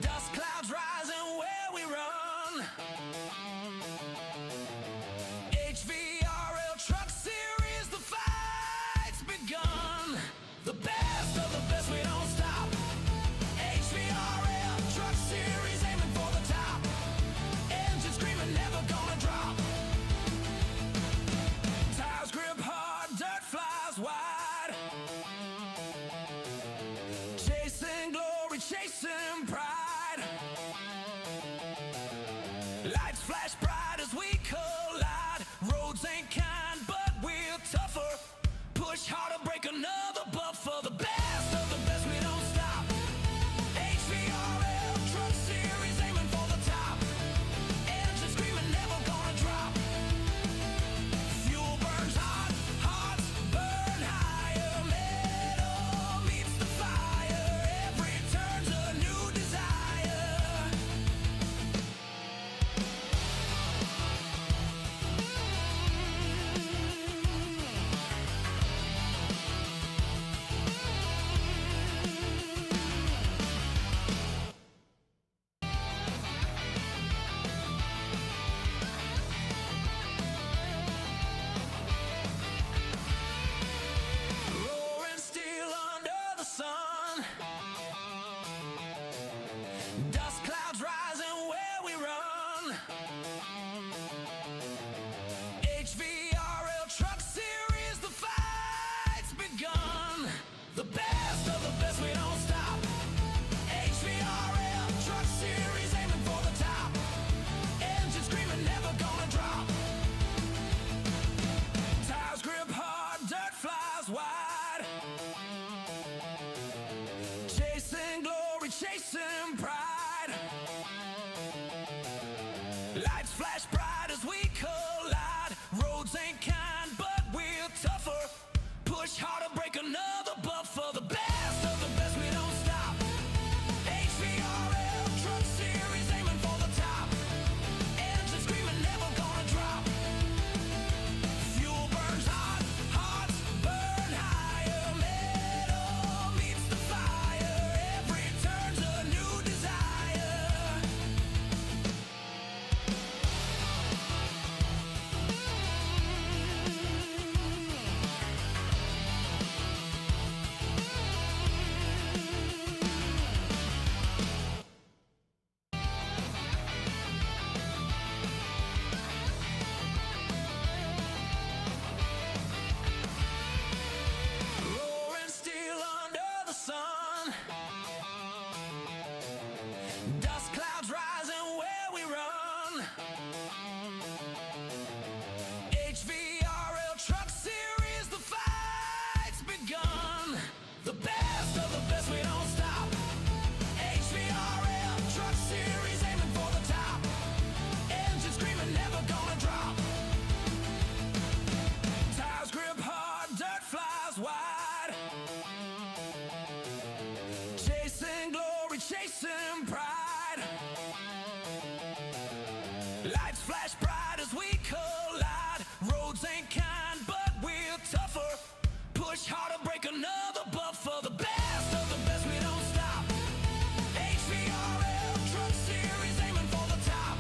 Dust clouds rising where we run. HVRL Truck Series, the fight's begun. The best of the best, we don't stop. HVRL Truck Series, aiming for the top. Engine screaming, never gonna drop. Tires grip hard, dirt flies wide. Chasing glory, chasing pride. Lights flash bright as we collide. Roads ain't kind, but we're tougher. Push harder, break another buffer. The best of the best, we don't stop. HVRL Truck Series, aiming for the top. Engine screaming, never gonna drop. Fuel burns hot, hearts burn higher. Metal meets the fire. Every turn's a new desire. Roaring steel under the sun. Dust clouds rising where we run. HVRL Truck Series, the fight's begun. The best of the best, we don't stop. HVRL Truck Series, aiming for the top. Engine screaming, never gonna drop. Tires grip hard, dirt flies wide. Chasing glory, chasing pride. Lights flash bright as we collide. Roads ain't kind, but we're tougher. Push harder, break another buffer. The best of the best, we don't stop. HVRL Truck Series, aiming for the top. Engine screaming, never gonna drop. Fuel burns hot, hearts burn higher. Metal meets the fire. Every turn's a new desire. Roaring steel under the sun. Dust clouds rising where we run. HVRL Truck Series, the fight's begun. The best of the best, we don't stop. HVRL Truck Series, aiming for the top. Engine screaming, never gonna drop. Tires grip hard, dirt flies wide. Chasing glory, chasing pride. Lights flash bright as we collide. Roads ain't kind, but we're tougher. Push harder, break another buffer. The best of the best, we don't stop. HVRL Truck Series, aiming for the top.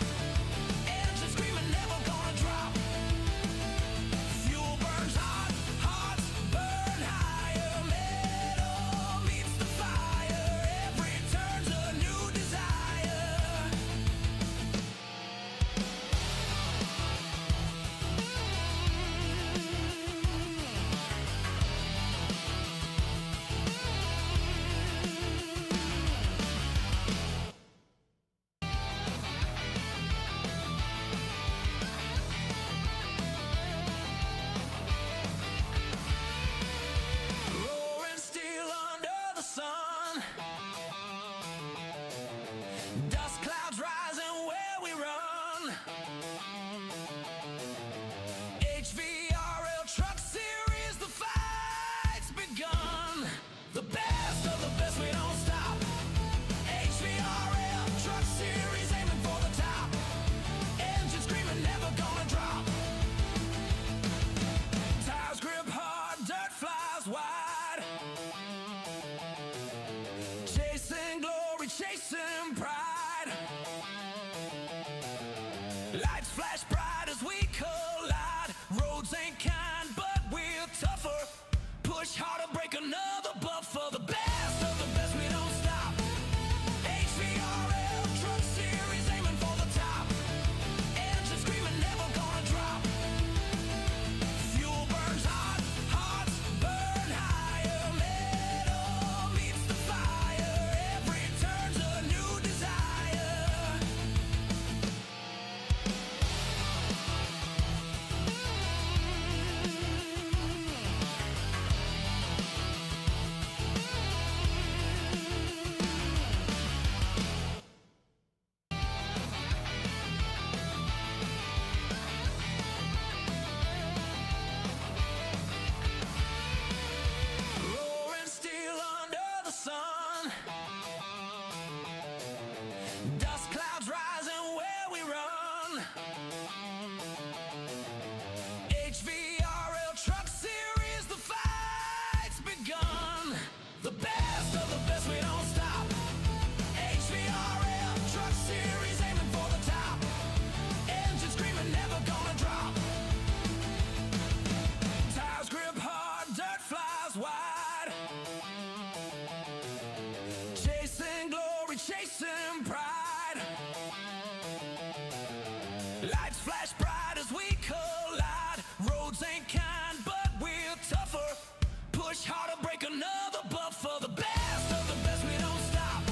Engine screaming, never gonna drop. Fuel burns hot, hearts burn higher. Metal meets the fire. Every turn's a new desire. Roaring steel under the sun. Dust clouds rising where we run. HVRL Truck Series, the fight's begun. The best of the best, we don't stop. HVRL Truck Series, aiming for the top. Engine screaming, never gonna drop. Tires grip hard, dirt flies wide. Chasing glory, chasing pride. Dust clouds rising where we run. HVRL Truck Series, the fight's begun. The best of the best, we don't stop. HVRL Truck Series, aiming for the top. Engine screaming, never gonna drop. Tires grip hard, dirt flies wide. Chasing glory, chasing pride. Lights flash bright as we collide. Roads ain't kind, but we're tougher. Push harder, break another buffer. The best of the best, we don't stop.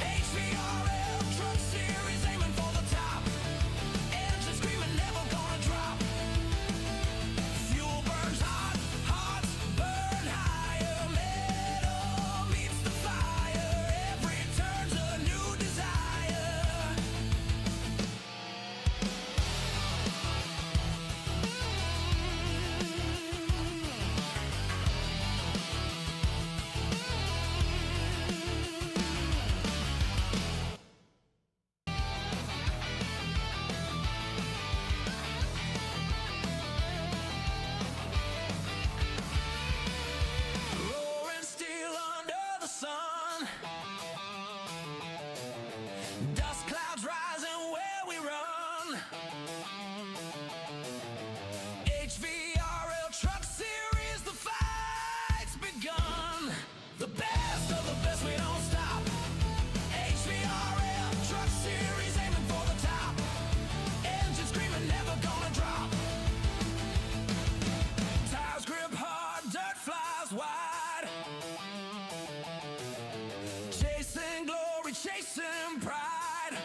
HVRL Truck Series, aiming for the top. Engine screaming, never gonna drop. Fuel burns hot, hearts burn higher. Metal meets the fire. Every turn's a new desire. Roaring steel under the sun. Dust clouds rising where we run. HVRL Truck Series, the fight's begun. The best of the best, we don't stop. HVRL Truck Series, aiming for the top. Engine screaming, never gonna drop. Tires grip hard, dirt flies wide. Chasing glory, chasing pride.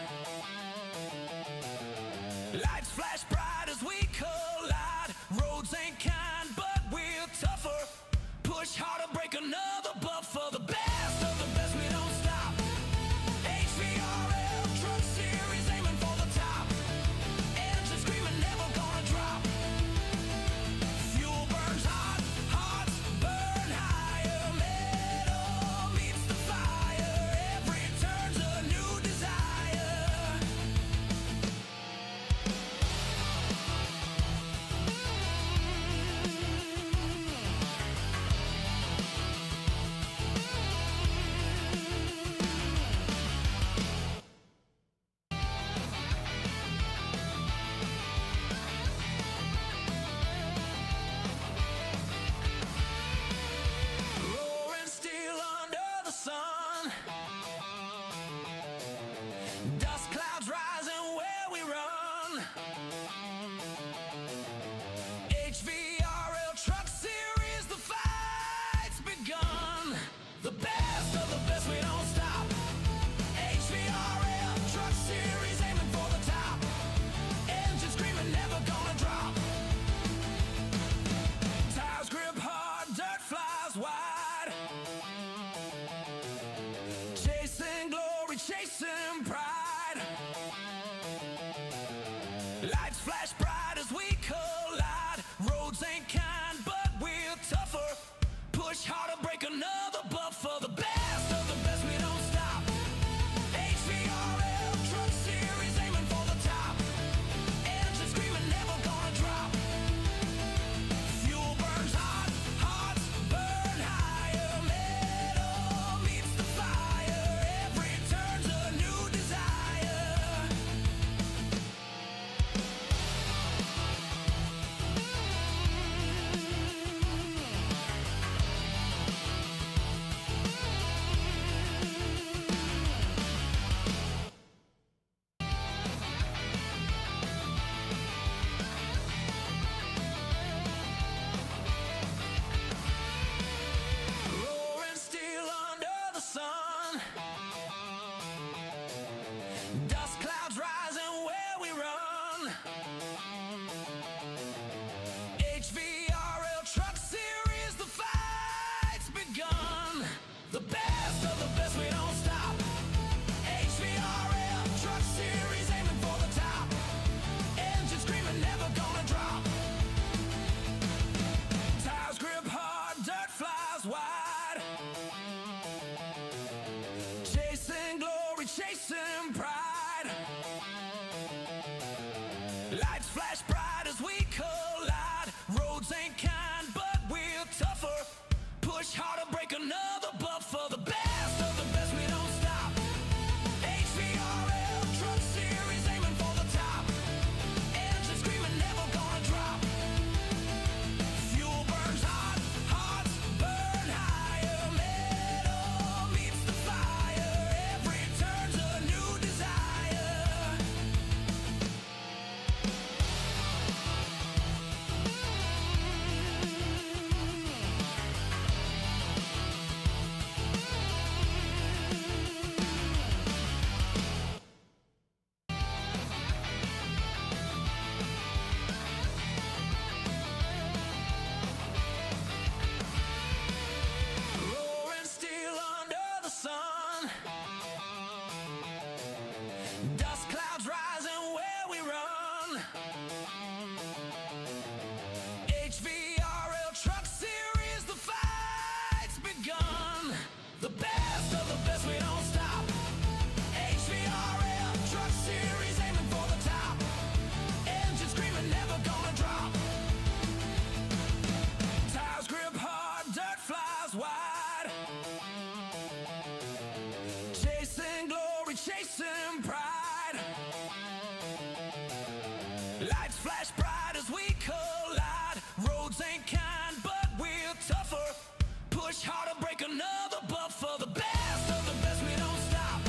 Lights flash bright as we collide. Roads ain't kind, but we're tougher. Push harder, break another buffer. The best of the best, we don't stop. HVRL Truck Series, aiming for the top. Engine screaming, never gonna drop. Fuel burns hot, hearts burn higher. Metal meets the fire. Every turn's a new desire. Roaring steel under the sun. Dust clouds rising where we run. HVRL Truck Series, the fight's begun. The best of the best, we don't stop. HVRL Truck Series, aiming for the top. Engine screaming, never gonna drop. Tires grip hard, dirt flies wide. Chasing glory, chasing pride. Lights flash bright as we collide. Roads ain't kind, but we're tougher. Push harder, break another buffer. The best of the best, we don't stop. HVRL Truck Series, aiming for the top. Engine screaming, never gonna drop. Fuel burns hot, hearts burn higher. Metal meets the fire. Every turn's a new desire. Roaring steel under the sun. Dust clouds rising where we run. HVRL Truck Series, the fight's begun. The best of the best, we don't stop. HVRL Truck Series, aiming for the top. Engine screaming, never gonna drop. Tires grip hard, dirt flies wide. Chasing glory, chasing chasing pride. Lights flash bright as we collide. Roads ain't kind, but we're tougher. Push harder, break another buffer. The best of the best, we don't stop. HVRL Truck Series, aiming for the top. Engine screaming, never gonna drop. Fuel burns hot, hearts burn higher. Metal meets the fire. Every turn's a new desire. Roaring steel under the sun. Dust clouds rising where we run. HVRL Truck Series, the fight's begun. The best of the best, we don't stop. HVRL Truck Series, aiming for the top. Engine screaming, never gonna drop. Tires grip hard, dirt flies wide. Chasing glory, chasing pride. Lights flash bright as we collide. Roads ain't kind, but we're tougher. Push harder, break another buffer. The best of the best, we don't stop.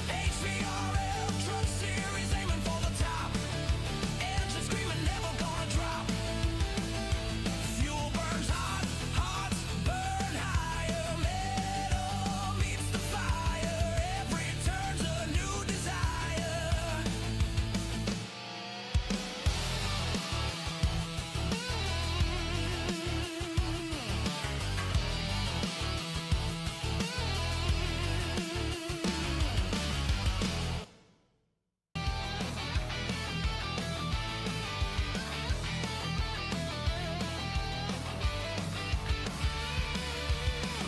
HVRL Truck Series, aiming for the top. Engine screaming, never gonna drop. Fuel burns hot, hearts burn higher. Metal meets the fire. Every turn's a new desire.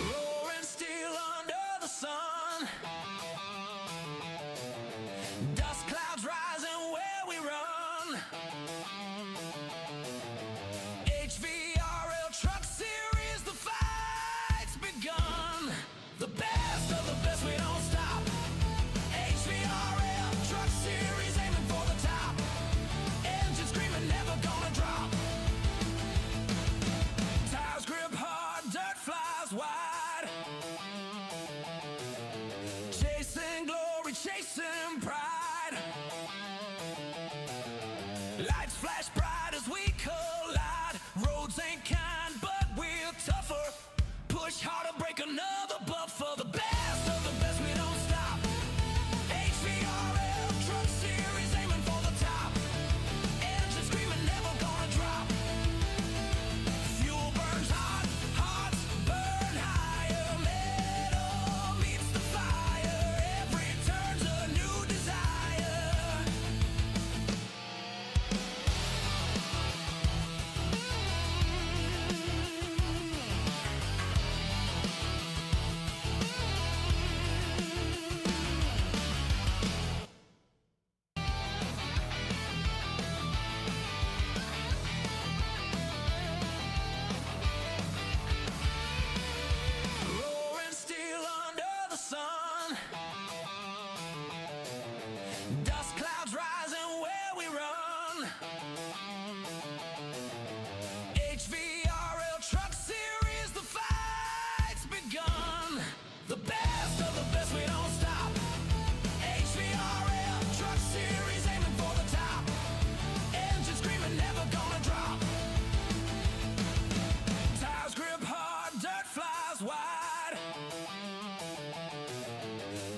Roaring steel under the sun. Dust clouds rising where we run. HVRL Truck Series, the fight's begun. The best of the best, we don't stop. HVRL Truck Series, aiming for the top. Engine screaming, never gonna drop. Tires grip hard, dirt flies wide. Chasing glory, chasing pride. Lights flash bright as we collide. Roads ain't kind, but we're tougher. Push harder, break another buffer. The best of the best, we don't stop. HVRL Truck Series, aiming for the top. Engine screaming, never gonna drop. Fuel burns hot, hearts burn higher. Metal meets the fire. Every turn's a new desire. Roaring steel under the sun. Dust clouds rising where we run. HVRL Truck Series, the fight's begun. The best of the best, we don't stop. HVRL Truck Series, aiming for the top. Engine screaming, never gonna drop. Tires grip hard, dirt flies wide.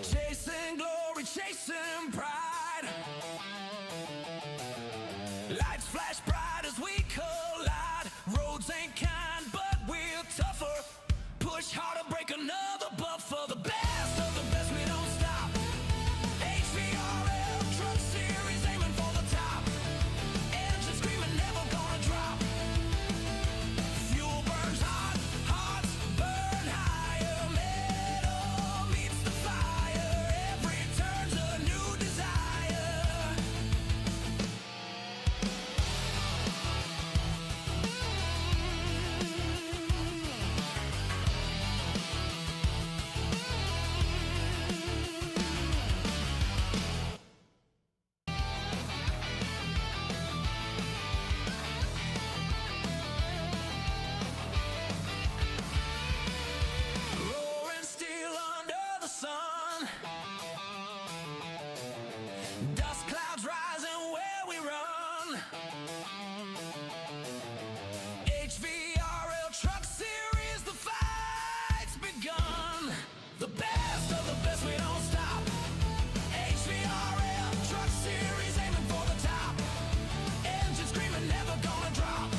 Chasing glory, chasing pride. Dust clouds rising where we run. HVRL Truck Series, the fight's begun. The best of the best, we don't stop. HVRL Truck Series, aiming for the top. Engine screaming, never gonna drop.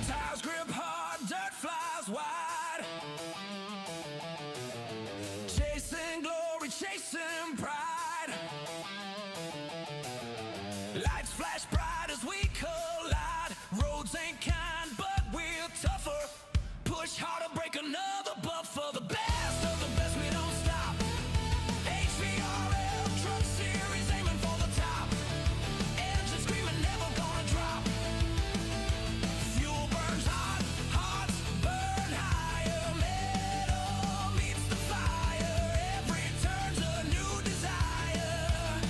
Tires grip hard, dirt flies wide. Chasing glory, chasing pride. Lights flash bright as we collide. Roads ain't kind, but we're tougher. Push harder, break another buffer. The best of the best, we don't stop. HVRL Truck Series, aiming for the top. Engine screaming, never gonna drop. Fuel burns hot, hearts burn higher. Metal meets the fire. Every turn's a new desire.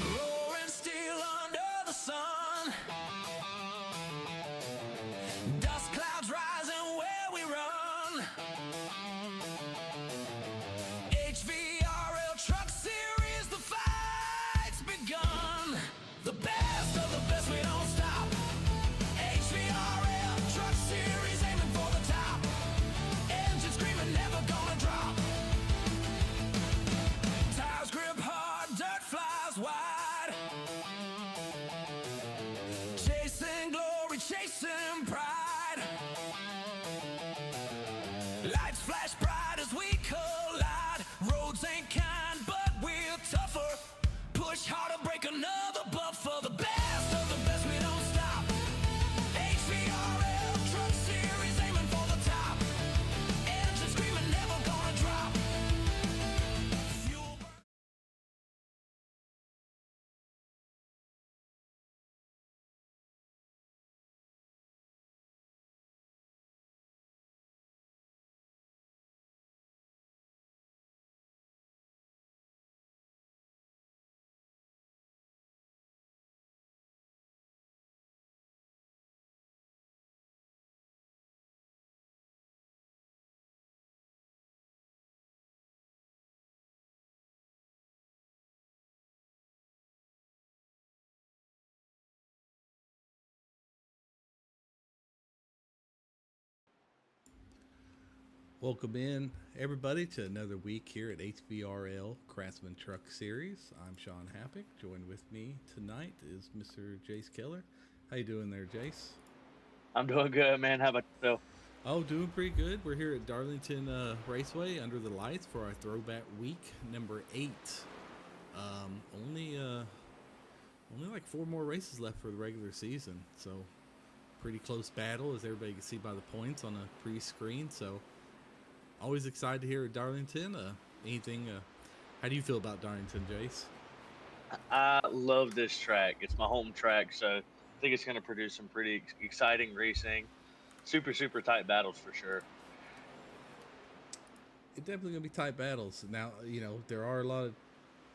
Roaring steel under the sun. Dust clouds rising where we run. HVRL Truck Series, the fight's begun. The best of the best, we don't stop. HVRL Truck Series, aiming for the top. Engine screaming, never gonna drop. Tires grip hard, dirt flies wide. Chasing glory, chasing pride. Lights flash bright as we collide. Roads ain't kind, but we're tougher. Push harder, break another buffer. The best of the best, we don't stop. HVRL Truck Series, aiming for the top. Engine screaming, never gonna drop. Fuel burn- Welcome in, everybody, to another week here at HVRL Craftsman Truck Series. I'm Sean Happick. Joined with me tonight is Mr. Jace Keller. How you doing there, Jace? I'm doing good, man. How about yourself? Oh, doing pretty good. We're here at Darlington Raceway under the lights for our Throwback Week number 8. Only like 4 more races left for the regular season, so pretty close battle, as everybody can see by the points on a pre-screen. So always excited to hear at Darlington. How do you feel about Darlington, Jace? I love this track. It's my home track, so I think it's going to produce some pretty exciting racing. Super, super tight battles for sure. It's definitely gonna be tight battles. Now, there are a lot of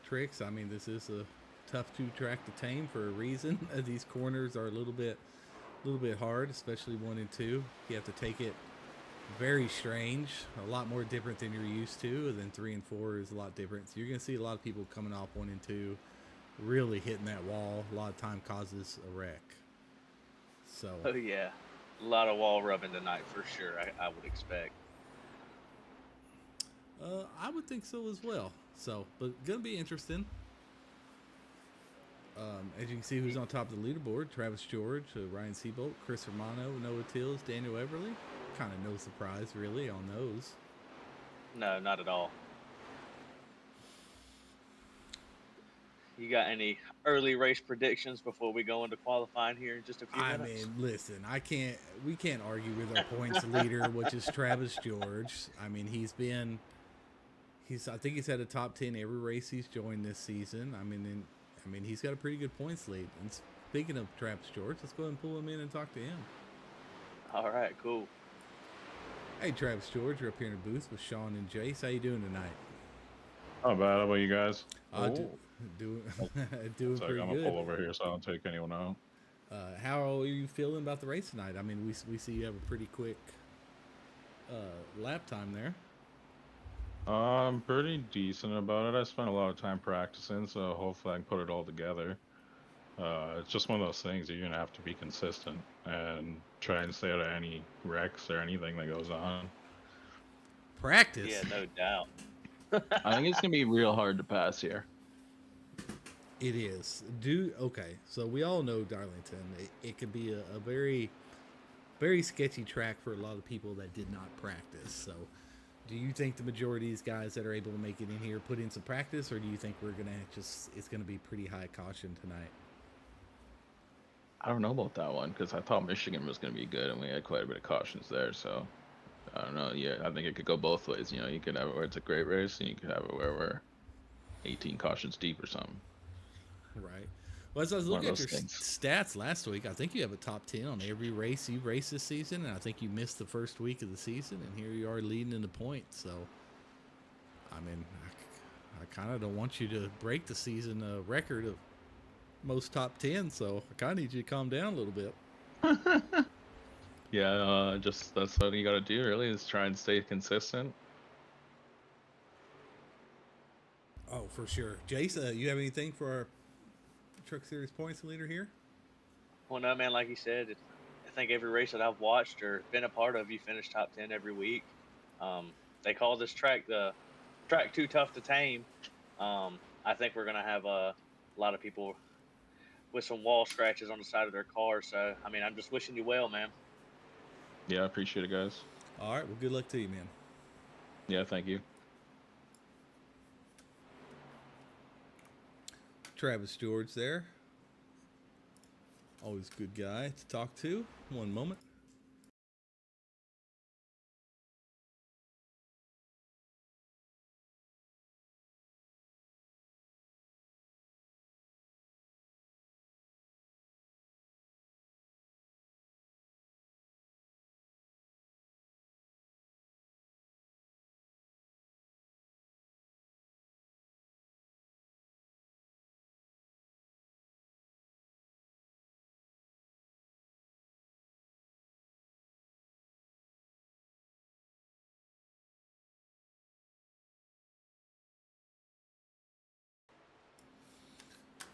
tricks. I mean, this is a tough 2 track to tame for a reason. These corners are a little bit hard, especially 1 and 2. You have to take it very strange, a lot more different than you're used to. And then 3 and 4 is a lot different. So you're gonna see a lot of people coming off 1 and 2, really hitting that wall. A lot of time causes a wreck. So Oh, yeah. A lot of wall rubbing tonight for sure, I would expect. I would think so as well. So, but gonna be interesting. As you can see, who's on top of the leaderboard: Travis George, Ryan Seabolt, Chris Romano, Noah Tills, Daniel Everly. Kind of no surprise, really, on those. No, not at all. You got any early race predictions before we go into qualifying here in just a few I minutes? mean, listen, we can't argue with our points leader, which is Travis George. I mean, I think he's had a top 10 every race he's joined this season. I mean, he's got a pretty good points lead. And speaking of Travis George, let's go ahead and pull him in and talk to him. All right, cool. Hey, Travis George, you're up here in the booth with Sean and Jace. How you doing tonight? Not bad. How about you guys? Do, Oh, doing it's doing like pretty I'm gonna good. pull over here so I don't take anyone out. How are you feeling about the race tonight? I mean, we see you have a pretty quick lap time there. I'm pretty decent about it. I spent a lot of time practicing, so hopefully I can put it all together. It's just one of those things that you're gonna have to be consistent and try and stay out of any wrecks or anything that goes on. Practice. Yeah, no doubt. I think it's gonna be real hard to pass here. It is. Okay. So we all know Darlington. It could be a very, very sketchy track for a lot of people that did not practice. So, do you think the majority of these guys that are able to make it in here put in some practice, or do you think it's gonna be pretty high caution tonight? I don't know about that one because I thought Michigan was gonna be good and we had quite a bit of cautions there. So I don't know. Yeah, I think it could go both ways. You know, you could have it where it's a great race, and you could have it where we're 18 cautions deep or something. Right. Well, as I was One looking of at your those things. stats last week, I think you have a top 10 on every race you raced this season, and I think you missed the first week of the season, and here you are leading in the points. So, I mean, I kind of don't want you to break the season record of most top 10, so I kind of need you to calm down a little bit. Yeah, just that's what you got to do. Really, is try and stay consistent. Oh, for sure. Jace, you have anything for our Truck Series points leader here? Well, no, man, like you said, I think every race that I've watched or been a part of, you finish top 10 every week. They call this track the track too tough to tame. I think we're going to have a lot of people with some wall scratches on the side of their car. So, I mean, I'm just wishing you well, man. Yeah, I appreciate it, guys. All right. Well, good luck to you, man. Yeah, thank you. Travis George there. Always a good guy to talk to. One moment.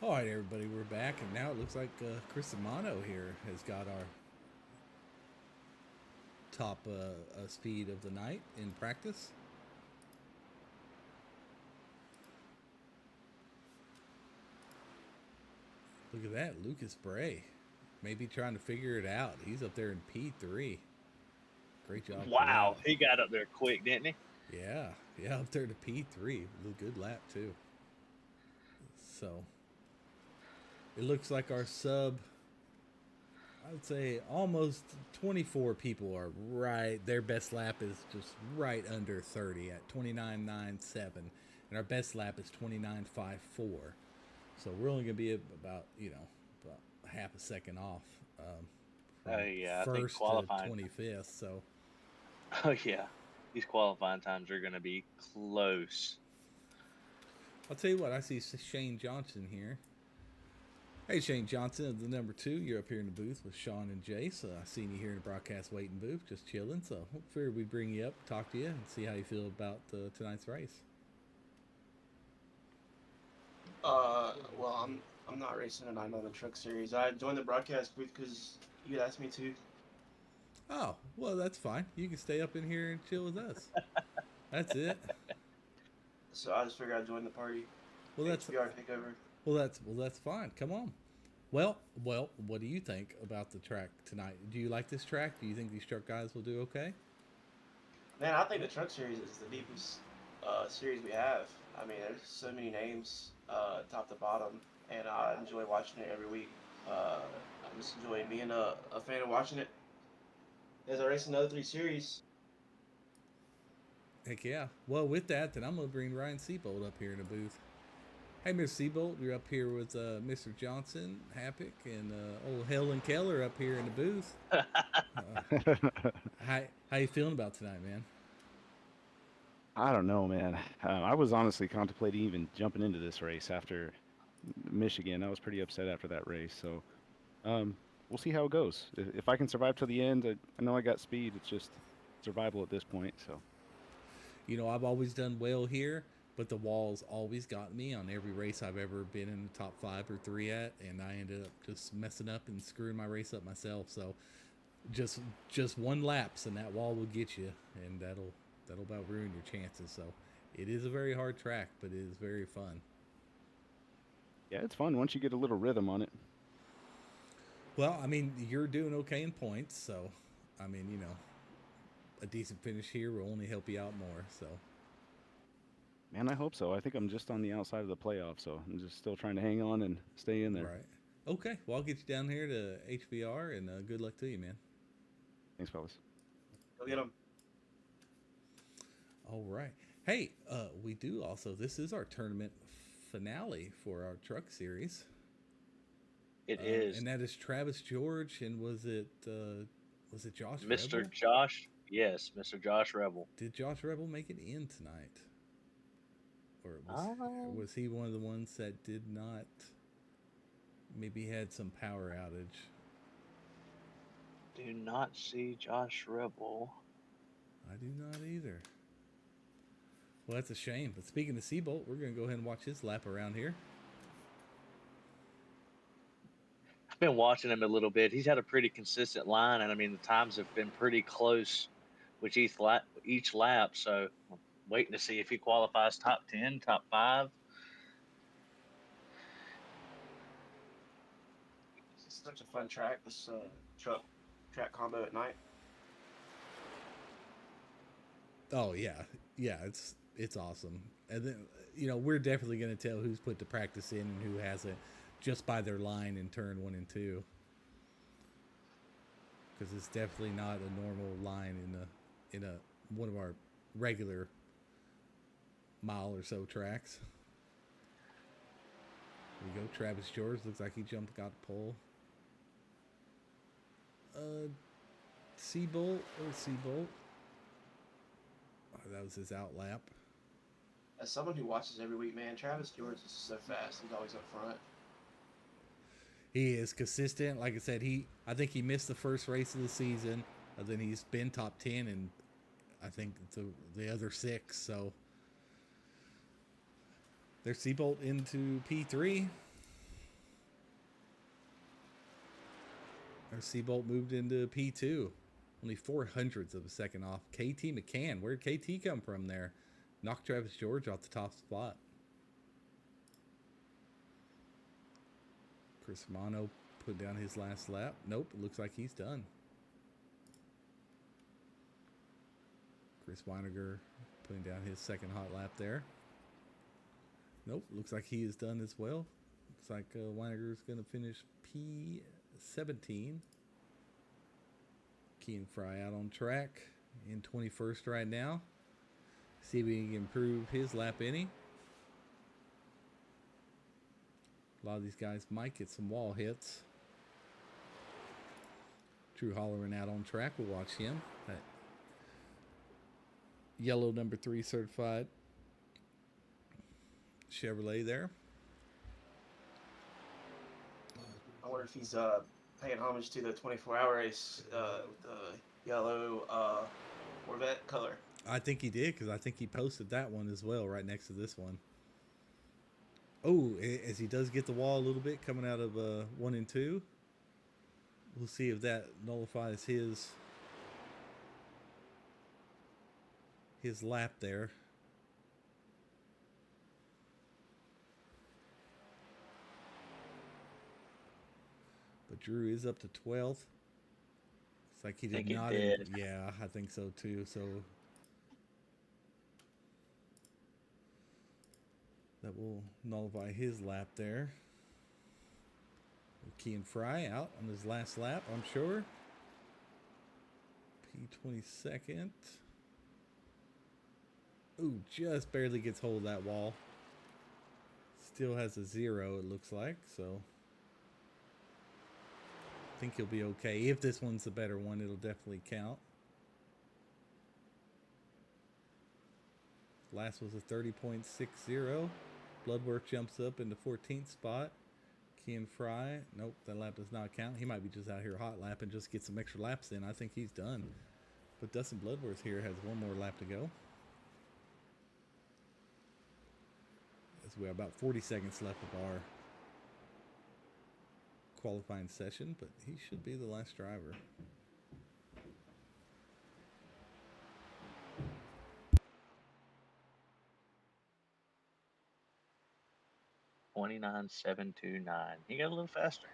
All right, everybody, we're back, and now it looks like Chris Amano here has got our top speed of the night in practice. Look at that, Lucas Bray. Maybe trying to figure it out. He's up there in P3. Great job. for Wow, that. he got up there quick, didn't he? Yeah, up there to P3. A good lap, too. So, it looks like our sub, I would say almost 24 people are right. Their best lap is just right under 30 at 29.97. And our best lap is 29.54. So we're only going to be about, about half a second off from Yeah, I think first to qualifying. 25th. So, Oh, yeah. These qualifying times are going to be close. I'll tell you what, I see Shane Johnson here. Hey, Shane Johnson of the number 2. You're up here in the booth with Sean and Jace. I seen you here in the broadcast waiting booth, just chilling. So, figured we'd bring you up, talk to you, and see how you feel about tonight's race. Well, I'm not racing tonight on the Truck Series. I joined the broadcast booth because you asked me to. Oh, well, that's fine. You can stay up in here and chill with us. That's it. So I just figured I'd join the party. Well, that's HVR takeover. that's fine. Come on. Well, what do you think about the track tonight? Do you like this track? Do you think these truck guys will do okay? Man, I think the Truck Series is the deepest series we have. I mean, there's so many names, top to bottom, and I enjoy watching it every week. I'm just enjoying being a fan of watching it. As I race another 3 series. Heck yeah. Well, with that, then I'm gonna bring Ryan Seabold up here in the booth. Hey, Mr. Seabolt, you're up here with Mr. Johnson, Happick, and old Helen Keller up here in the booth. How you feeling about tonight, man? I don't know, man. I was honestly contemplating even jumping into this race after Michigan. I was pretty upset after that race, so we'll see how it goes. If I can survive to the end, I know I got speed. It's just survival at this point. So You know, I've always done well here, but the wall's always got me on every race I've ever been in the top 5 or 3 at, and I ended up just messing up and screwing my race up myself. So just one lapse and that wall will get you, and that'll about ruin your chances. So it is a very hard track, but it is very fun. yeah, it's fun once you get a little rhythm on it. Well, I mean, you're doing okay in points, so I mean, you know, a decent finish here will only help you out more. So Man, I hope so. I think I'm just on the outside of the playoff, so I'm just still trying to hang on and stay in there. right, okay. Well, I'll get you down here to HVR, and good luck to you, man. Thanks, fellas. Go get them. All right. Hey, we do also. This is our tournament finale for our truck series. It is And that is Travis George, and was it Josh Mr. Rebel? Josh. Yes, Mr. Josh Rebel. Did Josh Rebel make it in tonight, or was he one of the ones that did not? Maybe had some power outage. Do not see Josh Rebel. I do not either. Well, that's a shame. But speaking of Seabolt, we're going to go ahead and watch his lap around here. I've been watching him a little bit. He's had a pretty consistent line, and I mean the times have been pretty close with each lap. So I'm waiting to see if he qualifies top 10, top 5. It's such a fun track. This truck track combo at night. Oh yeah, it's awesome. And then we're definitely going to tell who's put the practice in and who hasn't, just by their line in turn 1 and 2. Because it's definitely not a normal line in a one of our regular mile or so tracks. Here we go. Travis George looks like he got the pole. Seabolt. Oh, that was his out lap. As someone who watches every week, man, Travis George is so fast. He's always up front. He is consistent. Like I said, I think he missed the first race of the season. And then he's been top 10 and I think the other 6. So there's Seabolt into P3. There's Seabolt moved into P2. Only 0.04 of a second off. KT McCann. Where'd KT come from there? Knocked Travis George off the top spot. Chris Romano put down his last lap. Nope, looks like he's done. Chris Weiniger putting down his second hot lap there. Nope, looks like he is done as well. Looks like Weiniger's going to finish P17. Kean Fry out on track in 21st right now. See if he can improve his lap any. A lot of these guys might get some wall hits. Drew Holleran out on track. We'll watch him. That yellow number 3 certified Chevrolet there. I wonder if he's paying homage to the 24-hour race with the yellow Corvette color. I think he did, because I think he posted that one as well right next to this one. Oh, as he does get the wall a little bit coming out of 1 and 2. We'll see if that nullifies his lap there. But Drew is up to 12th. It's like he did not. Yeah, I think so too. So that will nullify his lap there. Kean Fry out on his last lap, I'm sure. P22nd. Ooh, just barely gets hold of that wall. still has a 0, it looks like, so I think he'll be okay. If this one's the better one, it'll definitely count. Last was a 30.60. Bloodwork jumps up into 14th spot. Ken Fry, nope, that lap does not count. He might be just out here hot lapping, just get some extra laps in. I think he's done. But Dustin Bloodworth here has one more lap to go. As we have about 40 seconds left of our qualifying session, but he should be the last driver. $29,729. He got a little faster.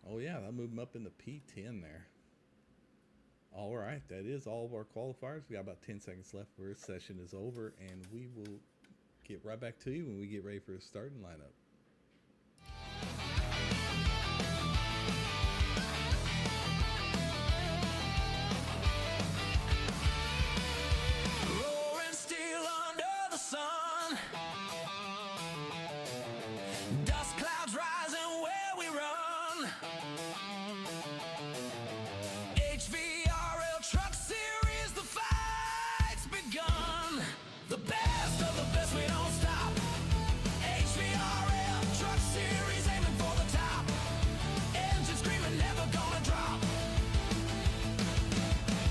Oh yeah, that moved him up in the P10 there. All right, that is all of our qualifiers. We got about 10 seconds left where this session is over, and we will get right back to you when we get ready for the starting lineup. Roaring steel under the sun. Dust clouds rising where we run. HVRL Truck Series, the fight's begun. The best of the best, we don't stop. HVRL Truck Series, aiming for the top. Engine screaming, never gonna drop.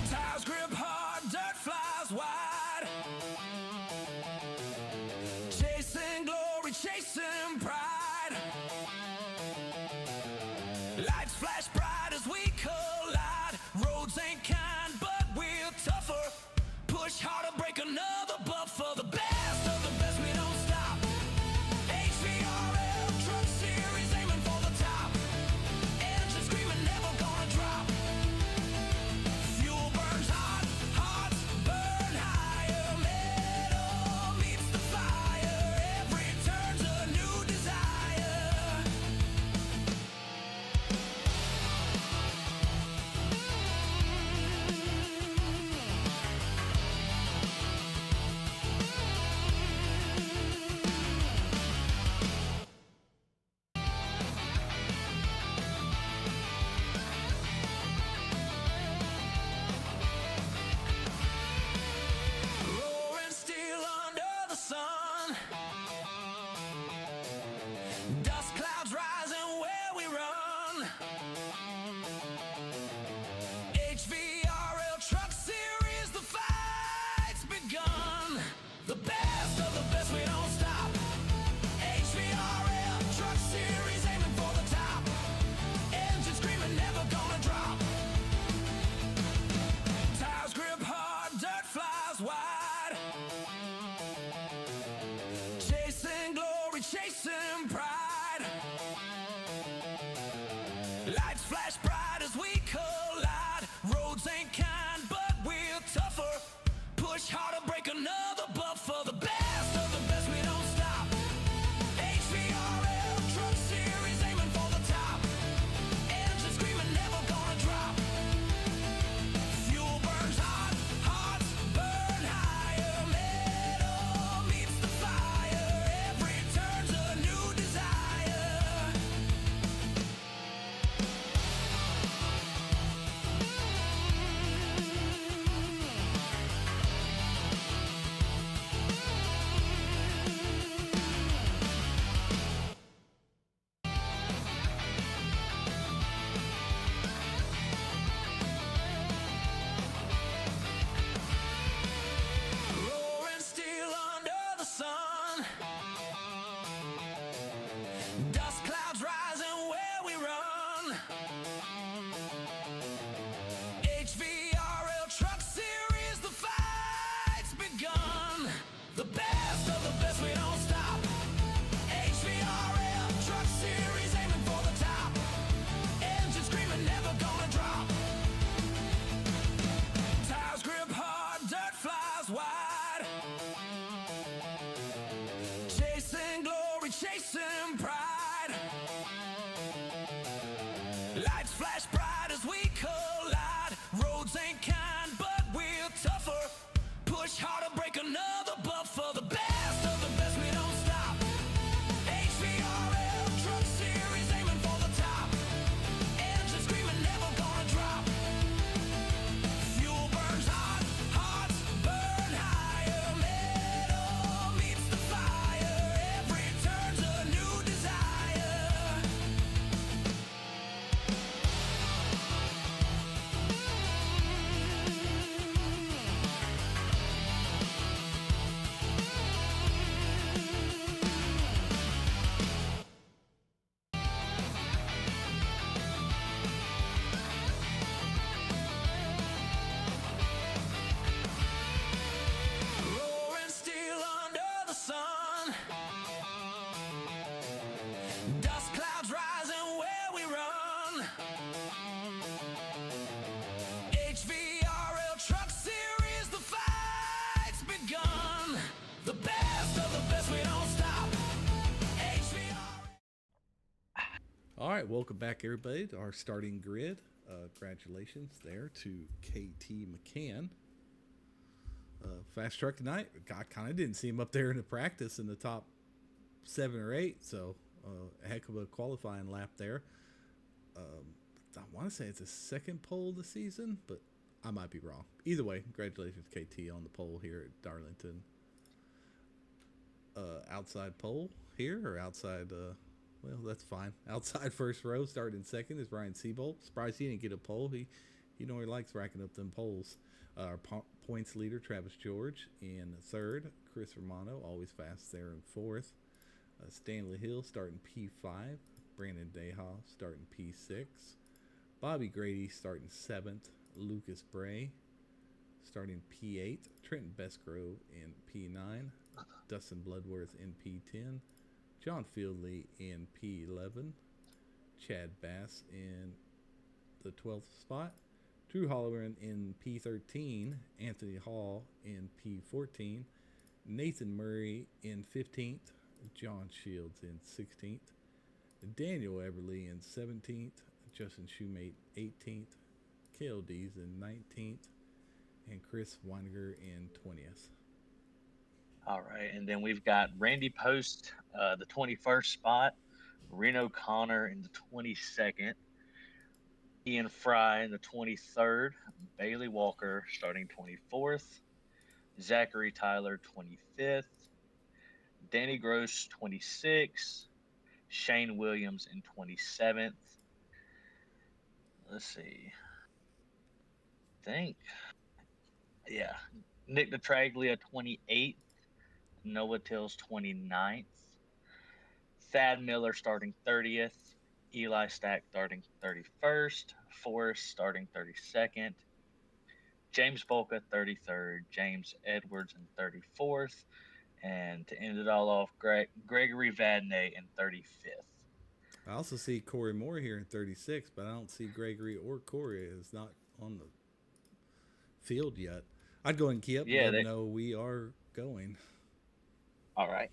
Tires grip hard, dirt flies wide. Chasing glory, chasing pride. Lights flash bright as we collide. Roads ain't kind, but we're tougher. Push harder, break another buffer. The best of the best, we don't stop. HVRL Truck Series, aiming for the top. Engine screaming, never gonna drop. Fuel burns hot, hearts burn higher. Metal meets the fire. Every turn's a new desire. Roaring steel under the sun. Dust clouds rising where we run. HVRL Truck Series, the fight's begun. The best of the best, we don't stop. HVRL Truck Series, aiming for the top. Engine screaming, never gonna drop. Tires grip hard, dirt flies wide. Chasing glory, chasing pride. Lights flash bright as we collide. Roads ain't kind, but we're tougher. Push harder, break another buffer. The best of the best, we don't stop. HVRL Truck Series, aiming for the top. Engine screaming, never gonna drop. Fuel burns hot, hearts burn higher. Metal meets the fire. Every turn's a new desire. Roaring steel under the sun. Dust clouds rising where we run. HVRL Truck Series, the fight's begun. The best of the best, we don't stop. HVRL Truck Series, aiming for the top. Engine screaming, never gonna drop. Tires grip hard, dirt flies wide. Chasing glory, chasing pride. Lights flash bright as we collide. Roads ain't kind, but we're tougher. Push harder, break another buffer. The best of the best, we don't stop. right, welcome back, everybody, to our starting grid. Congratulations there to KT McCann. Fast truck tonight. I kind of didn't see him up there in the practice in the top 7 or 8, so a heck of a qualifying lap there. I want to say it's his second pole of the season, but I might be wrong. Either way, congratulations, KT, on the pole here at Darlington. Outside pole here, or outside, well, that's fine. Outside first row, starting second is Ryan Seabolt. Surprised he didn't get a pole. He normally likes racking up them poles. Our points leader, Travis George, in third. Chris Romano, always fast there in fourth. Stanley Hill starting P5. Brandon Deha starting P6. Bobby Grady starting 7th. Lucas Bray starting P8. Trenton Bestgrove in P9. Dustin Bloodworth in P10. John Fieldley in P11. Chad Bass in the 12th spot. Drew Holloran in P13. Anthony Hall in P14. Nathan Murray in 15th. John Shields in 16th. Daniel Everly in 17th. Justin Shoemate 18th. Kale Dees in 19th. And Chris Weiniger in 20th. All right, and then we've got Randy Post, the 21st spot, Reno Connor in the 22nd, Ian Fry in the 23rd, Bailey Walker starting 24th, Zachary Tyler 25th, Danny Gross 26th, Shane Williams in 27th. Let's see. Yeah. Nick DeTraglia 28th. Noah Tills 29th. Thad Miller starting 30th. Eli Stack starting 31st. Forrest starting 32nd. James Volka 33rd. James Edwards in 34th. And to end it all off, Gregory Vadney in 35th. I also see Corey Moore here in 36, but I don't see Gregory or Corey is not on the field yet. I'd go and key up and let them know we are going. All right.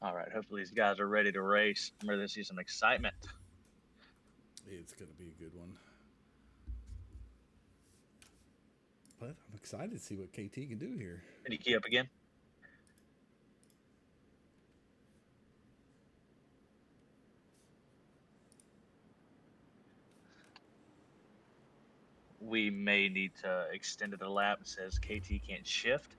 All right. Hopefully these guys are ready to race. I'm ready to see some excitement. It's going to be a good one. But I'm excited to see what KT can do here. Can you key up again? We may need to extend it a lap. It says KT can't shift.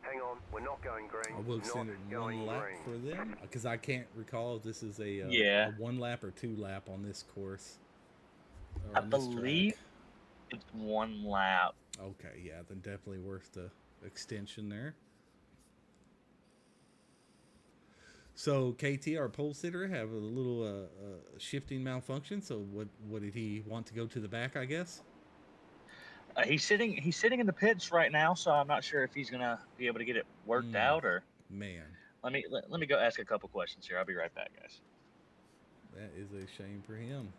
Hang on, we're not going green. I will extend it one lap for them because I can't recall if this is a 1 lap or 2 lap on this course. I believe it's 1 lap. Okay, yeah, then definitely worth the extension there. So KT, our pole sitter, have a little shifting malfunction. So what did he want to go to the back? I guess. He's sitting in the pits right now, so I'm not sure if he's gonna be able to get it worked out or. Man. Let me go ask a couple questions here. I'll be right back, guys. That is a shame for him.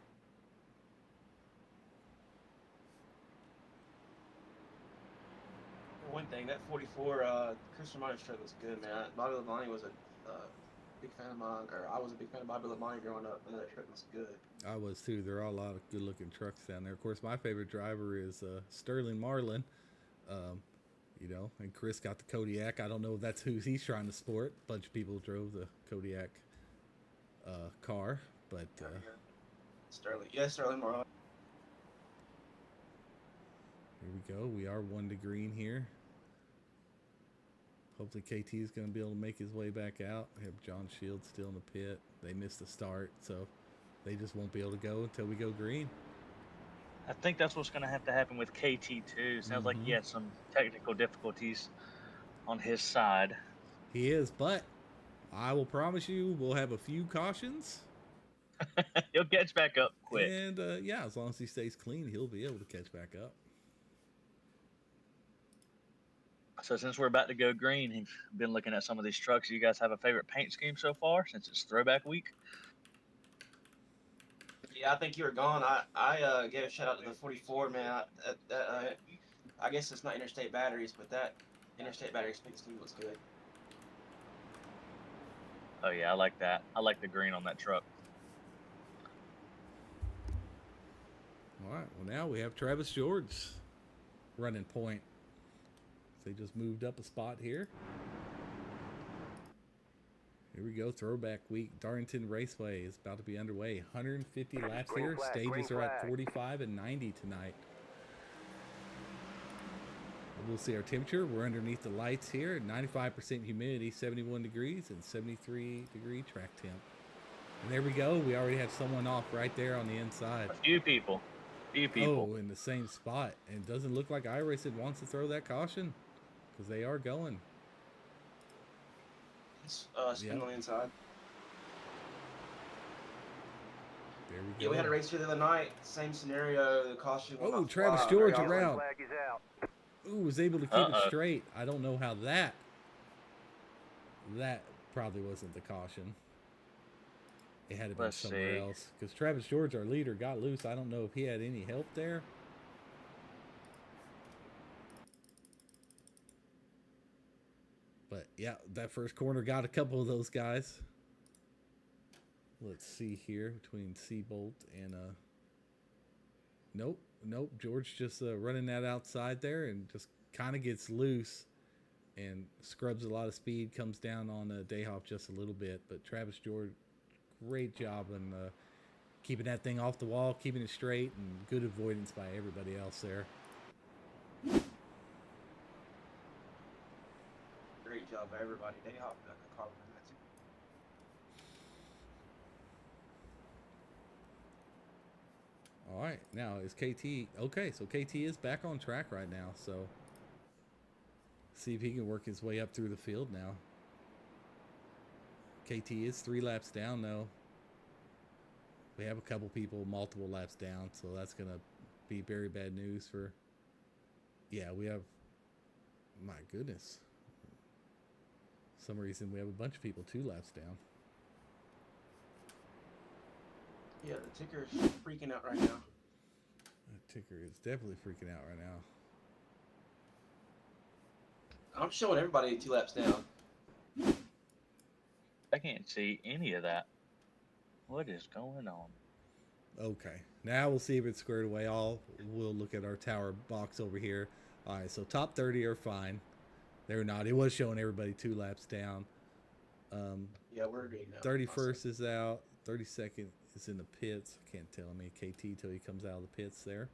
One thing, that 44 Chris Romano's truck was good, man. Bobby Labonte was a big fan of mine, or I was a big fan of Bobby Labonte growing up, and that truck was good. I was too. There are a lot of good-looking trucks down there. Of course, my favorite driver is Sterling Marlin. And Chris got the Kodiak. I don't know if that's who he's trying to sport. A bunch of people drove the Kodiak car, but Sterling Marlin. Here we go. We are 1 to green here. Hopefully KT is going to be able to make his way back out. We have John Shields still in the pit. They missed the start, so they just won't be able to go until we go green. I think that's what's going to have to happen with KT too. Sounds like he had some technical difficulties on his side. He is, but I will promise you we'll have a few cautions. He'll catch back up quick. And, as long as he stays clean, he'll be able to catch back up. So since we're about to go green, I've been looking at some of these trucks. You guys have a favorite paint scheme so far since it's throwback week? Yeah, I think you were gone. I gave a shout out to the 44, man. I guess it's not interstate batteries, but that interstate batteries paint scheme looks good. Oh yeah, I like that. I like the green on that truck. All right. Well, now we have Travis George running point. So they just moved up a spot here. Here we go. Throwback week. Darlington Raceway is about to be underway. 150 laps Green here. flag, Stages green are at flag. 45 and 90 tonight. We'll see our temperature. We're underneath the lights here. 95% humidity, 71 degrees, and 73-degree track temp. And there we go. We already have someone off right there on the inside. A few people. Oh, in the same spot. And it doesn't look like iRacing wants to throw that caution because they are going. Spin on the inside. There we go. Yeah, we had a race here the other night. Same scenario. The caution. will Oh, not Travis fly. George Very around. Flag is out. Ooh, was able to keep it straight. I don't know how that probably wasn't the caution. It had to be Let's somewhere see. else. Because Travis George, our leader, got loose. I don't know if he had any help there. But yeah, that first corner got a couple of those guys. Let's see here between Seabolt and Nope. George just running that outside there and just kind of gets loose and scrubs a lot of speed, comes down on Dayhoff just a little bit. But Travis George, great job on keeping that thing off the wall, keeping it straight, and good avoidance by everybody else there. Great job by everybody. They hopped like a car behind that too. All right, now is KT okay? So KT is back on track right now. So see if he can work his way up through the field now. KT is 3 laps down though. We have a couple people multiple laps down, so that's gonna be very bad news for. Yeah, we have. My goodness. Some reason we have a bunch of people 2 laps down. Yeah, the ticker's freaking out right now. The ticker is definitely freaking out right now. I'm showing everybody 2 laps down. I can't see any of that. What is going on? Okay, now we'll see if it's squared away. We'll look at our tower box over here. All right, so top 30 are fine. They're not. It was showing everybody 2 laps down. Yeah, we're good now. 31st is out. 32nd is in the pits. I can't tell me KT till he comes out of the pits there.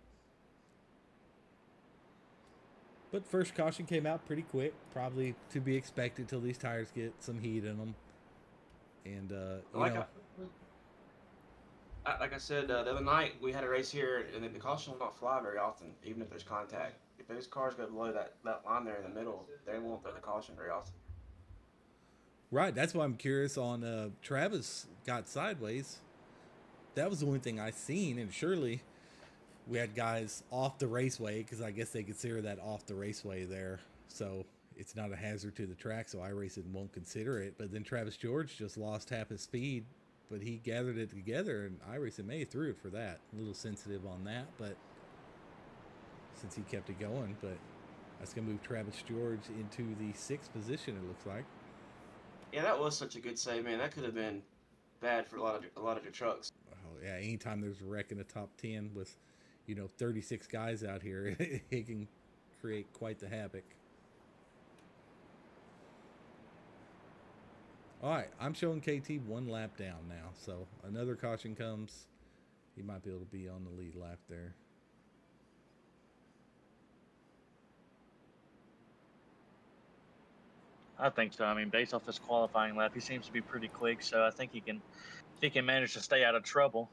But first caution came out pretty quick. Probably to be expected till these tires get some heat in them. And, like I said the other night, we had a race here, and the caution will not fly very often, even if there's contact. If those cars go below that line there in the middle, they won't throw the caution very often. Right, that's why I'm curious on Travis got sideways. That was the only thing I seen, and surely we had guys off the raceway because I guess they consider that off the raceway there. So it's not a hazard to the track, so iRacing won't consider it. But then Travis George just lost half his speed, but he gathered it together, and iRacing may have threw it for that. A little sensitive on that, but since he kept it going. But that's going to move Travis George into the 6th position, it looks like. Yeah, that was such a good save, man. That could have been bad for a lot of your trucks. Oh, yeah, anytime there's a wreck in the top 10 with, 36 guys out here, it can create quite the havoc. All right, I'm showing KT 1 lap down now, so another caution comes. He might be able to be on the lead lap there. I think so. I mean, based off this qualifying lap, he seems to be pretty quick, so I think he can manage to stay out of trouble.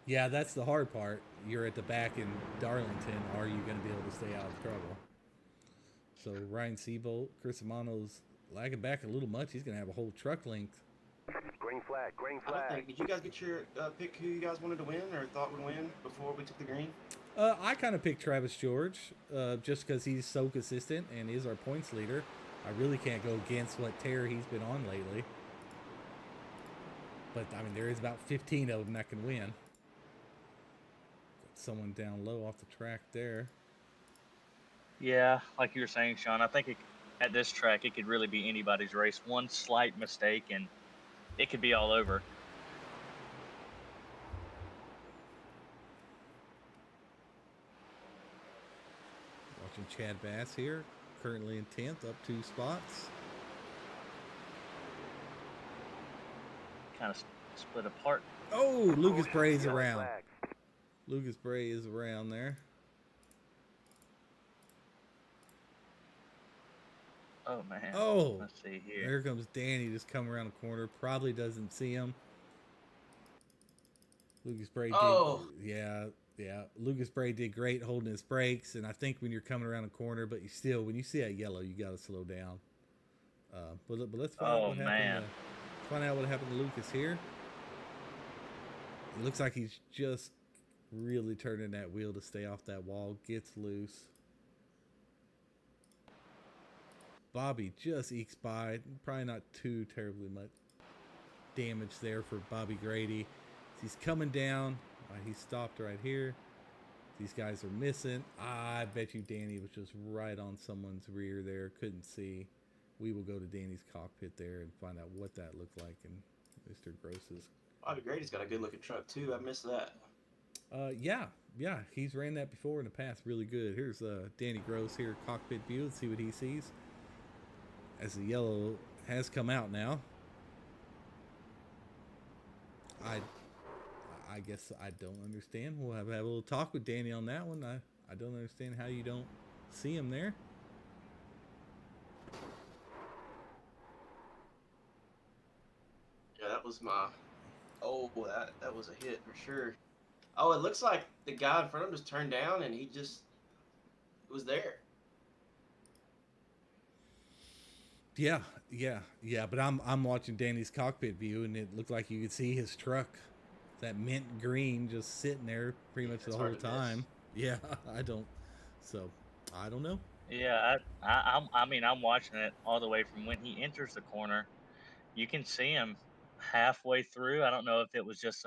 Yeah, that's the hard part. You're at the back in Darlington. Are you going to be able to stay out of trouble? So Ryan Seabolt, Chris Amano's lagging back a little much. He's going to have a whole truck length Green flag, green I don't flag. think. Did you guys get your pick who you guys wanted to win or thought would win before we took the green? I kind of picked Travis George just because he's so consistent and is our points leader. I really can't go against what tear he's been on lately. But, I mean, there is about 15 of them that can win. Got someone down low off the track there. Yeah, like you were saying, Sean, I think at this track, it could really be anybody's race. One slight mistake, and it could be all over. Watching Chad Bass here, currently in 10th, up 2 spots. Kind of split apart. Oh, Lucas Bray's Yellow around. flag. Lucas Bray is around there. Oh, man. Oh, Let's see here. there comes Danny just coming around the corner. Probably doesn't see him. Lucas Bray Oh. did, yeah. Lucas Bray did great holding his brakes, and I think when you're coming around a corner, but when you see that yellow, you got to slow down. But let's find out Oh, what man. happened. Find out what happened to Lucas here. It looks like he's just really turning that wheel to stay off that wall. Gets loose. Bobby just ekes by. Probably not too terribly much damage there for Bobby Grady. He's coming down. He stopped right here. These guys are missing. I bet you Danny was just right on someone's rear there. Couldn't see. We will go to Danny's cockpit there and find out what that looked like in Mr. Gross's. Bobby Grady's got a good looking truck too. I missed that. Yeah. He's ran that before in the past. Really good. Here's Danny Gross here, cockpit view. Let's see what he sees. As the yellow has come out now. I guess I don't understand. We'll have a little talk with Danny on that one. I don't understand how you don't see him there. Yeah, that was my. Oh, that was a hit for sure. Oh, it looks like the guy in front of him just turned down and he just was there. Yeah. But I'm watching Danny's cockpit view, and it looked like you could see his truck, that mint green, just sitting there pretty much It's the whole hard to miss. time. Yeah, I don't know. Yeah, I mean, I'm watching it all the way from when he enters the corner. You can see him halfway through. I don't know if it was just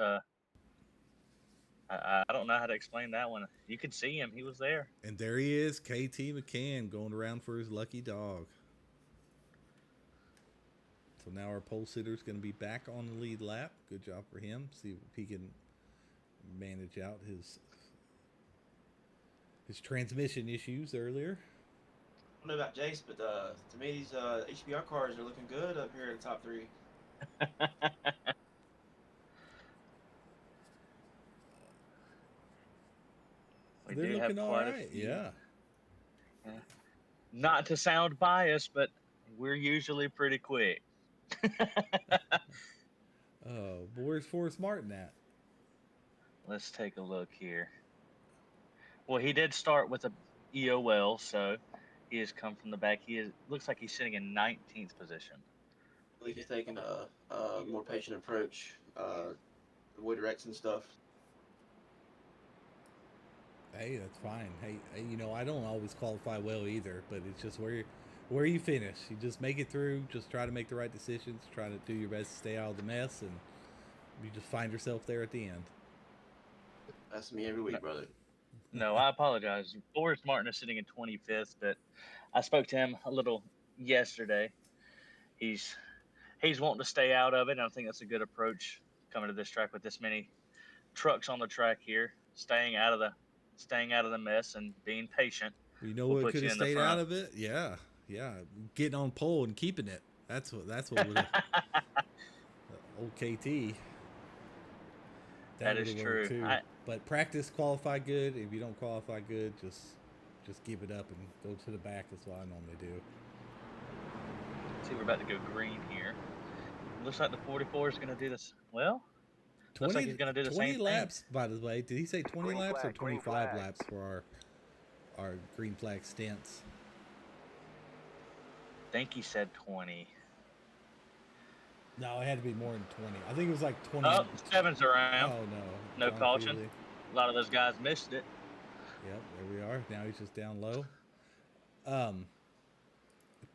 I don't know how to explain that one. You could see him. He was there. And there he is, KT McCann, going around for his lucky dog. So now our pole sitter's going to be back on the lead lap. Good job for him. See if he can manage out his transmission issues earlier. I don't know about Jace, but to me these HVR cars are looking good up here in the top 3. We They're do have looking all quite a right. few. Yeah. Not to sound biased, but we're usually pretty quick. Oh, but where's Forrest Martin at? Let's take a look here. Well, he did start with a EOL, so he has come from the back. Looks like he's sitting in 19th position. I believe he's taking a more patient approach, avoid wrecks and stuff. Hey, that's fine. Hey, I don't always qualify well either, but it's just where you finish. You just make it through. Just try to make the right decisions. Try to do your best to stay out of the mess, and you just find yourself there at the end. That's me every week, brother. No, I apologize. Forrest Martin is sitting in 25th, but I spoke to him a little yesterday. He's wanting to stay out of it, and I think that's a good approach coming to this track with this many trucks on the track here, staying out of the mess and being patient. You know We'll what put could you have in the stayed front. out of it? Yeah. Getting on pole and keeping it. That's what would have. Old KT. That is would've worked true. too. But practice, qualify good. If you don't qualify good, just give it up and go to the back. That's what I normally do. See, we're about to go green here. Looks like the 44 is going to do this. Well, looks like he's going to do the 20 same laps, by the way. Did he say 20 Green laps flag, or green 25 flag. laps for our green flag stints? I think he said 20. No, it had to be more than 20. I think it was like 20. Oh, Seven's around. Oh, no. No John caution. Feely. A lot of those guys missed it. Yep, there we are. Now he's just down low.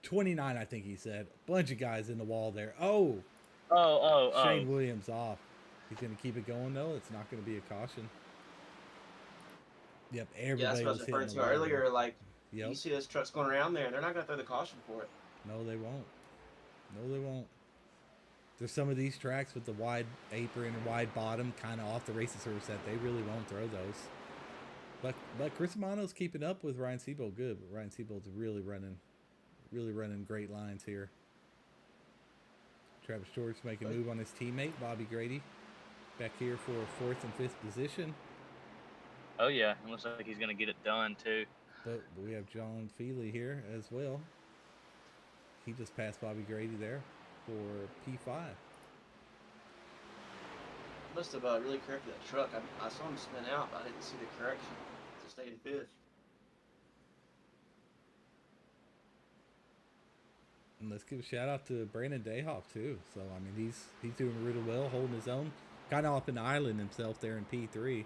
29, I think he said. Bunch of guys in the wall there. Oh, Shane Williams off. He's going to keep it going, though. It's not going to be a caution. Yep, everybody Yeah, that's what I was was hitting referring the to wall earlier. there. Like, Yep. you see those trucks going around there, they're not going to throw the caution for it. No, they won't. No, they won't. There's some of these tracks with the wide apron and wide bottom, kind of off the racing surface, that they really won't throw those. But Chris Amano's keeping up with Ryan Seabold good. But Ryan Seabold's really running great lines here. Travis George making a move on his teammate Bobby Grady, back here for 4th and 5th position. Oh yeah, it looks like he's gonna get it done too. But we have John Feely here as well. He just passed Bobby Grady there for P5. Must have really corrected that truck. I saw him spin out, but I didn't see the correction to stay in 5th. And let's give a shout out to Brandon Dayhoff too. So I mean, he's doing really well, holding his own, kind of up in the island himself there in P3.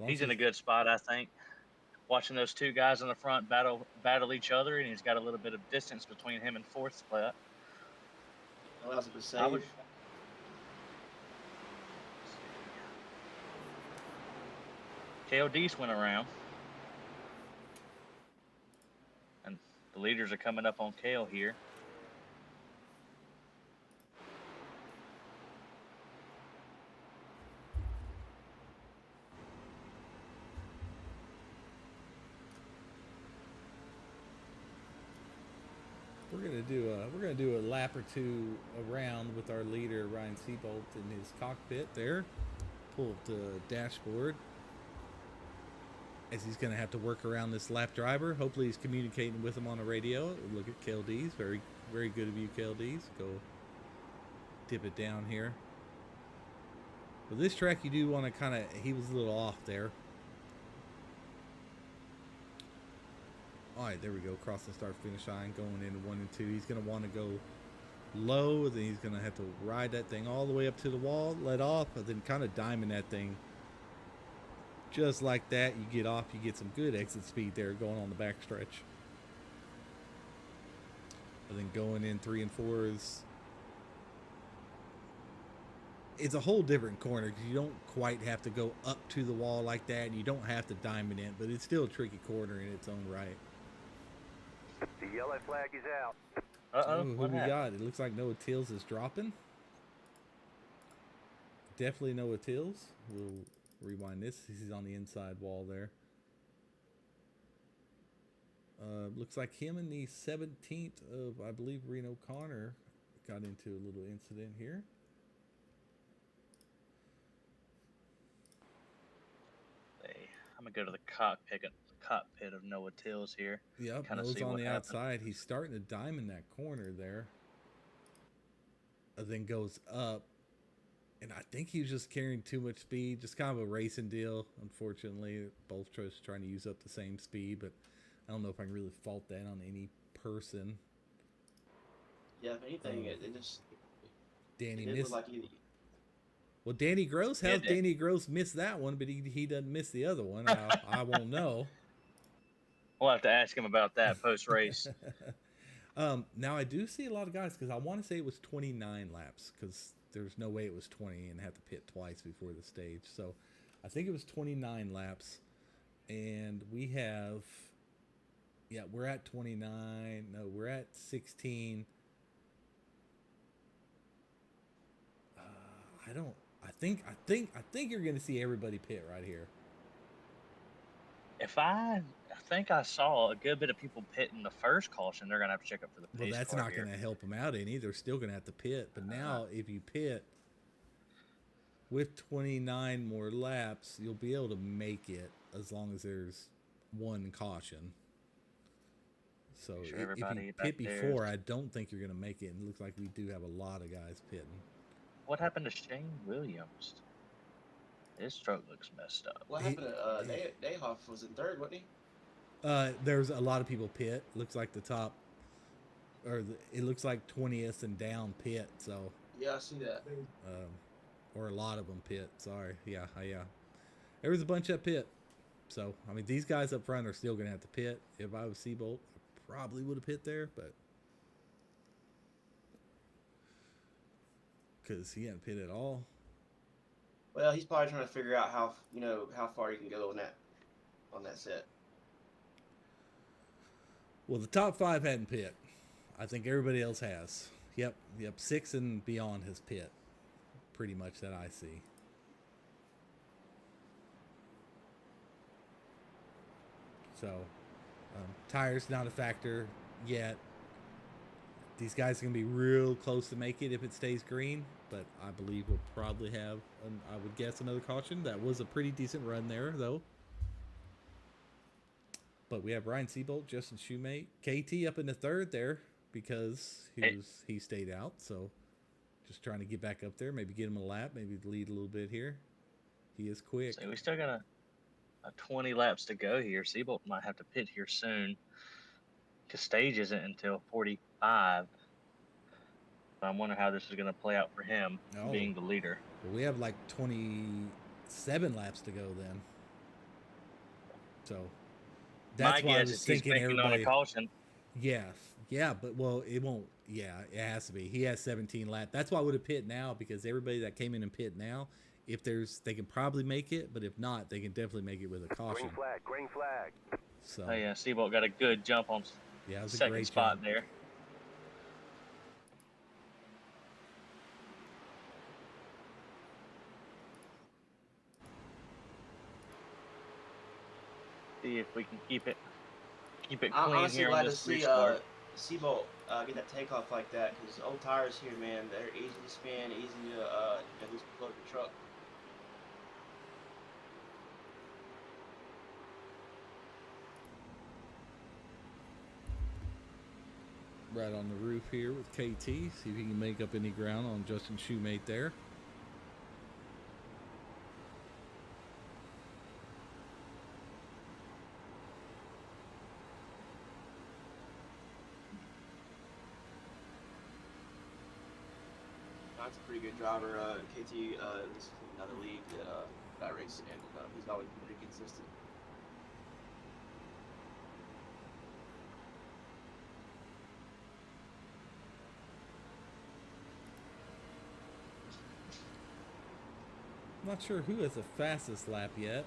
He's in a good spot, I think. Watching those two guys in the front battle each other, and he's got a little bit of distance between him and 4th split. Oh, that was a good save. Kale Deese went around. And the leaders are coming up on Kale here. We're gonna do a lap or two around with our leader Ryan Seabolt in his cockpit there. Pull up the dashboard as he's gonna have to work around this lap driver. Hopefully he's communicating with him on the radio. Look at KLD's, very very good of you, KLD's. Go dip it down here. But this track you do want to kind of, he was a little off there. All right, there we go. Cross the start finish line, going into 1 and 2. He's going to want to go low. Then he's going to have to ride that thing all the way up to the wall, let off, and then kind of diamond that thing. Just like that, you get off, you get some good exit speed there going on the back stretch. And then going in 3 and 4 is, it's a whole different corner because you don't quite have to go up to the wall like that, and you don't have to diamond it, but it's still a tricky corner in its own right. The yellow flag is out. Uh-oh, Ooh, who we got? It looks like Noah Tills is dropping. Definitely Noah Tills. We'll rewind this. He's on the inside wall there. Looks like him and the 17th of, I believe, Reno Connor got into a little incident here. I'm going to go to the cockpit of Noah Tills here. Yep, Kinda Noah's see on what the happened. outside. He's starting to diamond that corner there. Then goes up. And I think he was just carrying too much speed. Just kind of a racing deal, unfortunately. Both just trying to use up the same speed, but I don't know if I can really fault that on any person. Yeah, if anything, it just Danny it did missed. look like he, Well, Danny Gross, how's Yeah, Danny Gross missed that one, but he doesn't miss the other one? I won't know. We'll have to ask him about that post-race. Now, I do see a lot of guys, because I want to say it was 29 laps, because there's no way it was 20 and had to pit twice before the stage. So I think it was 29 laps. And we have, yeah, we're at 29. No, we're at 16. I think you're going to see everybody pit right here. I think I saw a good bit of people pitting the first caution. They're going to have to check up for the Well, pace that's car not here. going to help them out any. They're still going to have to pit. But now, if you pit with 29 more laps, you'll be able to make it as long as there's one caution. So Make sure if everybody you back pit there before, I don't think you're going to make it. And it looks like we do have a lot of guys pitting. What happened to Shane Williams? His stroke looks messed up. what happened to Dayhoff was in 3rd, wasn't he? There's a lot of people pit. Looks like the top it looks like 20th and down pit. So, Yeah, I see that. or a lot of them pit. Sorry, yeah. There was a bunch at pit. So, I mean, these guys up front are still gonna have to pit. If I was Seabolt, I probably would have pit there, but because he hadn't pit at all. Well, he's probably trying to figure out how far he can go on that set. Well, the top 5 hadn't pit. I think everybody else has. Yep. 6 and beyond has pit. Pretty much that I see. So, tires not a factor yet. These guys are going to be real close to make it if it stays green, but I believe we'll probably have, I would guess, another caution. That was a pretty decent run there, though. But we have Ryan Seabolt, Justin Shoemate, KT up in the third there because he stayed out. So just trying to get back up there, maybe get him a lap, maybe lead a little bit here. He is quick. So we still got a 20 laps to go here. Seabolt might have to pit here soon because stage isn't until 45. I'm wondering how this is going to play out for him being the leader. Well, we have like 27 laps to go then. So that's why I was thinking everybody. On a caution. Yeah, but well, it won't. Yeah, it has to be. He has 17 laps. That's why I would have pit now because everybody that came in and pit now, if they can probably make it, but if not, they can definitely make it with a caution. Green flag. So oh yeah, Seabolt got a good jump on it was a second great spot jump there. See if we can keep it clean I'm honestly here glad on to this see restart. Seabolt get that takeoff like that because old tires here, man, they're easy to spin, easy to just blow the truck. right on the roof here with KT. See if he can make up any ground on Justin Shoemate there. That's a pretty good driver. KT this is another league that I race in. He's always been pretty consistent. I'm not sure who has the fastest lap yet.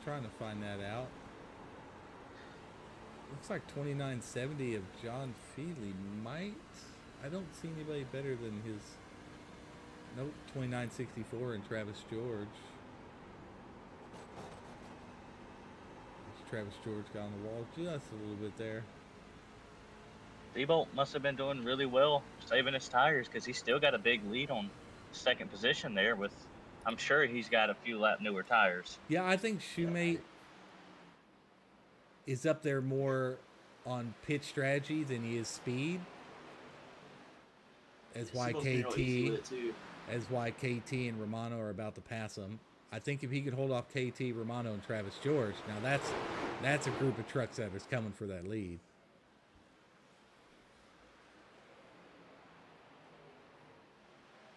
Trying to find that out. Looks like 2970 of John Feely might. I don't see anybody better than his. Nope, 2964 and Travis George. Travis George got on the wall just a little bit there. Seabolt must have been doing really well saving his tires because he's still got a big lead on second position there with, I'm sure he's got a few lap newer tires. Yeah, I think Shoemate is up there more on pit strategy than he is speed. As why KT and Romano are about to pass him. I think if he could hold off KT, Romano, and Travis George, now that's a group of truck setters coming for that lead.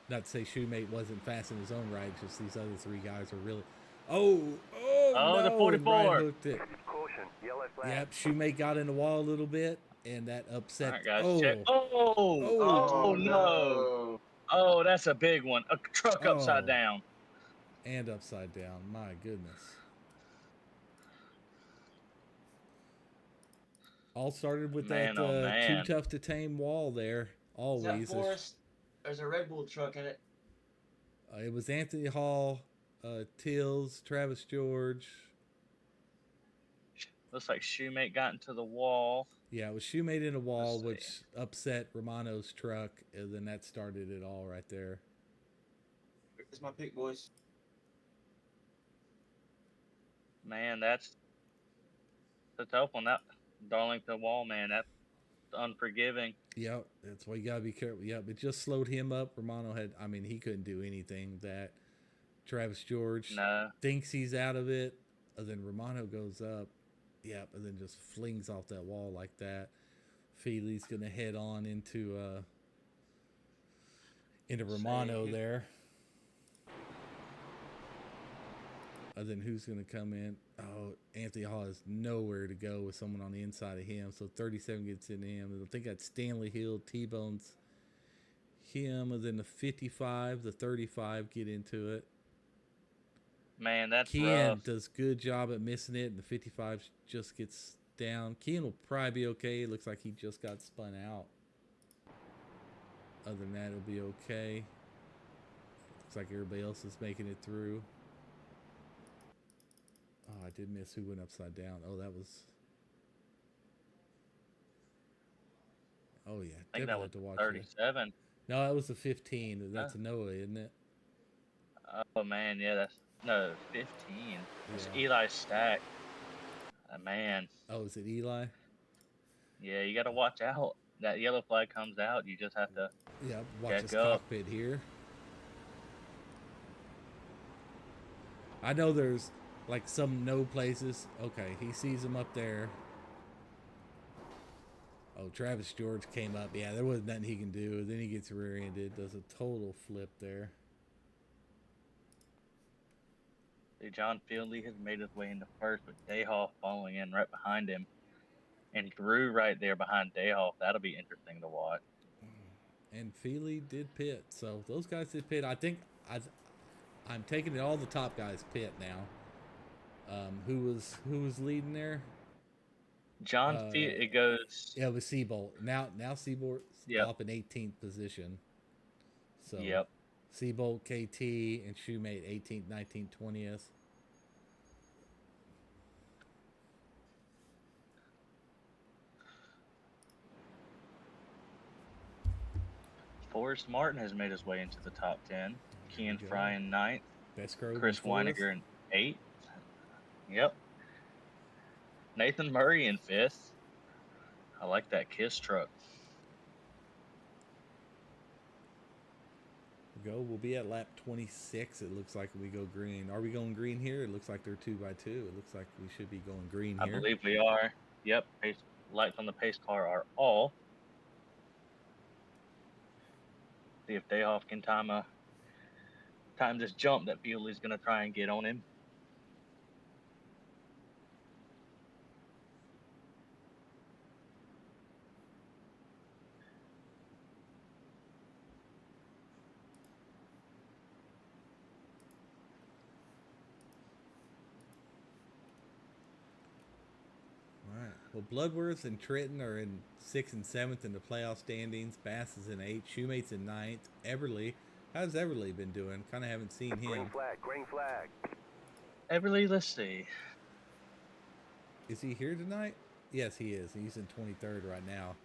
Not to say Shoemate wasn't fast in his own right, just these other three guys are really. Oh, no, the 44. Brian hooked it. Caution, yellow flag. Yep, Shoemate got in the wall a little bit, and that upset. All right, guys, oh, check. Oh, no. Oh, that's a big one. A truck upside down. And upside down. My goodness. All started with that too tough to tame wall there. Always. Is that Forrest? There's a Red Bull truck in it. It was Anthony Hall, Tills, Travis George. Looks like Shoemate got into the wall. Yeah, it was Shoemate in a wall, which upset Romano's truck, and then that started it all right there. It's my pick, boys. Man, that's a tough one. That Darlington wall, man, that's unforgiving. Yep, that's why you gotta be careful. Yep, it just slowed him up. Romano he couldn't do anything. That Travis George thinks he's out of it, and then Romano goes up. Yep, and then just flings off that wall like that. Feely's gonna head on into Romano See. there. Then who's going to come in? Oh, Anthony Hall has nowhere to go with someone on the inside of him. So 37 gets into him. I think that's Stanley Hill, T-Bones him. And then the 55, the 35 get into it. Man, that's Ken rough. does good job at missing it, and the 55 just gets down. Ken will probably be okay. It looks like he just got spun out. Other than that, it'll be okay. Looks like everybody else is making it through. Oh, I did miss who went upside down. Oh, that was... Oh, yeah. I think that Definitely was have to watch 37. that. No, that was a 15. That's a Noah, isn't it? Oh man, yeah, that's no 15. It's Yeah. Eli Stack. Man, Oh, is it Eli? yeah, you got to watch out. That yellow flag comes out. You just have to. Yeah, watch Check his up. cockpit here. I know there's like some no places. Okay, he sees him up there. Oh, Travis George came up. Yeah, there wasn't nothing he can do. Then he gets rear-ended. Does a total flip there. See, John Fieldley has made his way into first, but Dayhoff following in right behind him, and Drew right there behind Dayhoff. That'll be interesting to watch. And Feely did pit. So those guys did pit. I think I'm taking it all the top guys pit now. Who was leading there? John it goes. Yeah, it was Seabolt. Now Seabolt's Yep. up in 18th position. So Yep. Seabolt, KT, and Shoemate 18th, 19th, 20th. Forrest Martin has made his way into the top 10. Kean go. Fry in 9th. Bestgrove Chris and Forrest. Weiniger in 8th. Yep. Nathan Murray in 5th. I like that KISS truck. We'll be at lap 26. It looks like we go green. Are we going green here? It looks like they're 2x2. It looks like we should be going green I here. believe we are. Yep. Lights on the pace car are all. See if Dayhoff can time this jump that Bewley's going to try and get on him. All right. Well, Bloodworth and Trenton are in 6th and 7th in the playoff standings. Bass is in 8th. Shoemate's in 9th. Everly. How's Everly been doing? Kind of haven't seen Green him. flag, green flag. Everly, let's see. Is he here tonight? Yes, he is. He's in 23rd right now.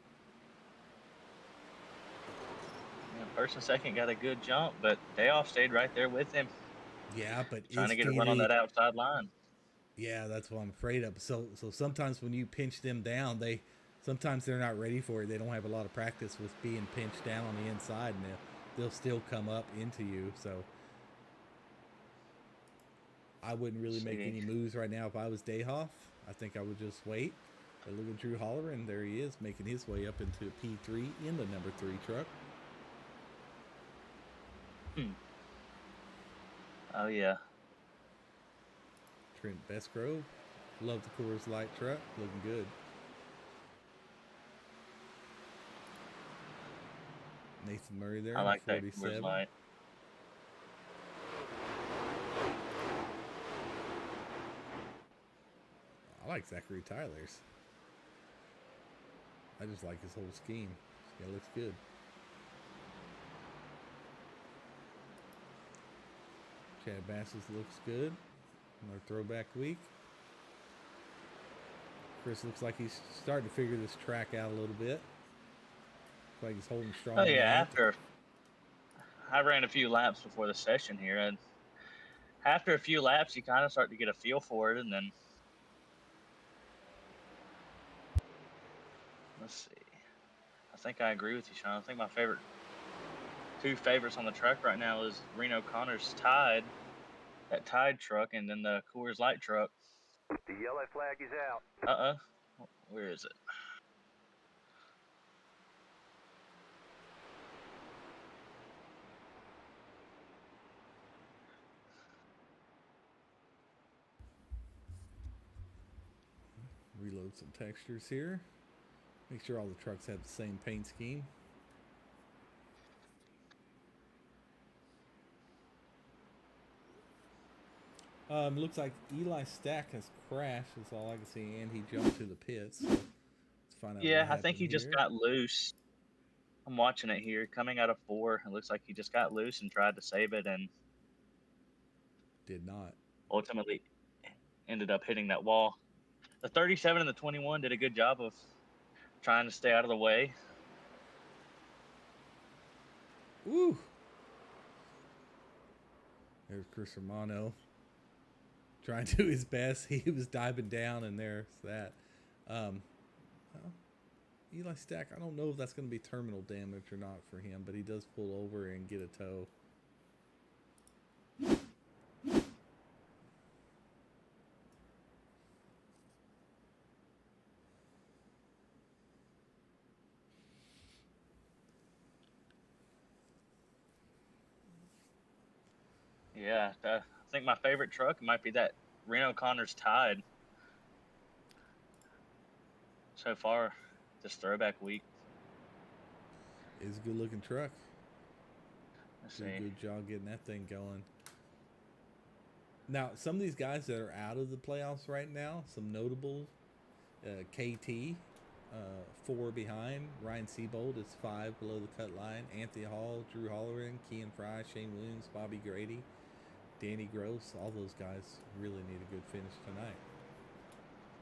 Yeah, first and second got a good jump, but Dayhoff stayed right there with him, Yeah, but trying is to get a run on Feely- that outside line. Yeah, that's what I'm afraid of. So sometimes when you pinch them down, sometimes they're not ready for it. They don't have a lot of practice with being pinched down on the inside, and they'll still come up into you. So I wouldn't really make any moves right now if I was Dayhoff. I think I would just wait. But look at Drew Holler, and there he is making his way up into P3 in the number 3 truck. Oh, yeah. Trent Bestgrove, love the Coors Light truck, looking good. Nathan Murray there, I like that 47. Coors Light. I like Zachary Tyler's. I just like his whole scheme. Yeah, it looks good. Chad Bass's looks good. Another throwback week. Chris looks like he's starting to figure this track out a little bit. Looks like he's holding strong. Oh, yeah, tonight. after I ran a few laps before the session here, and after a few laps, you kind of start to get a feel for it, and then let's see. I think I agree with you, Sean. I think my two favorites on the track right now is Reno Connor's Tide, that Tide truck, and then the Coors Light truck. The yellow flag is out. Where is it? Load some textures here. Make sure all the trucks have the same paint scheme. Looks like Eli Stack has crashed. That's all I can see, and he jumped to the pits. So let's find out Yeah, what I think he happened just here. got loose. I'm watching it here, coming out of 4. It looks like he just got loose and tried to save it, and Did not. ultimately ended up hitting that wall. The 37 and the 21 did a good job of trying to stay out of the way. Woo! There's Chris Romano trying to do his best. He was diving down, and there's that. Well, Eli Stack, I don't know if that's going to be terminal damage or not for him, but he does pull over and get a tow. Yeah, I think my favorite truck might be that Reno Connors Tide. So far, this throwback week. It's a good looking truck. Let's Did a see. good job getting that thing going. Now, some of these guys that are out of the playoffs right now, some notable, KT, 4 behind. Ryan Seabold is 5 below the cut line. Anthony Hall, Drew Holleran, Kean Fry, Shane Williams, Bobby Grady, Danny Gross. All those guys really need a good finish tonight.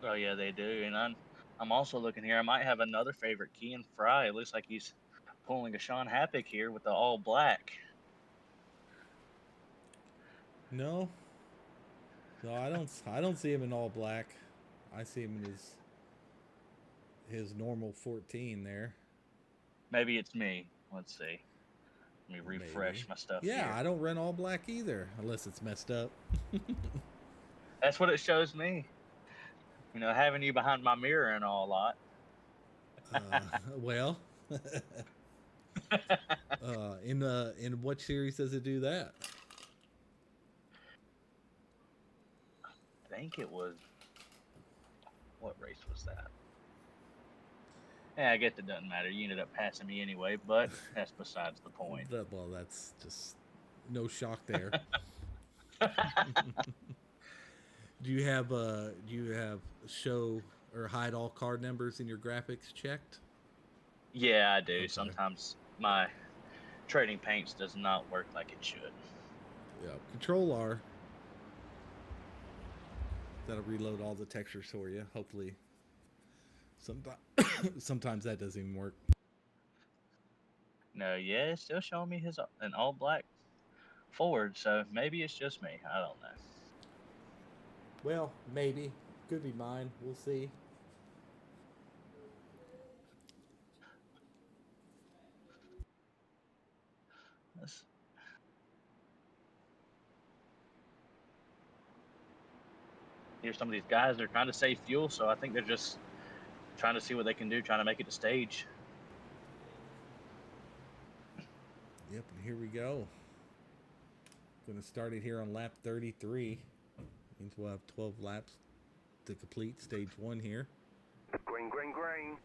Oh yeah, they do. And I'm also looking here. I might have another favorite, Kean Fry. It looks like he's pulling a Sean Happick here with the all black. No, I don't see him in all black. I see him in his normal 14 there. Maybe it's me. Let's see. Let me refresh Maybe. my stuff Yeah, here. I don't run all black either, unless it's messed up. That's what it shows me. You know, having you behind my mirror and all a lot. Well, in what series does it do that? I think it was. What race was that? Yeah, I guess it doesn't matter. You ended up passing me anyway, but that's besides the point. Well, that's just no shock there. Do you have show or hide all card numbers in your graphics checked? Yeah, I do. Okay. Sometimes my trading paints does not work like it should. Yeah. Control R. That'll reload all the textures for you. Hopefully. Sometimes that doesn't even work. No, yeah, it's still showing me an all black Ford, so maybe it's just me. I don't know. Well, maybe. Could be mine. We'll see. Here's some of these guys. They're trying to save fuel, so I think they're just trying to see what they can do, trying to make it to stage. Yep, and here we go. Going to start it here on lap 33. Means we'll have 12 laps to complete stage 1 here. Green, green, green.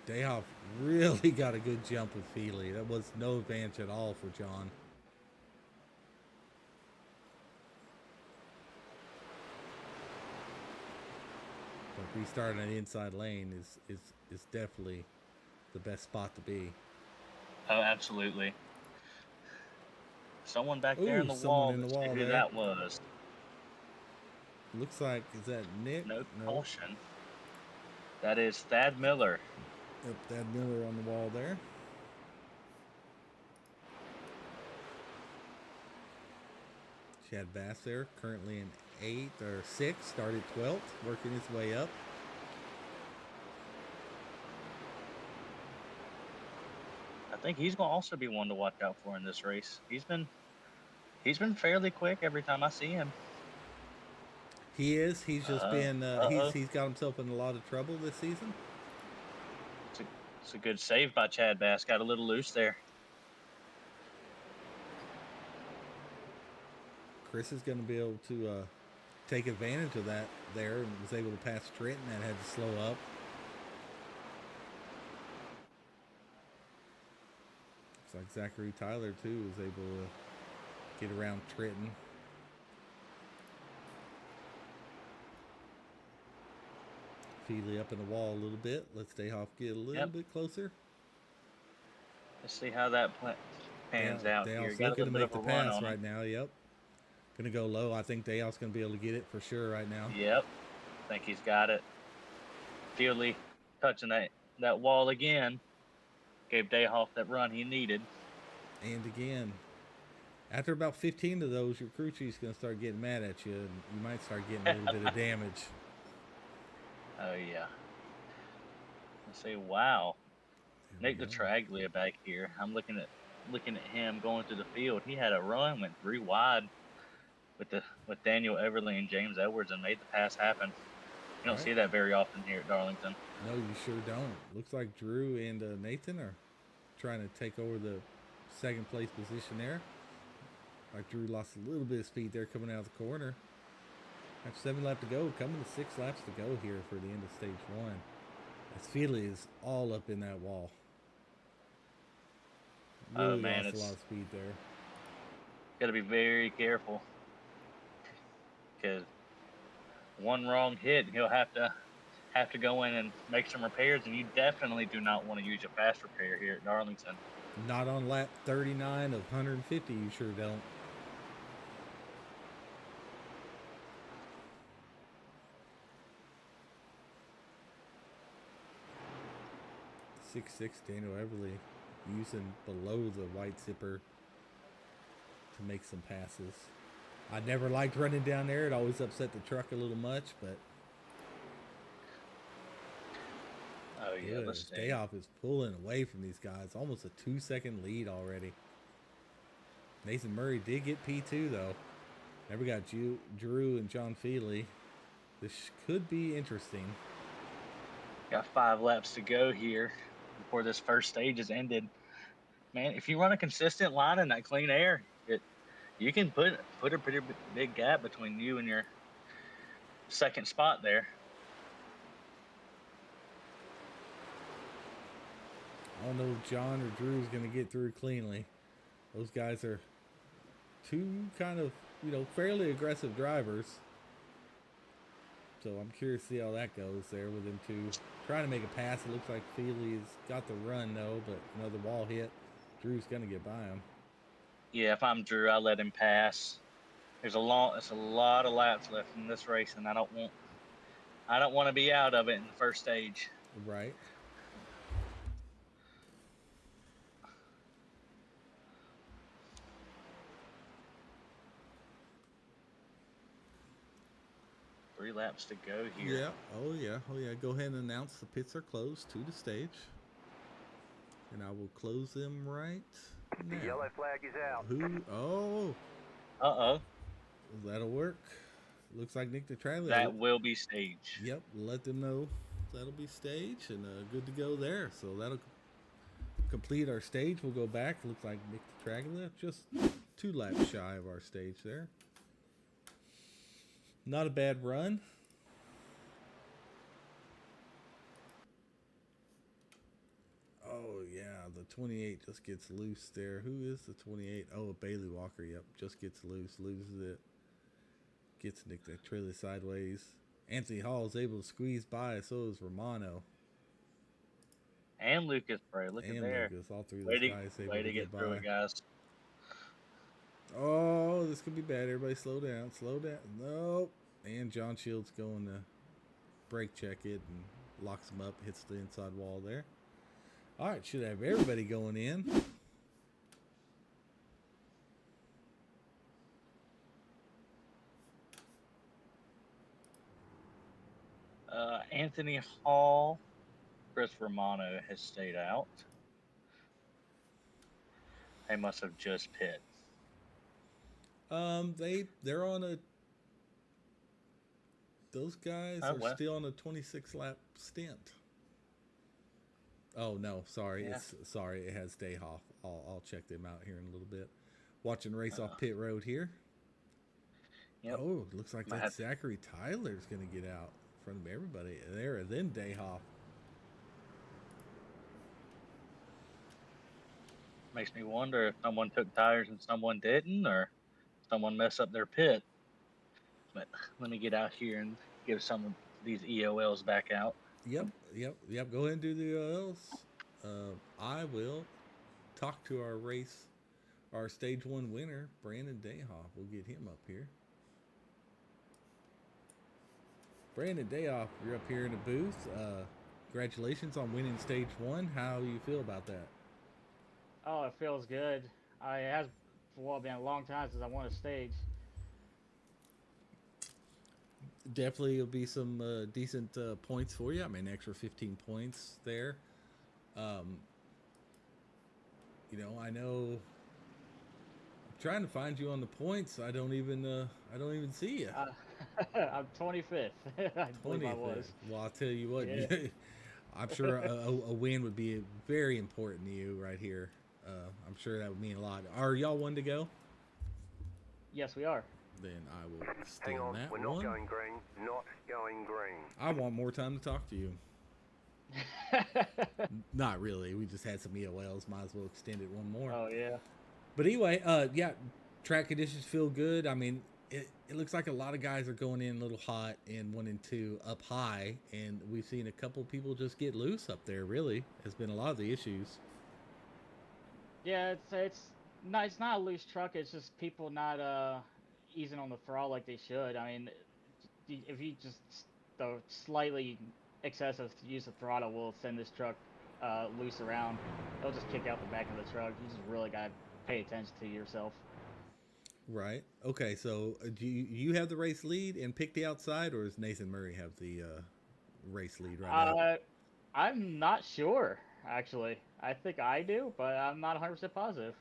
Dayhoff really got a good jump with Feely. That was no advantage at all for John. But restarting an inside lane is definitely the best spot to be. Oh, absolutely. Someone back there in the someone wall. in the Let's see wall who there. that was. Looks like, is that Nick? No caution. That is Thad Miller. Yep, Thad Miller on the wall there. Chad Bass there, currently in 8th or 6th, started 12th, working his way up. I think he's going to also be one to watch out for in this race. He's been fairly quick every time I see him. He is. He's just been. He's got himself in a lot of trouble this season. It's a good save by Chad Bass. Got a little loose there. Chris is going to be able to take advantage of that there and was able to pass Trenton and had to slow up. Looks like Zachary Tyler, too, was able to get around Trenton. Feely up in the wall a little bit. Let's Dayhoff get a little bit closer. Let's see how that pans out here. Dayhoff's Got a looking to little bit make of the a run pass on him. right now. Yep. Gonna go low. I think Dayhoff's gonna be able to get it for sure right now. Yep. I think he's got it. Feely touching that wall again. Gave Dayhoff that run he needed. And again, after about 15 of those, your crew chief's gonna start getting mad at you, and you might start getting a little bit of damage. Oh yeah. Let's see. Wow. There Nick we go. DeTraglia back here. I'm looking at him going through the field. He had a run, went 3 wide with Daniel Everly and James Edwards, and made the pass happen. You don't Right. see that very often here at Darlington. No, you sure don't. Looks like Drew and Nathan are trying to take over the second place position there. Like Drew lost a little bit of speed there coming out of the corner. Have 7 laps to go, coming to 6 laps to go here for the end of stage 1. As Feely is all up in that wall. Oh, Really man, lost a it's- lot of speed there. Got to be very careful, because one wrong hit, he'll have to go in and make some repairs, and you definitely do not want to use a fast repair here at Darlington. Not on lap 39 of 150, you sure don't. Six Daniel Everly using below the white zipper to make some passes. I never liked running down there. It always upset the truck a little much, but Oh yeah, good. let's see. Dayoff is pulling away from these guys. Almost a 2-second lead already. Nathan Murray did get P2 though. Now we got Drew and John Feely. This could be interesting. Got 5 laps to go here before this first stage is ended. Man, if you run a consistent line in that clean air, you can put a pretty big gap between you and your second spot there. I don't know if John or Drew's going to get through cleanly. Those guys are two kind of, fairly aggressive drivers. So I'm curious to see how that goes there with them two. Trying to make a pass. It looks like Feely's got the run, though, but another wall hit. Drew's going to get by him. Yeah, if I'm Drew, I'll let him pass. It's a lot of laps left in this race, and I don't want to be out of it in the first stage. Right. Three laps to go here. Yeah. Oh, yeah. Go ahead and announce the pits are closed to the stage. And I will close them right now. The yellow flag is out. Who? Oh, Uh-oh. that'll work. Looks like Nick DeTraglia. That will be stage. Yep, let them know that'll be stage and good to go there. So that'll complete our stage. We'll go back. Looks like Nick DeTraglia just 2 laps shy of our stage there. Not a bad run. Oh, yeah, the 28 just gets loose there. Who is the 28? Oh, Bailey Walker. Yep, just gets loose, loses it. Gets Nick DeTraglia sideways. Anthony Hall is able to squeeze by, so is Romano. And Lucas Bray. Look And at there. Lucas, all 3 of Way those to, guys able way to to get by. through it, guys. Oh, this could be bad. Everybody slow down. Slow down. Nope. And John Shields going to brake check it and locks him up, hits the inside wall there. All right, should have everybody going in. Anthony Hall, Chris Romano has stayed out. They must have just pit. They're on a. Those guys Oh, are well. still on a 26 lap stint. Oh no, sorry, Yeah. sorry. It has Dayhoff. I'll check them out here in a little bit. Watching race off pit road here. Yep. Oh, it looks like Might that have- Zachary Tyler's going to get out in front of everybody there, and then Dayhoff. Makes me wonder if someone took tires and someone didn't, or someone messed up their pit. But let me get out here and give some of these EOLs back out. Yep. Go ahead and do the else. I will talk to our stage 1 winner, Brandon Dayhoff. We'll get him up here. Brandon Dayhoff, you're up here in the booth. Congratulations on winning stage 1. How you feel about that? Oh, it feels good. It has been a long time since I won a stage. Definitely it'll be some decent points for you. I mean, extra 15 points there. I know I'm trying to find you on the points. I don't even see you. I'm 25th. I believe I was. Well, I'll tell you what. Yeah. I'm sure a win would be very important to you right here. I'm sure that would mean a lot. Are y'all one to go? Yes, we are. Then I will Hang steal on, that we're not one. going green. Not going green. I want more time to talk to you. Not really. We just had some EOLs. Might as well extend it one more. Oh, yeah. But anyway, yeah, track conditions feel good. I mean, it looks like a lot of guys are going in a little hot in 1 and 2 up high, and we've seen a couple people just get loose up there. Really, has been a lot of the issues. Yeah, it's not a loose truck. It's just people not easing on the throttle like they should. I mean, if you just the slightly excessive use of throttle will send this truck loose around. It'll just kick out the back of the truck. You just really got to pay attention to yourself. Right. Okay. So do you have the race lead and pick the outside, or does Nathan Murray have the race lead right now? I'm not sure, actually. I think I do, but I'm not 100% positive.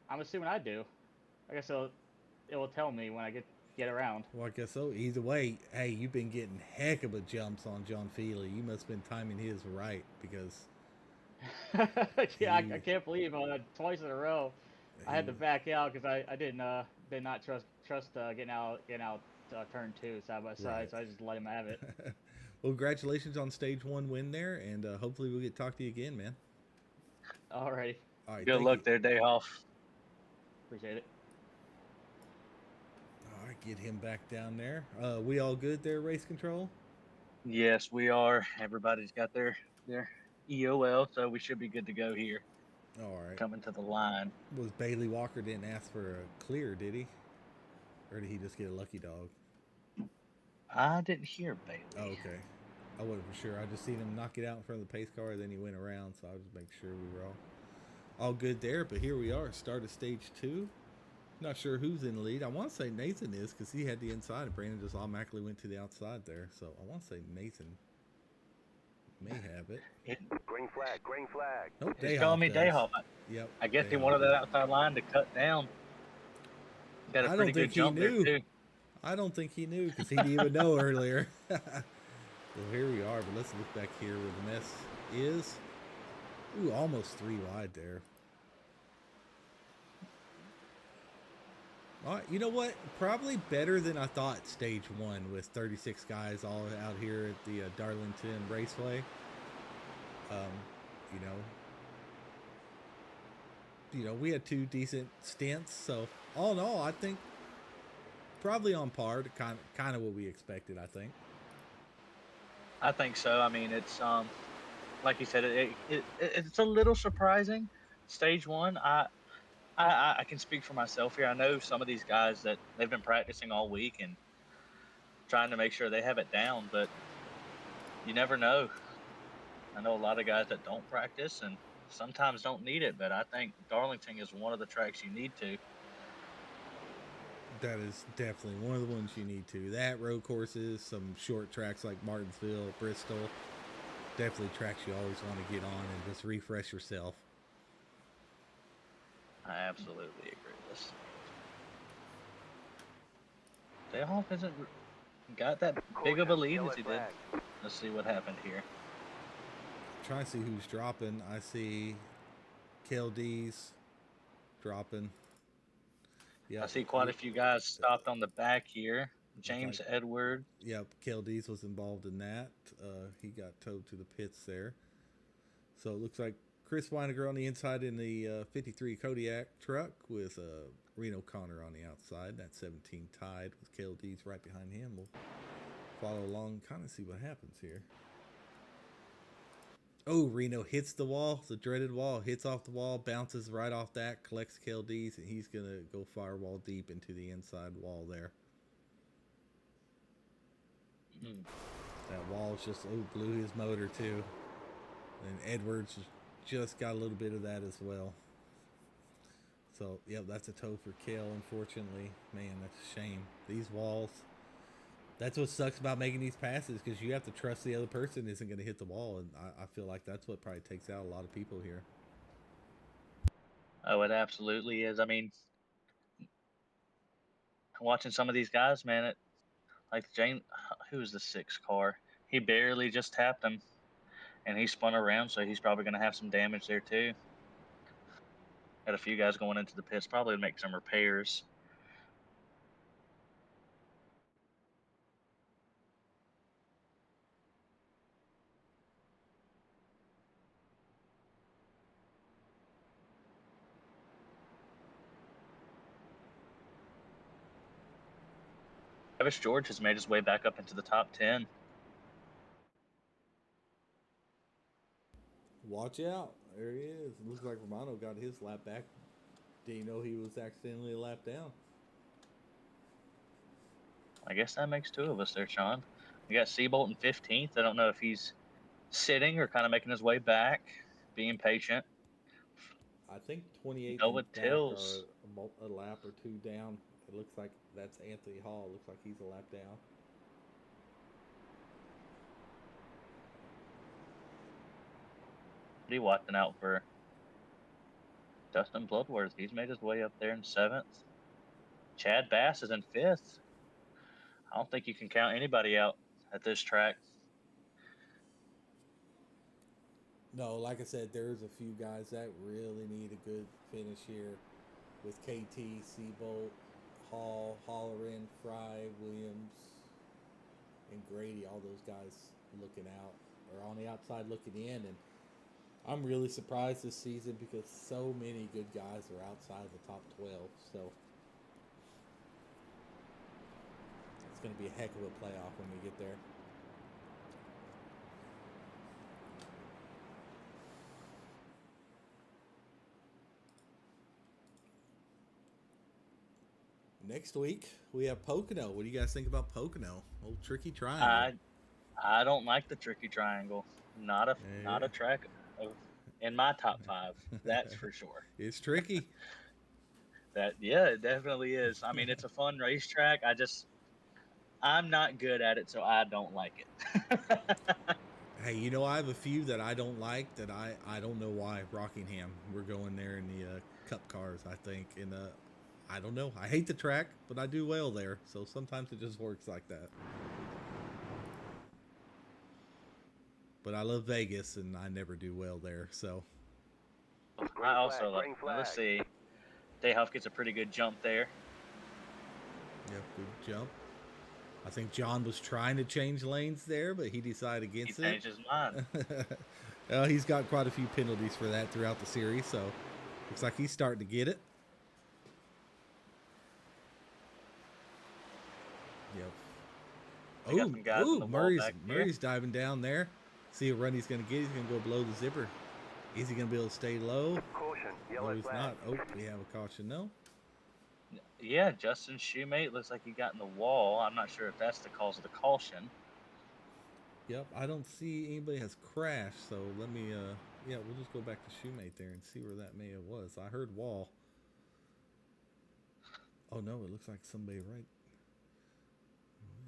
I'm assuming I do. I guess it will tell me when I get around. Well, I guess so. Either way, hey, you've been getting heck of a jumps on John Feely. You must have been timing his right, because Yeah, I can't believe twice in a row I had to back out because I did not trust getting out turn 2 side by side, Right. so I just let him have it. Well, congratulations on stage 1 win there, and hopefully we'll get to talk to you again, man. Alrighty, All right. Good thank luck you. there, Dayhoff. appreciate it. All right, get him back down there. We all good there, race control? Yes, we are. Everybody's got their EOL, so we should be good to go here. All right. Coming to the line. Was Bailey Walker didn't ask for a clear, did he? Or did he just get a lucky dog? I didn't hear Bailey. Oh, okay. I wasn't for sure. I just seen him knock it out in front of the pace car, then he went around, so I was just making sure we were all good there. But here we are, start of stage 2. Not sure who's in the lead. I want to say Nathan is, because he had the inside, and Brandon just automatically went to the outside there. So I want to say Nathan may have it. Green flag, green flag. Nope, He's calling me does. Dayhoff. Yep. I guess he Dayhoff wanted does. that outside line to cut down. Got a I pretty don't good think he jump there knew. too. I don't think he knew, because he didn't even know earlier. Well, here we are, but let's look back here where the mess is. Ooh, almost 3 wide there. All right, you know what? Probably better than I thought stage 1 with 36 guys all out here at the Darlington Raceway. We had 2 decent stints, so all in all, I think probably on par to kind of what we expected, I think. I think so. I mean, it's like you said, it's a little surprising. Stage 1, I can speak for myself here. I know some of these guys that they've been practicing all week and trying to make sure they have it down, but you never know. I know a lot of guys that don't practice and sometimes don't need it, but I think Darlington is one of the tracks you need to. That is definitely one of the ones you need to. That, road courses, some short tracks like Martinsville, Bristol, definitely tracks you always want to get on and just refresh yourself. I absolutely agree with this. Dayhoff hasn't got that big of a lead as he did. Let's see what happened here. Trying to see who's dropping. I see KLD's dropping. Yeah, I see quite a few guys stopped on the back here. James like- Edward. Yep, Keldees was involved in that. He got towed to the pits there. So it looks like Chris Weiniger on the inside in the 53 Kodiak truck with Reno Connor on the outside. That 17 tied with Keldees right behind him. We'll follow along, kind of see what happens here. Oh, Reno hits the wall, the dreaded wall, hits off the wall, bounces right off that, collects Keldees, and he's going to go firewall deep into the inside wall there. Mm. That wall's just blew his motor too. And Edwards just got a little bit of that as well. So, yep, that's a tow for Kel, unfortunately. Man, that's a shame. These walls, that's what sucks about making these passes, because you have to trust the other person isn't going to hit the wall. And I feel like that's what probably takes out a lot of people here. Oh, it absolutely is. I mean, watching some of these guys, man, like James, who was the 6 car? He barely just tapped him, and he spun around, so he's probably going to have some damage there too. Had a few guys going into the pits, probably to make some repairs. Travis George has made his way back up into the top 10. Watch out. There he is. It looks like Romano got his lap back. Did you know he was accidentally a lap down? I guess that makes 2 of us there, Sean. We got Seabolt in 15th. I don't know if he's sitting or kind of making his way back, being patient. I think 28 Noah and back Tills. are a lap or 2 down. It looks like that's Anthony Hall. Looks like he's a lap down. Pretty watching out for Dustin Bloodworth. He's made his way up there in 7th. Chad Bass is in 5th. I don't think you can count anybody out at this track. No, like I said, there's a few guys that really need a good finish here with KT, Seabolt, Hall, Holleran, Fry, Williams, and Grady. All those guys looking out or on the outside looking in. And I'm really surprised this season because so many good guys are outside the top 12. So it's going to be a heck of a playoff when we get there. Next week we have Pocono. What do you guys think about Pocono? Old tricky triangle. I don't like the tricky triangle. Not a track in my top 5. That's for sure. It's tricky. It definitely is. I mean, it's a fun racetrack. I'm not good at it, so I don't like it. Hey, I have a few that I don't like that I don't know why. Rockingham, we're going there in the Cup cars, I think, and I don't know. I hate the track, but I do well there, so sometimes it just works like that. But I love Vegas, and I never do well there, so. I also like. Let's see. Dayhoff gets a pretty good jump there. Yep, good jump. I think John was trying to change lanes there, but he decided against He changed his mind. He's got quite a few penalties for that throughout the series, so looks like he's starting to get it. We got some guys on the wall back here. Murray's diving down there. See what run he's going to get. He's going to go below the zipper. Is he going to be able to stay low? Caution, No, yellow he's flag. not. Oh, we have a caution. No. Yeah, Justin Shoemate looks like he got in the wall. I'm not sure if that's the cause of the caution. Yep, I don't see anybody has crashed. So let me, we'll just go back to Shoemate there and see where that may have was. I heard wall. Oh no, it looks like somebody right.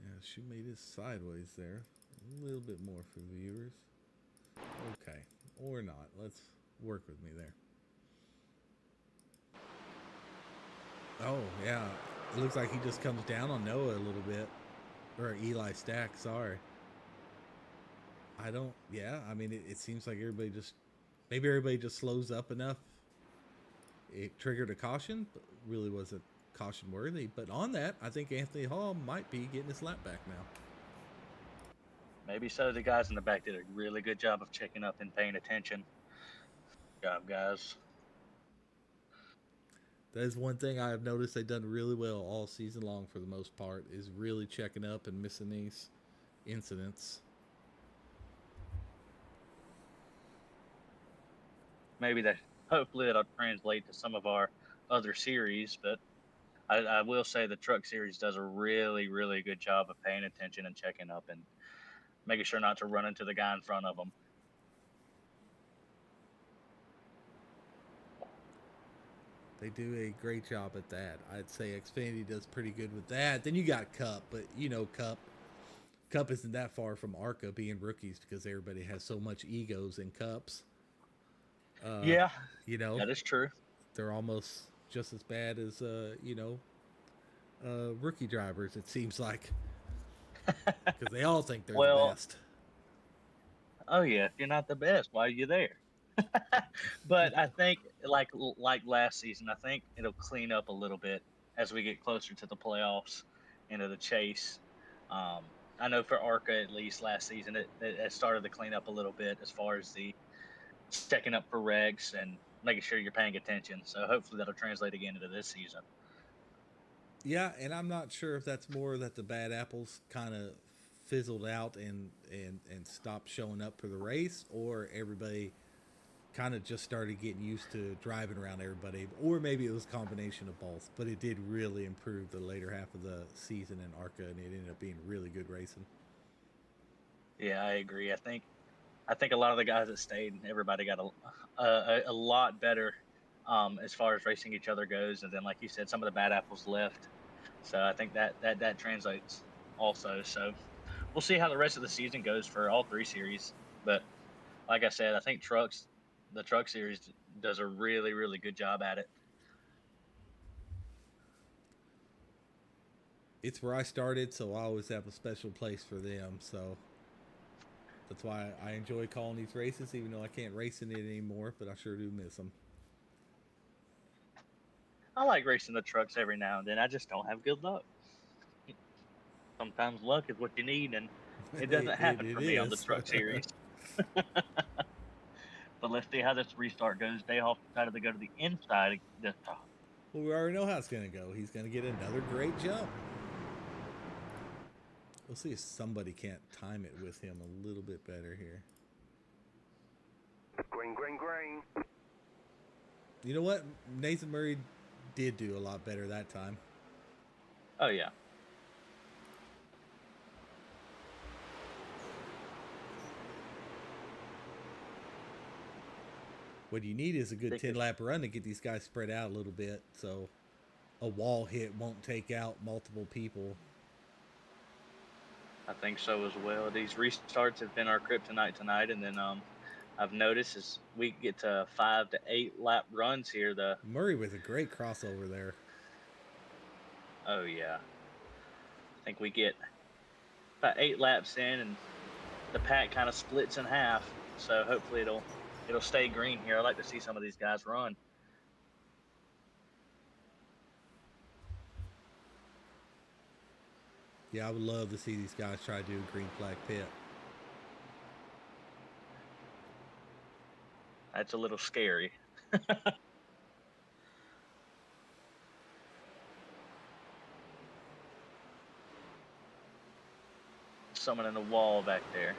Yeah, Shoemate is sideways there. A little bit more for the viewers. Okay, or not. Let's work with me there. Oh, yeah. It looks like he just comes down on Noah a little bit. Or Eli Stack, sorry. I mean, it seems like maybe everybody just slows up enough. It triggered a caution, but really wasn't caution worthy. But on that, I think Anthony Hall might be getting his lap back now. Maybe so. The guys in the back did a really good job of checking up and paying attention. Good job, guys. That is one thing I have noticed they've done really well all season long for the most part, is really checking up and missing these incidents. Maybe that, hopefully that'll translate to some of our other series, but I will say the truck series does a really, really good job of paying attention and checking up and making sure not to run into the guy in front of them. They do a great job at that. I'd say Xfinity does pretty good with that. Then you got Cup, but you know Cup isn't that far from ARCA being rookies because everybody has so much egos in Cups. Yeah, You know, that is true. they're almost just as bad as rookie drivers. It seems like because they all think they're Well, the best. oh yeah, if you're not the best, why are you there? But I think like last season, I think it'll clean up a little bit as we get closer to the playoffs, into the chase. I know for ARCA at least last season it started to clean up a little bit as far as the checking up for wrecks and making sure you're paying attention. So hopefully that'll translate again into this season. Yeah, and I'm not sure if that's more that the bad apples kind of fizzled out and stopped showing up for the race, or everybody kind of just started getting used to driving around everybody, or maybe it was a combination of both. But it did really improve the later half of the season in ARCA, and it ended up being really good racing. Yeah, I agree. I think a lot of the guys that stayed, everybody got a lot better as far as racing each other goes. And then, like you said, some of the bad apples left. So I think that translates also. So we'll see how the rest of the season goes for all three series. But like I said, I think the truck series does a really, really good job at it. It's where I started, so I always have a special place for them. So that's why I enjoy calling these races, even though I can't race in it anymore, but I sure do miss them. I like racing the trucks every now and then. I just don't have good luck. Sometimes luck is what you need, and it doesn't happen It for me on the is. truck series. But let's see how this restart goes. Dayhoff decided to go to the inside this time. Well, we already know how it's going to go. He's going to get another great jump. We'll see if somebody can't time it with him a little bit better here. Green, green, green. You know what? Nathan Murray did do a lot better that time. Oh, yeah. What you need is a good 10-lap run to get these guys spread out a little bit, so a wall hit won't take out multiple people. I think so as well. These restarts have been our kryptonite tonight, and then I've noticed as we get to 5 to 8 lap runs here, Murray with a great crossover there. oh yeah, I think we get about 8 laps in, and the pack kind of splits in half. So hopefully it'll stay green here. I like to see some of these guys run. Yeah, I would love to see these guys try to do a green flag pit. That's a little scary. Someone in the wall back there.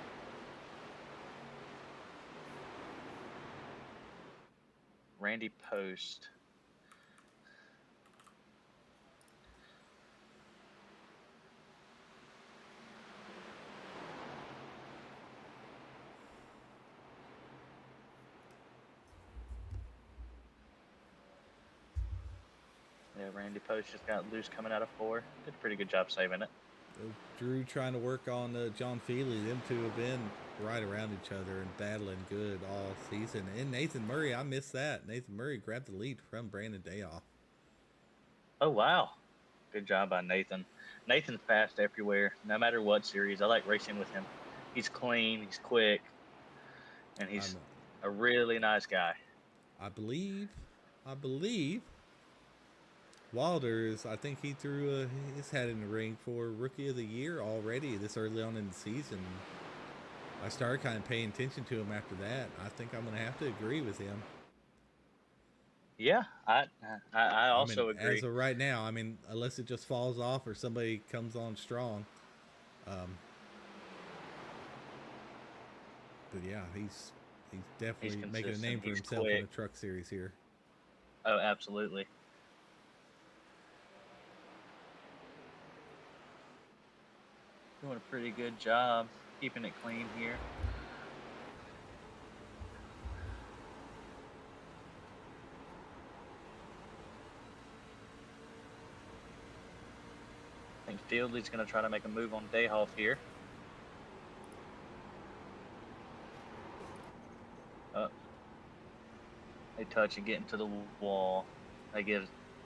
Randy Post. Yeah, Randy Post just got loose coming out of 4. Did a pretty good job saving it. Drew trying to work on John Feely. Them two have been right around each other and battling good all season. And Nathan Murray, I missed that. Nathan Murray grabbed the lead from Brandon Dayoff. Oh, wow. Good job by Nathan. Nathan's fast everywhere, no matter what series. I like racing with him. He's clean, he's quick, and he's a really nice guy. I believe Wilders, I think he threw his hat in the ring for Rookie of the Year already this early on in the season. I started kind of paying attention to him after that. I think I'm going to have to agree with him. Yeah, I I mean, also as agree. of right now, I mean, unless it just falls off or somebody comes on strong. But yeah, he's He's definitely making a consistent. name for He's himself in quick. the truck series here. Oh, absolutely. Doing a pretty good job keeping it clean here. I think Fieldley's going to try to make a move on Dayhoff here. They touch and get into the wall.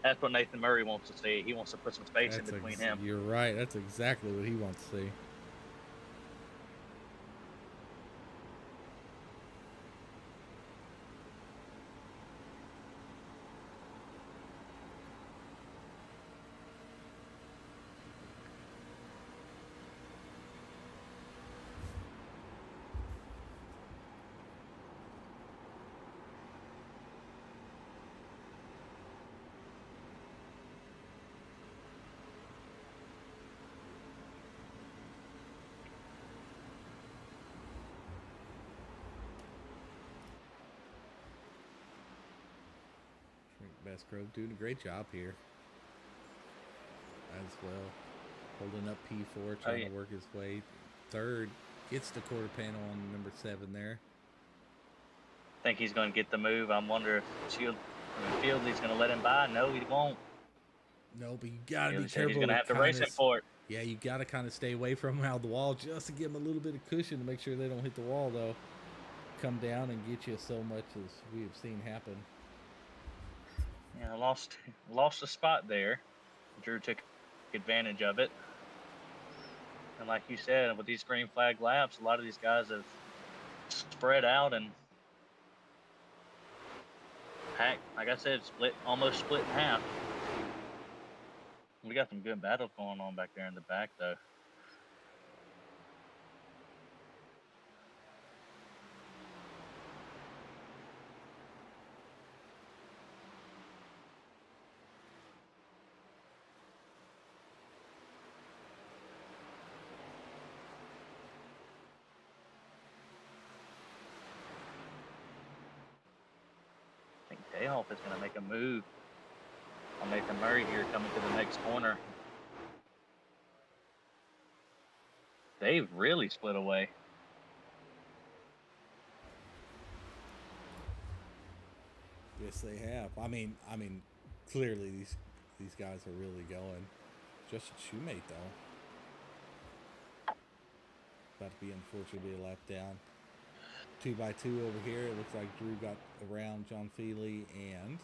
That's what Nathan Murray wants to see. He wants to put some space in between him. You're right. That's exactly what he wants to see. Best Grove doing a great job here as well. Holding up P4, trying to work his way. Third, gets the quarter panel on number 7 there. I think he's going to get the move. I'm wondering if Fieldley's going to let him by. No, he won't. No, but you got to be Fieldley said careful. he's going to have to race him for it. Yeah, you got to kind of stay away from him out of the wall just to give him a little bit of cushion to make sure they don't hit the wall, though. Come down and get you so much as we have seen happen. Yeah, lost a spot there. Drew took advantage of it. And like you said, with these green flag laps, a lot of these guys have spread out and packed. Like I said, almost split in half. We got some good battles going on back there in the back, though. I think Dayhoff is going to make a move on Nathan Murray here coming to the next corner. They've really split away. Yes, they have. I mean, clearly these guys are really going. Just a shoemate though. About to be unfortunate to be a lap down. 2x2 over here. It looks like Drew got around John Feely, and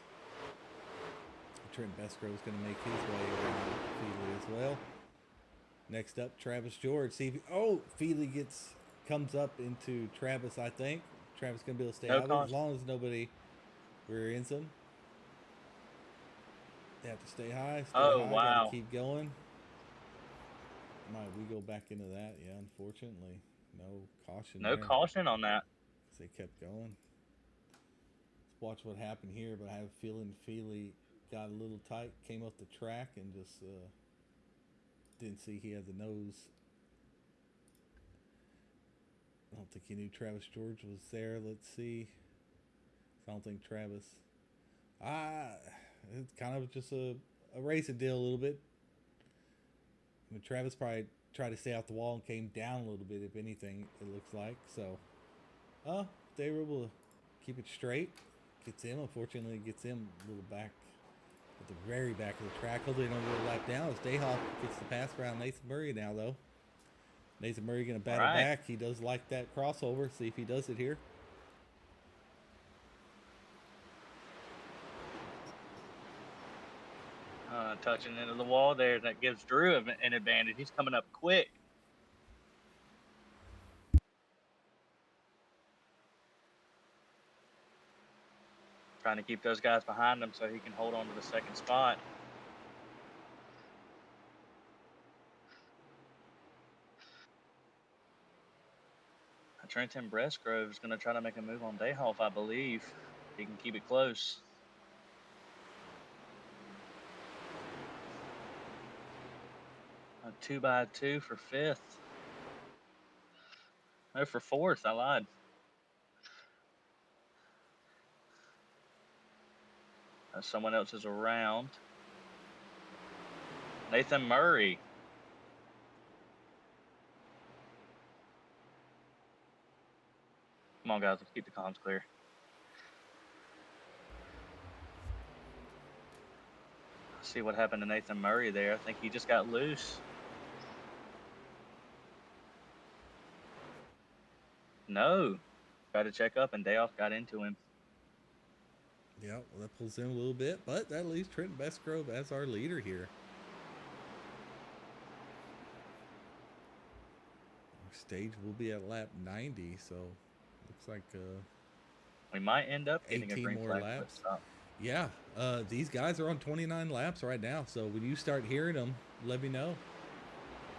Trent Besgrove's going to make his way around Feely as well. Next up, Travis George. See if Feely comes up into Travis. I think Travis going to be able to stay out of it as long as nobody rear-ends him. They have to stay high. Wow. Gotta keep going. Might we go back into that? Yeah, unfortunately. No caution. No caution on that. They kept going. Let's watch what happened here, but I have a feeling Feely got a little tight, came up the track, and just didn't see he had the nose. I don't think he knew Travis George was there. Let's see. I don't think Travis. It's kind of just a racing deal a little bit. I mean, Travis probably tried to stay out the wall and came down a little bit, if anything, it looks like. So, they were able to keep it straight. Unfortunately, gets him a little back at the very back of the track. Hopefully they don't go a lap down as Dayhoff gets the pass around Nathan Murray now, though. Nathan Murray going to battle back. He does like that crossover. See if he does it here. Touching into the wall there. That gives Drew an advantage. He's coming up quick. Trying to keep those guys behind him so he can hold on to the second spot. Trenton Breastgrove is going to try to make a move on Dayhoff, I believe. He can keep it close. A 2x2 for 5th. No, for 4th. I lied. Someone else is around. Nathan Murray. Come on, guys. Let's keep the comms clear. See what happened to Nathan Murray there. I think he just got loose. No. Got to check up, and Dayoff got into him. Yeah, well, that pulls in a little bit, but that leaves Trenton Bestgrove as our leader here. Our stage will be at lap 90, so looks like we might end up getting a 18 green more flag laps. stop. Yeah, these guys are on 29 laps right now, so when you start hearing them, let me know.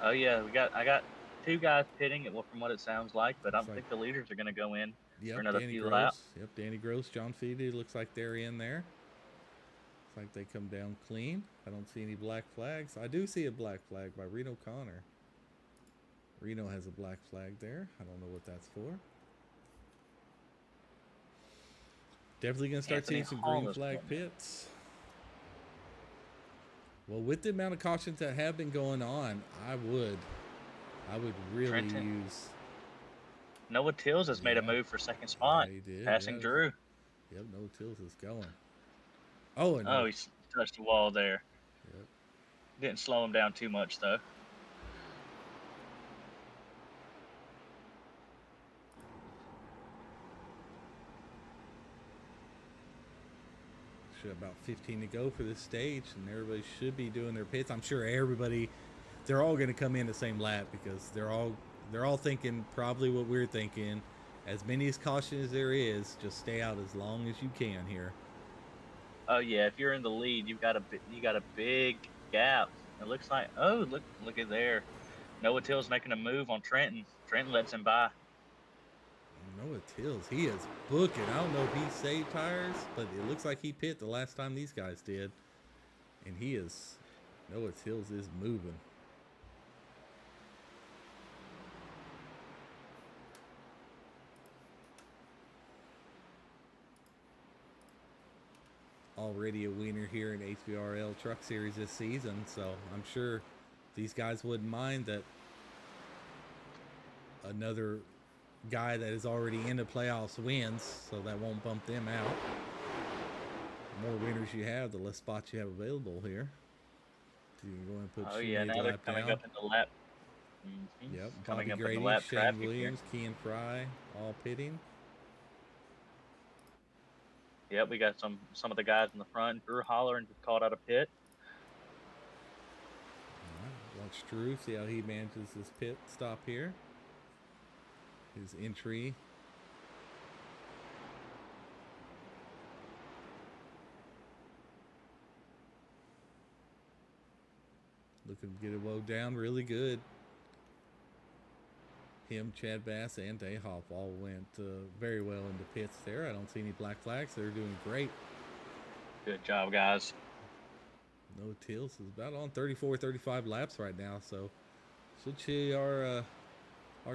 Oh yeah, I got 2 guys pitting it, well, from what it sounds like, but I Looks think like- the leaders are going to go in Yep, for another Danny few Gross. laps. Yep, Danny Gross, John Feedy, looks like they're in there. Looks like they come down clean. I don't see any black flags. I do see a black flag by Reno Connor. Reno has a black flag there. I don't know what that's for. Definitely going to start Anthony seeing some Hall green is flag pulling. pits. Well, with the amount of cautions that have been going on, I would really Trenton. use. Noah Tills has made a Yeah. move for 2nd spot, Yeah, he did. passing Yeah. Drew. Yep, no Tills is going. Oh, and Oh, he's touched the wall there. Yep. Didn't slow him down too much, though. About 15 to go for this stage, and everybody should be doing their pits. I'm sure they're all going to come in the same lap because they're all thinking probably what we're thinking. As many as caution as there is, just stay out as long as you can here. Oh yeah, if you're in the lead, you got a big gap. It looks like look at there. Noah Till's making a move on Trenton. Trenton lets him by. Noah Tills, he is booking. I don't know if he saved tires, but it looks like he pit the last time these guys did. And Noah Tills is moving. Already a winner here in HVRL Truck Series this season, so I'm sure these guys wouldn't mind that another guy that is already in the playoffs wins, so that won't bump them out. The more winners you have, the less spots you have available here. So you can go and put Oh yeah, now they're coming up in the lap. Mm-hmm. Yep, Coming Bobby up in Grady, the lap Shane traffic here. Williams, Kean Fry, all pitting. Yep, we got some of the guys in the front. Drew Hollering just called out a pit. All right, watch Drew, see how he manages this pit stop here. His entry. Looking to get it woe down really good. Him, Chad Bass, and Dayhoff all went very well into pits there. I don't see any black flags. They're doing great. Good job, guys. No Tills is about on 34, 35 laps right now, so should see our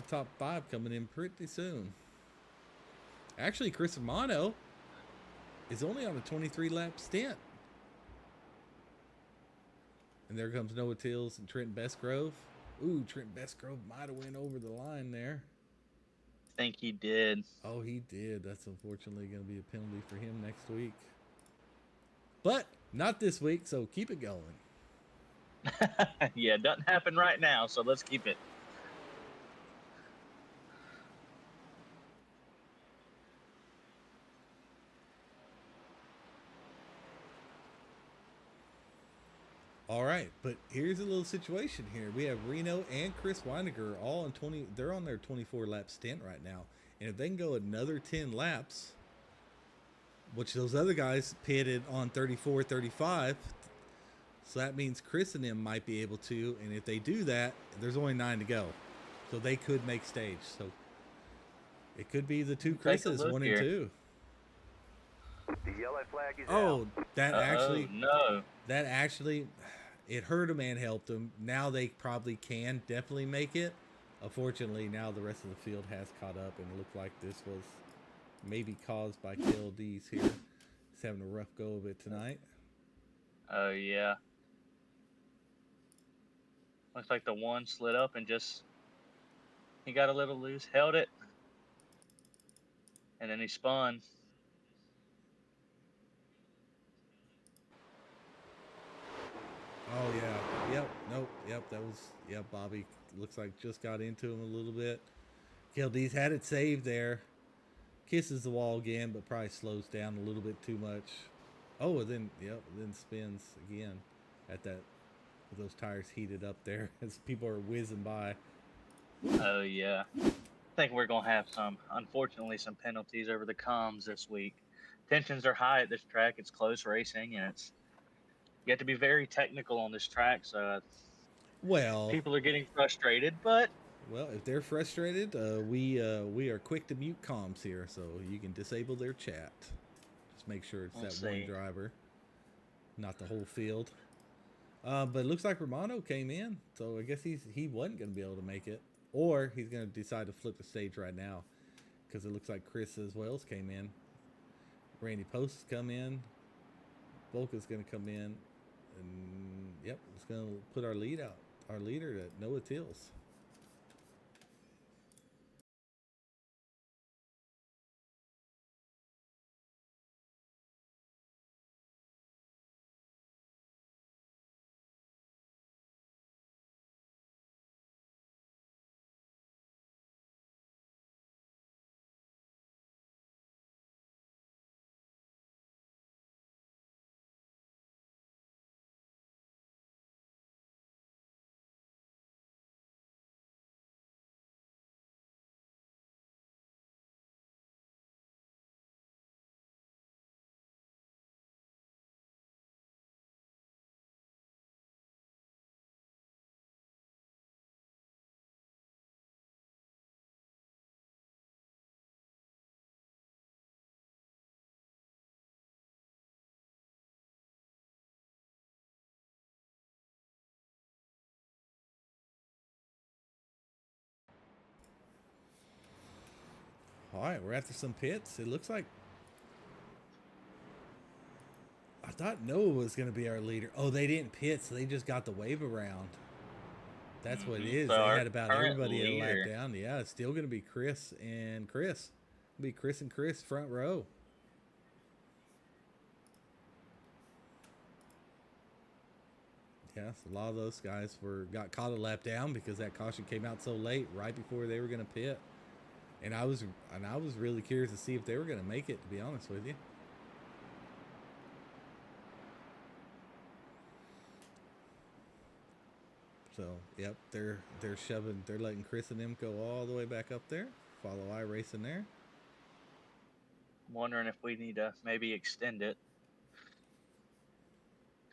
top 5 coming in pretty soon. Actually, Chris Amano is only on a 23 lap stint. And there comes Noah Tills and Trent Bestgrove. Ooh, Trent Bestgrove might have went over the line there. I think he did. Oh, he did. That's unfortunately going to be a penalty for him next week. But not this week, so keep it going. Yeah, it doesn't happen right now, so let's keep it. All right, but here's a little situation here. We have Reno and Chris Weininger all on 20. They're on their 24 lap stint right now, and if they can go another 10 laps, which those other guys pitted on 34, 35, so that means Chris and them might be able to. And if they do that, there's only 9 to go, so they could make stage. So It could be the two Take a Chris's, look 1 and here. 2. The yellow flag is out. Oh, that actually, no. it hurt him and helped him. Now they probably can definitely make it. Unfortunately, now the rest of the field has caught up, and it looked like this was maybe caused by KLD's here. He's having a rough go of it tonight. Oh yeah. Looks like the one slid up and just he got a little loose, held it, and then he spun. Oh yeah, yep, nope, yep, that was, yep, Bobby looks like just got into him a little bit. KLD's had it saved there. Kisses the wall again, but probably slows down a little bit too much. Oh, and then, yep, then spins again at that, with those tires heated up there as people are whizzing by. Oh yeah. I think we're gonna have unfortunately, some penalties over the comms this week. Tensions are high at this track. It's close racing, and you have to be very technical on this track. So Well, people are getting frustrated, but if they're frustrated, we are quick to mute comms here, so you can disable their chat. Just make sure it's We'll that one see. driver, not the whole field. But it looks like Romano came in, so I guess he wasn't going to be able to make it, or he's going to decide to flip the stage right now, because it looks like Chris as well came in. Randy Post's come in. Volka's going to come in, and yep, it's going to put our leader at Noah Tills. All right, we're after some pits. It looks like I thought Noah was going to be our leader. Oh, they didn't pit, so they just got the wave around. That's what it is. So They our had about current everybody at a lap leader- down. Yeah, it's still going to be Chris and Chris. It'll be Chris and Chris front row. Yes, a lot of those guys got caught a lap down because that caution came out so late, right before they were going to pit. And I was really curious to see if they were going to make it, to be honest with you. So, yep, they're letting Chris and them go all the way back up there. Follow iRacing there. wondering if we need to maybe extend it.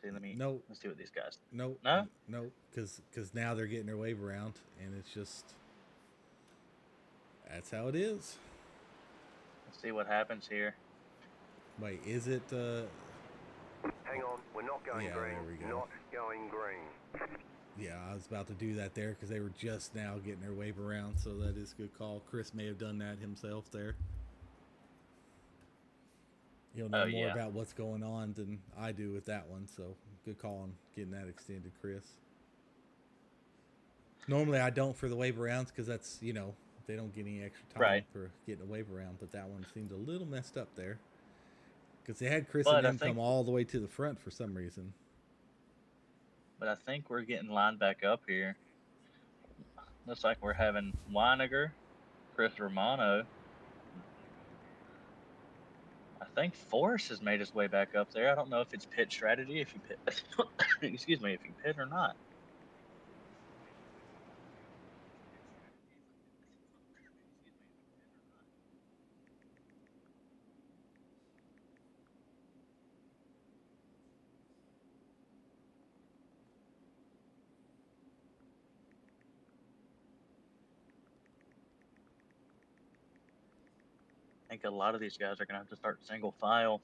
See, Nope. let's see what these guys. Nope. No? Nope. Because now they're getting their wave around, and it's just, that's how it is. Let's see what happens here. Wait, is it? Hang on, we're not going Yeah, green. there we go. Not going green. Yeah, I was about to do that there because they were just now getting their wave around, so that is a good call. Chris may have done that himself there. He'll know Oh, more yeah. about what's going on than I do with that one, so good call on getting that extended, Chris. Normally I don't for the wave arounds because that's, they don't get any extra time Right. for getting a wave around, but that one seemed a little messed up there because they had Chris But and I them come think- all the way to the front for some reason. But I think we're getting lined back up here. Looks like we're having Weiniger, Chris Romano. I think Forrest has made his way back up there. I don't know if it's pit strategy, if you pit, excuse me, if you pit or not. think a lot of these guys are gonna have to start single file.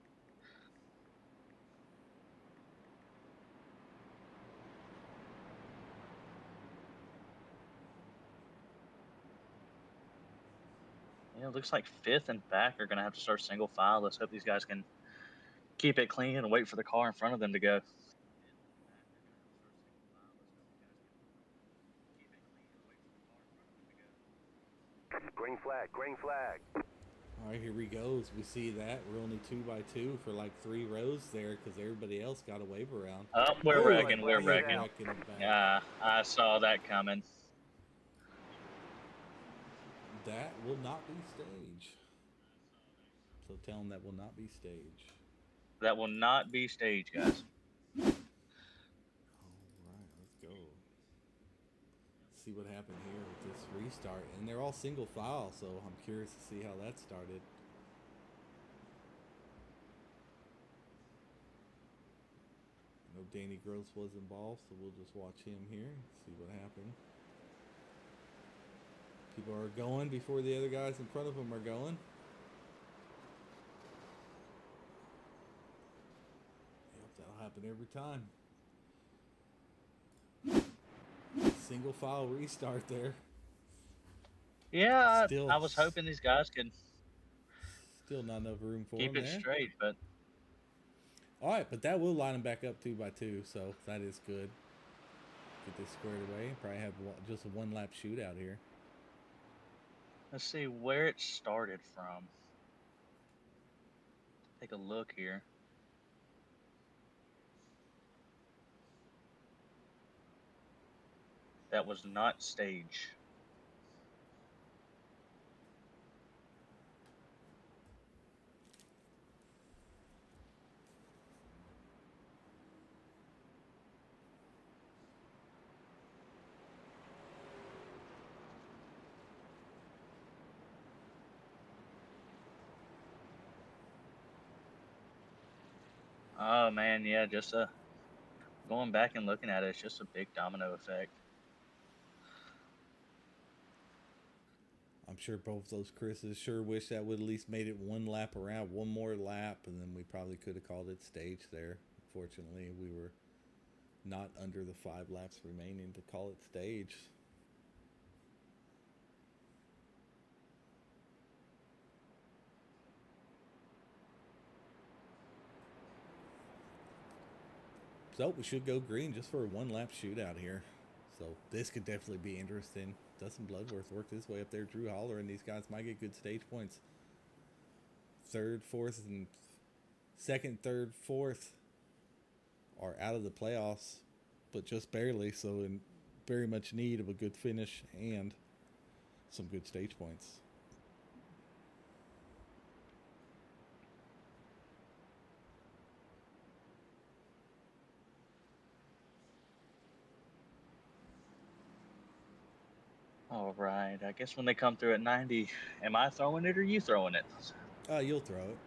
Yeah, it looks like fifth and back are gonna have to start single file. Let's hope these guys can keep it clean and wait for the car in front of them to go. Green flag, green flag. All right, here we go. As we see that, we're only 2 by 2 for like 3 rows there because everybody else got a wave around. Oh, we're Oh, wrecking, we're big wrecking. wrecking it back. Yeah, I saw that coming. That will not be stage. So tell them that will not be stage. That will not be stage, guys. All right, let's go. See what happened here with this restart. And they're all single file, so I'm curious to see how that started. I know Danny Gross was involved, so we'll just watch him here, see what happened. People are going before the other guys in front of them are going. Yep, that'll happen every time. Single file restart there. Yeah, Still- I was hoping these guys could Still not enough room for keep them it there. straight, but All right, but that will line them back up 2 by 2, so that is good. Get this squared away. Probably have just a 1 lap shootout here. let's see where it started from. Take a look here. That was not stage. Oh man, yeah, just going back and looking at it, it's just a big domino effect. I'm sure both those Chris's sure wish that would at least made it 1 lap around, 1 more lap, and then we probably could have called it stage there. Fortunately, we were not under the 5 laps remaining to call it stage. So we should go green just for a 1 lap shootout here. So this could definitely be interesting. Dustin Bloodworth worked his way up there. Drew Holler and these guys might get good stage points. Third, fourth, and second, third, fourth are out of the playoffs, but just barely. So in very much need of a good finish and some good stage points. All right, I guess when they come through at 90, am I throwing it or you throwing it? You'll throw it.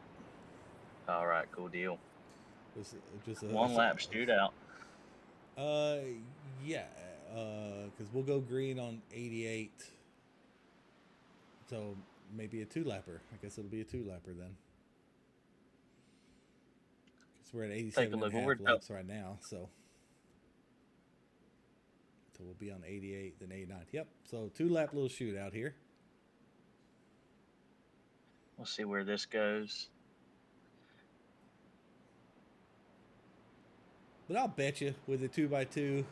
All right, cool deal. Just a 1 lap shootout. Yeah, because we'll go green on 88. So maybe a 2-lapper. I guess it'll be a 2-lapper then. Because we're at 87 and a half laps right now, so we'll be on 88, then 89. Yep, so 2-lap little shootout here. We'll see where this goes. But I'll bet you with a 2 by 2,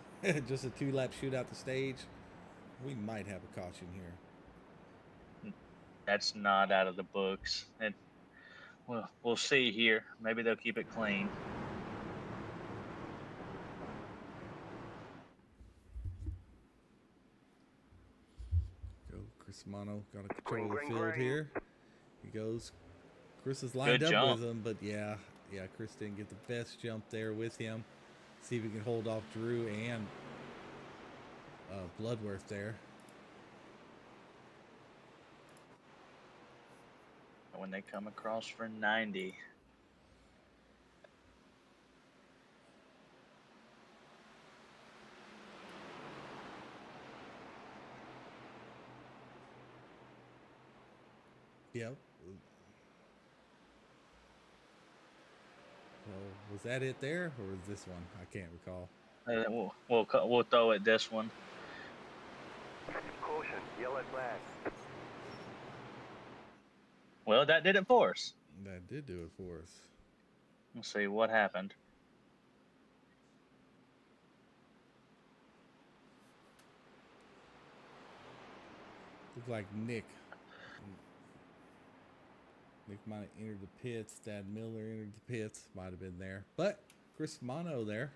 just a 2-lap shootout to stage, we might have a caution here. That's not out of the books. And well, we'll see here. Maybe they'll keep it clean. Go, Chris Mono got to control Green, the field green. here. He goes. Chris is lined Good up jump. with him, but yeah, Chris didn't get the best jump there with him. See if he can hold off Drew and Bloodworth there. When they come across for 90. Yep. Was that it there, or was this one? I can't recall. We'll throw it this one. Caution, yellow flag. Well, that did it for us. That did do it for us. Let's see what happened. Looked like Nick. Nick might have entered the pits. Dad Miller entered the pits. Might have been there. But Chris Mono there.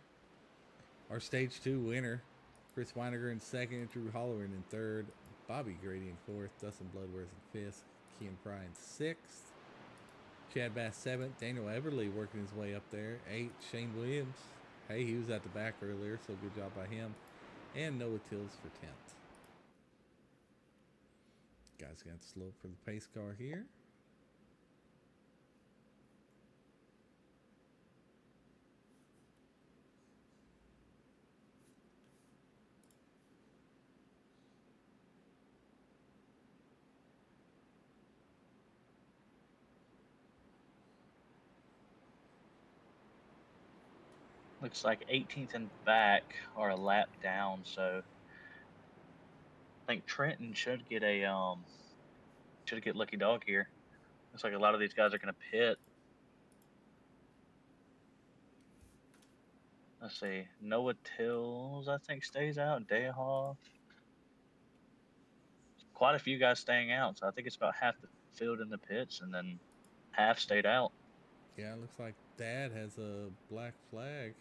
Our stage 2 winner. Chris Weiniger in second. Drew Holloran in third. Bobby Grady in fourth. Dustin Bloodworth in fifth. Kean Pry in sixth. Chad Bass seventh. Daniel Everly working his way up there. Eighth. Shane Williams. Hey, he was at the back earlier, so good job by him. And Noah Tills for 10th. Guys got slow for the pace car here. Looks like 18th and back are a lap down, so I think Trenton should get lucky dog here. Looks like a lot of these guys are going to pit. Let's see. Noah Tills, I think, stays out. Dayhoff. Quite a few guys staying out, so I think it's about half the field in the pits, and then half stayed out. Yeah, it looks like Dad has a black flag.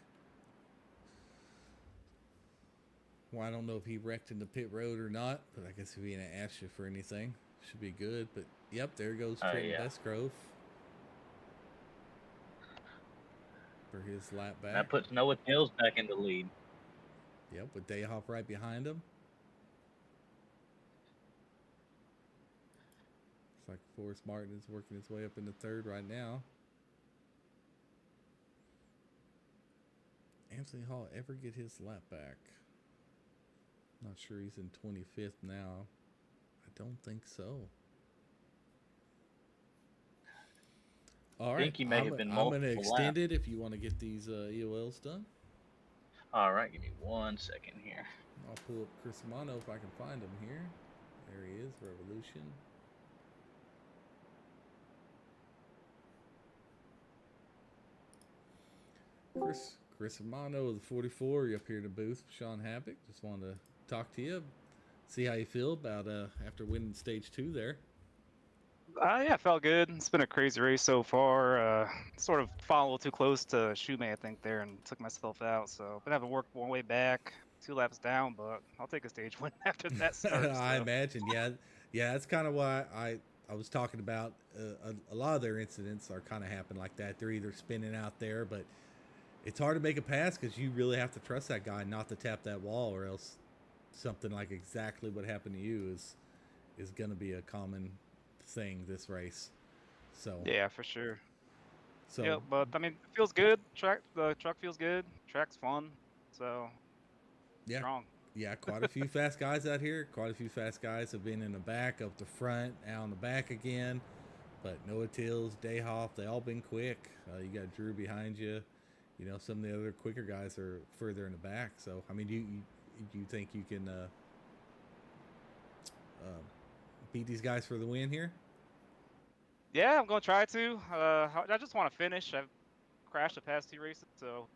Well, I don't know if he wrecked in the pit road or not, but I guess if he didn't ask you for anything, should be good. But yep, there goes Trenton Bestgrove for his lap back. That puts Noah Tills back in the lead. Yep, with Dayhoff right behind him. Looks like Forrest Martin is working his way up in the third right now. Anthony Hall ever get his lap back? Not sure he's in 25th now. I don't think so. All right, I think he may have been I'm going to multiple extend laps. it if you want to get these EOLs done. All right, give me 1 second here. I'll pull up Chris Mono if I can find him here. There he is, Revolution. Chris Amano of the 44. You're up here in the booth. Sean Havoc. Just wanted to talk to you. See how you feel about after winning stage 2 there. Yeah, it felt good. It's been a crazy race so far. Sort of followed too close to Shoemay, I think, there, and took myself out. So, been having to work one way back, 2 laps down, but I'll take a stage win after that start. I so. imagine, yeah. That's kind of why I was talking about. A lot of their incidents are kind of happen like that. They're either spinning out there, but it's hard to make a pass because you really have to trust that guy not to tap that wall, or else something like exactly what happened to you is going to be a common thing this race. So Yeah, for sure. So Yeah, but I mean, it feels good. The truck feels good. Track's fun. So yeah, strong. yeah, quite a few fast guys out here. Quite a few fast guys have been in the back, up the front, out on the back again. But Noah Tills, Dayhoff, they all been quick. You got Drew behind you. You know, some of the other quicker guys are further in the back. So I mean, do you think you can beat these guys for the win here? Yeah, I'm gonna try to. I just want to finish. I've crashed the past 2 races, so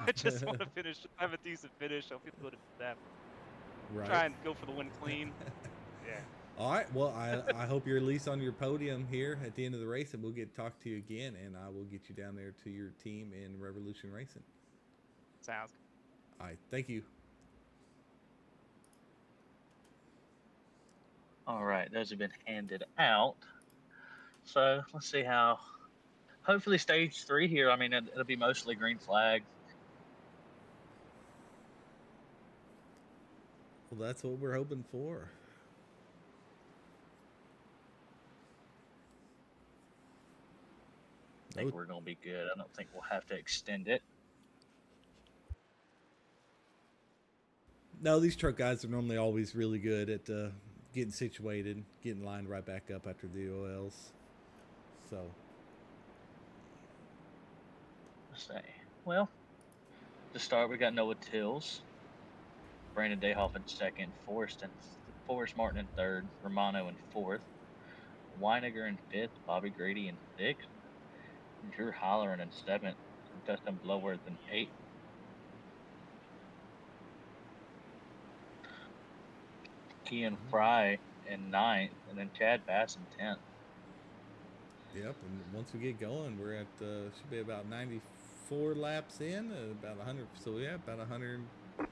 I just want to finish. Have a decent finish. I'll feel good at that. Right. Try and go for the win clean. Yeah. All right. Well, I hope you're at least on your podium here at the end of the race, and we'll get to talk to you again, and I will get you down there to your team in Revolution Racing. Sounds good. All right. Thank you. All right, those have been handed out. So let's see how. Hopefully, stage 3 here. I mean, it'll be mostly green flag. Well, that's what we're hoping for. I think we're going to be good. I don't think we'll have to extend it. No, these truck guys are normally always really good at getting situated, getting lined right back up after the OLs. So Let's say, well, to start, we got Noah Tills, Brandon Dayhoff in second, Forrest Martin in third, Romano in fourth, Weiniger in fifth, Bobby Grady in sixth, Drew Holleran in seventh, Dustin Bloworth in eighth. Kean Fry in ninth, and then Chad Bass in 10th. Yep, and once we get going, we're at should be about 94 laps in, about 100. So yeah, about 100.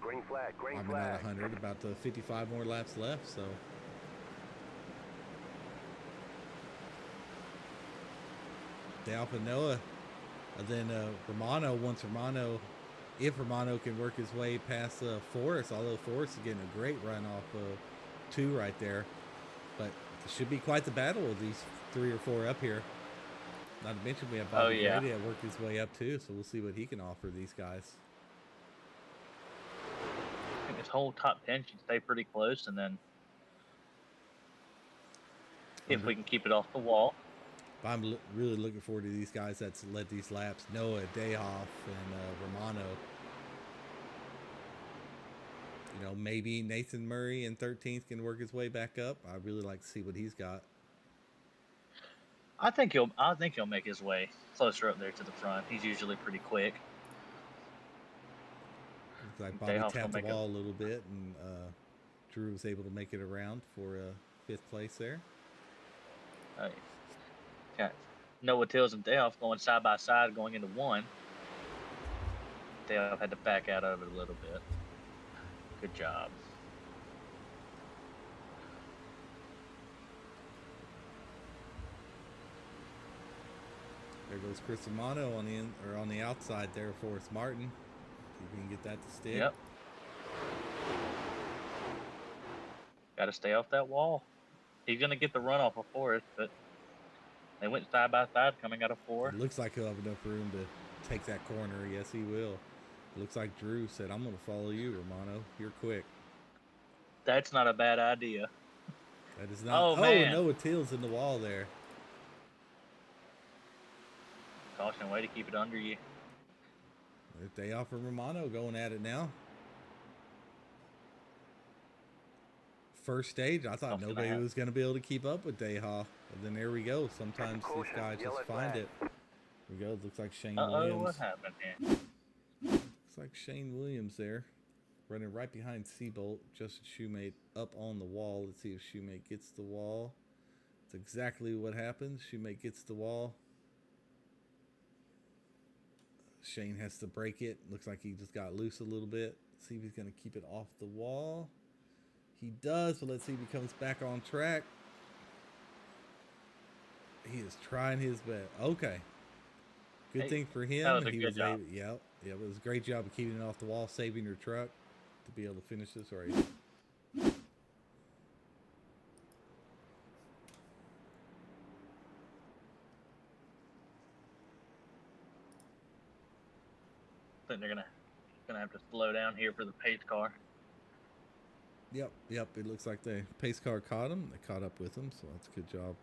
Green flag, green I mean, flag. not 100, about 55 more laps left. So Dayhoff and Noah, and then Romano. If Romano can work his way past Forrest, although Forrest is getting a great run off 2 right there, but it should be quite the battle with these 3 or 4 up here. Not to mention we have Bobby Grady that worked his way up too, so we'll see what he can offer these guys. I think this whole top 10 should stay pretty close, and then if we can keep it off the wall. I'm really looking forward to these guys that's led these laps. Noah, Dayhoff, and Romano. You know, maybe Nathan Murray in 13th can work his way back up. I really like to see what he's got. I think he'll make his way closer up there to the front. He's usually pretty quick. Looks like Bobby tapped the wall a little bit, and Drew was able to make it around for 5th place there. Got Noah Tills and Dayhoff going side by side going into 1. Dayhoff had to back out of it a little bit. Good job. There goes Chris Romano on the outside there for Forrest Martin. See if we can get that to stick. Yep. Got to stay off that wall. He's going to get the run off of Forrest, but they went side by side coming out of 4. It looks like he'll have enough room to take that corner. Yes, he will. It looks like Drew said, I'm going to follow you, Romano. You're quick. That's not a bad idea. That is not. Oh, man. Noah Tills in the wall there. Caution, way to keep it under you. If they offer Romano going at it now. First stage, I thought nobody was going to be able to keep up with Dayhoff. But then there we go. Sometimes these guys just find it. Here we go. Looks like Shane Williams. What happened here? Looks like Shane Williams there. Running right behind Seabolt. Justin Shoemate up on the wall. Let's see if Shoemate gets the wall. That's exactly what happens. Shoemate gets the wall. Shane has to break it. Looks like he just got loose a little bit. Let's see if he's going to keep it off the wall. He does, but let's see if he comes back on track. He is trying his best. Okay. Good thing for him. That was a good job. Yep. It was a great job of keeping it off the wall, saving your truck to be able to finish this race. I think they're gonna have to slow down here for the pace car. Yep. It looks like the pace car caught him. They caught up with him, so that's a good job.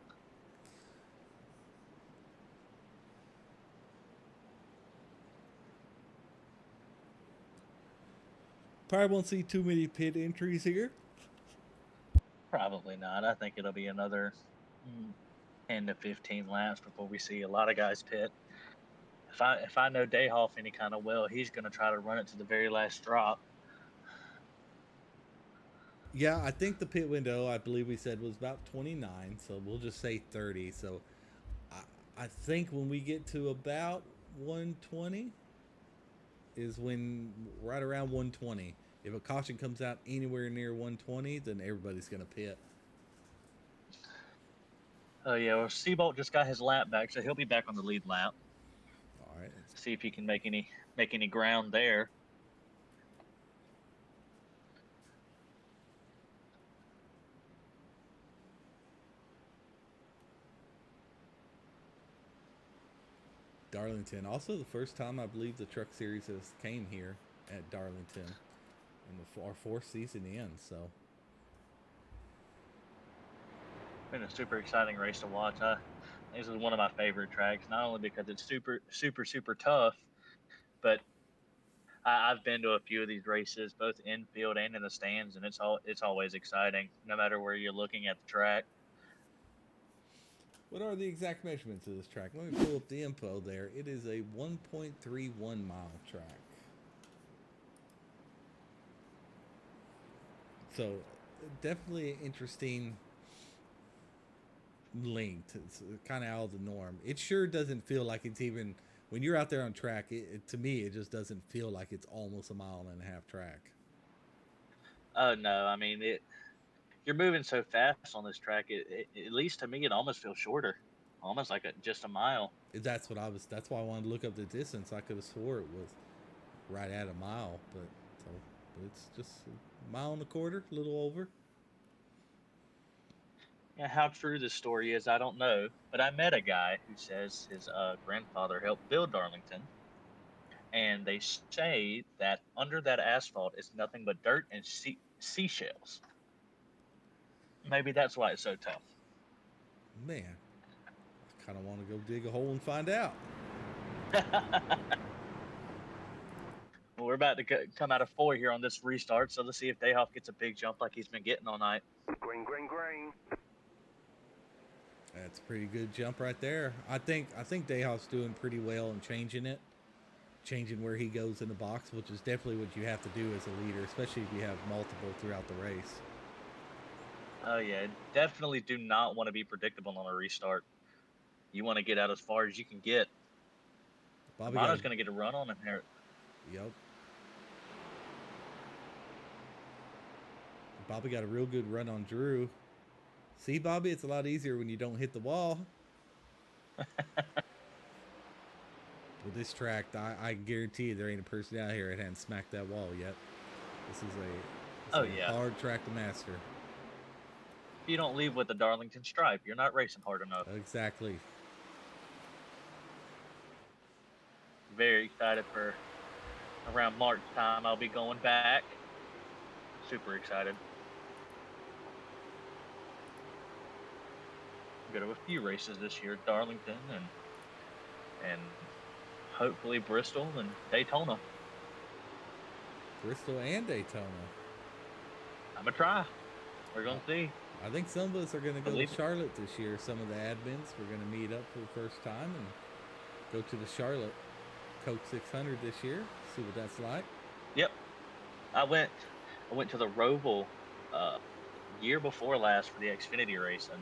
Probably won't see too many pit entries here. Probably not. I think it'll be another 10 to 15 laps before we see a lot of guys pit. If I know Dayhoff any kind of well, he's going to try to run it to the very last drop. Yeah, I think the pit window, I believe we said, was about 29, so we'll just say 30. So I think when we get to about 120 is when, right around 120. If a caution comes out anywhere near 120, then everybody's going to pit. Oh, yeah, well, Seabolt just got his lap back, so he'll be back on the lead lap. All right. See if he can make any ground there. Darlington. Also the first time I believe the Truck Series has came here at Darlington in our 4th season in, so. Been a super exciting race to watch. This is one of my favorite tracks, not only because it's super tough, But I've been to a few of these races, both infield and in the stands, and it's always exciting, no matter where you're looking at the track. What are the exact measurements of this track? Let me pull up the info there. It is a 1.31 mile track. So, definitely interesting length. It's kind of out of the norm. It sure doesn't feel like it's even, when you're out there on track, to me, it just doesn't feel like it's almost a mile and a half track. Oh no, I mean you're moving so fast on this track. At least to me, it almost feels shorter, almost like just a mile. That's why I wanted to look up the distance. I could have swore it was right at a mile, but it's just a mile and a quarter, a little over. Yeah, how true this story is, I don't know. But I met a guy who says his grandfather helped build Darlington, and they say that under that asphalt is nothing but dirt and seashells. Maybe that's why it's so tough. Man, I kind of want to go dig a hole and find out. Well, we're about to come out of 4 here on this restart, so let's see if Dayhoff gets a big jump like he's been getting all night. Green, green, green. That's a pretty good jump right there. I think Dayhoff's doing pretty well in changing where he goes in the box, which is definitely what you have to do as a leader, especially if you have multiple throughout the race. Oh yeah, definitely do not want to be predictable on a restart. You want to get out as far as you can get. Romano's going to get a run on him here. Yep. Bobby got a real good run on Drew. See, Bobby, it's a lot easier when you don't hit the wall. With this track, I guarantee you there ain't a person out here that hasn't smacked that wall yet. This is a hard track to master. If you don't leave with the Darlington stripe, you're not racing hard enough. Exactly. Very excited for around March time. I'll be going back. Super excited. Go to a few races this year, Darlington and hopefully Bristol and Daytona. Bristol and Daytona. I'm gonna try. We're gonna see. I think some of us are gonna go to Charlotte this year. Some of the admins, we're gonna meet up for the first time and go to the Charlotte Coke 600 this year. See what that's like. Yep. I went to the Roval year before last for the Xfinity race, and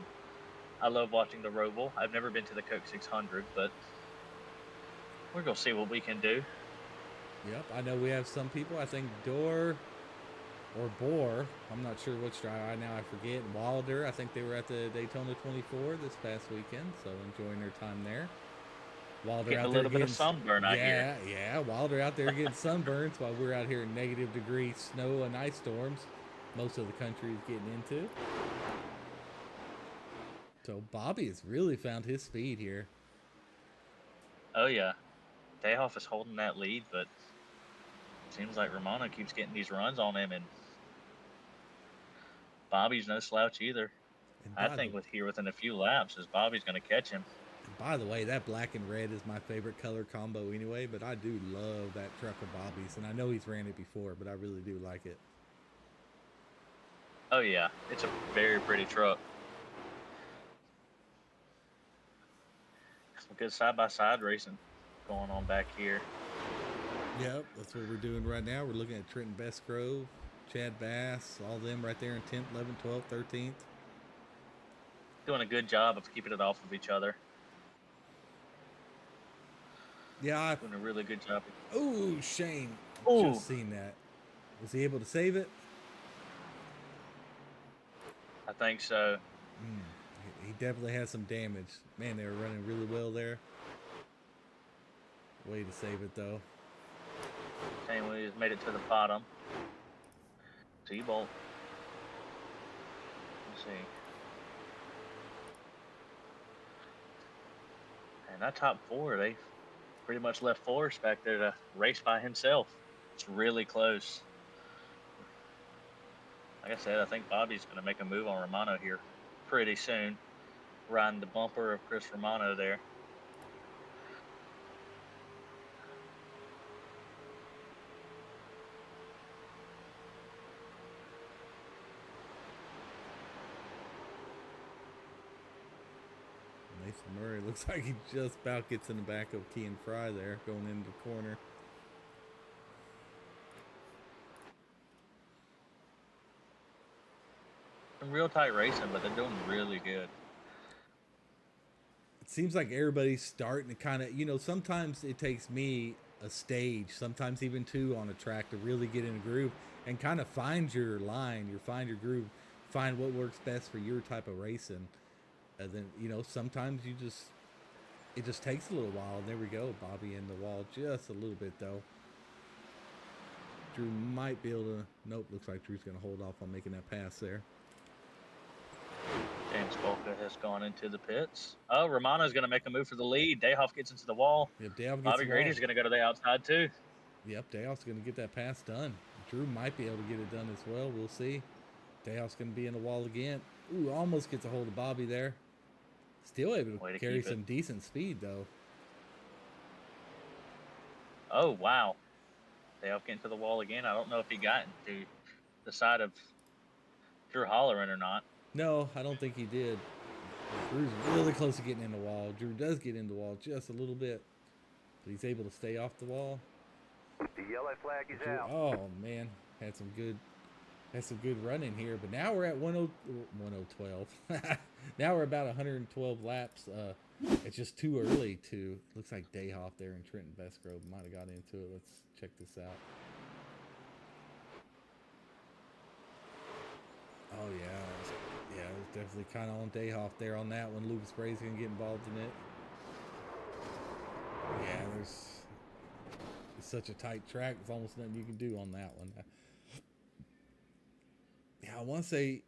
I love watching the Roval. I've never been to the Coke 600, but we're going to see what we can do. Yep, I know we have some people. I think Boar, I'm not sure which driver. Now I forget. Wilder, I think they were at the Daytona 24 this past weekend, so enjoying their time there. Wilder Getting out a there little bit of sunburn, I hear. Yeah, Wilder out there getting sunburns while we're out here in negative degree snow and ice storms most of the country is getting into. So Bobby has really found his speed here. Oh, yeah. Dayhoff is holding that lead, but it seems like Romano keeps getting these runs on him, and Bobby's no slouch either. I think within a few laps, as Bobby's going to catch him. By the way, that black and red is my favorite color combo anyway, but I do love that truck of Bobby's, and I know he's ran it before, but I really do like it. Oh, yeah. It's a very pretty truck. Some good side-by-side racing going on back here. Yep, that's what we're doing right now. We're looking at Trenton Bestgrove, Chad Bass, all them right there in 10th, 11th, 12th, 13th. Doing a good job of keeping it off of each other. Yeah, doing a really good job. Oh, Shane. Ooh. Just seen that. Was he able to save it? I think so. He definitely has some damage. Man, they were running really well there. Way to save it, though. Shane Williams made it to the bottom. T-Bolt. Let's see. And that top four, they pretty much left Forrest back there to race by himself. It's really close. Like I said, I think Bobby's going to make a move on Romano here pretty soon. Riding the bumper of Chris Romano there. Mason Murray looks like he just about gets in the back of Kean Fry there, going into the corner. Some real tight racing, but they're doing really good. It seems like everybody's starting to kind of, sometimes it takes me a stage, sometimes even two on a track to really get in a groove and kind of find your line, find your groove, find what works best for your type of racing. And then, sometimes it just takes a little while. And there we go, Bobby in the wall just a little bit though. Drew might be able to, nope, looks like Drew's going to hold off on making that pass there. James Volka has gone into the pits. Oh, Romano's going to make a move for the lead. Dayhoff gets into the wall. Yep, Dayhoff gets Bobby the Grady's wall. going to go to the outside too. Yep, Dayhoff's going to get that pass done. Drew might be able to get it done as well. We'll see. Dayhoff's going to be in the wall again. Ooh, almost gets a hold of Bobby there. Still able to carry some decent speed though. Oh, wow. Dayhoff getting to the wall again. I don't know if he got into the side of Drew Holleran or not. No, I don't think he did. Drew's really close to getting in the wall. Drew does get in the wall just a little bit, but he's able to stay off the wall. The yellow flag is Drew, out. oh man, had some good running here. But now we're at 1012. Now we're about 112 laps. It's just too early to. Looks like Dayhoff there and Trenton Bestgrove might have got into it. Let's check this out. Oh yeah, it was definitely kind of on Dayhoff there on that one. Lucas Bray's gonna get involved in it. Yeah, it's such a tight track. There's almost nothing you can do on that one. Yeah, I want to say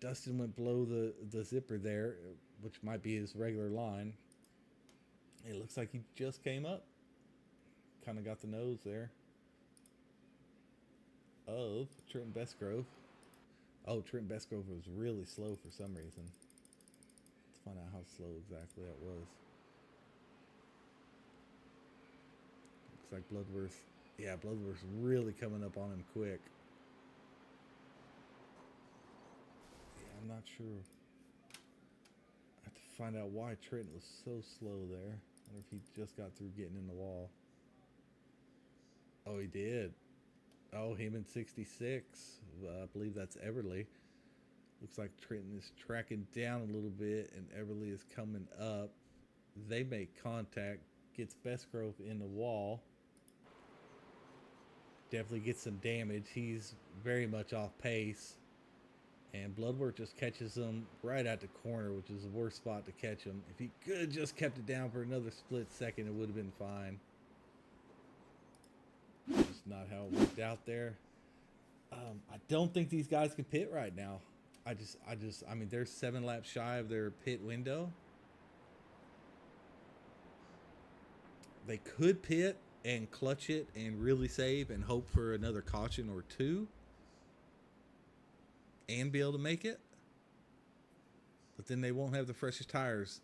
Dustin went below the zipper there, which might be his regular line. It looks like he just came up. Kind of got the nose there of Trenton Bestgrove. Oh, Trenton Bestgrove was really slow for some reason. Let's find out how slow exactly that was. Looks like Bloodworth. Yeah, Bloodworth's really coming up on him quick. Yeah, I'm not sure. I have to find out why Trenton was so slow there. I wonder if he just got through getting in the wall. Oh, he did. Oh, him in 66. I believe that's Everly. Looks like Trenton is tracking down a little bit and Everly is coming up. They make contact. Gets Bestgrove in the wall. Definitely gets some damage. He's very much off pace. And Bloodworth just catches him right at the corner, which is the worst spot to catch him. If he could have just kept it down for another split second, it would have been fine. Just not how it worked out there. I don't think these guys can pit right now. I mean, they're 7 laps shy of their pit window. They could pit and clutch it and really save and hope for another caution or two and be able to make it. But then they won't have the freshest tires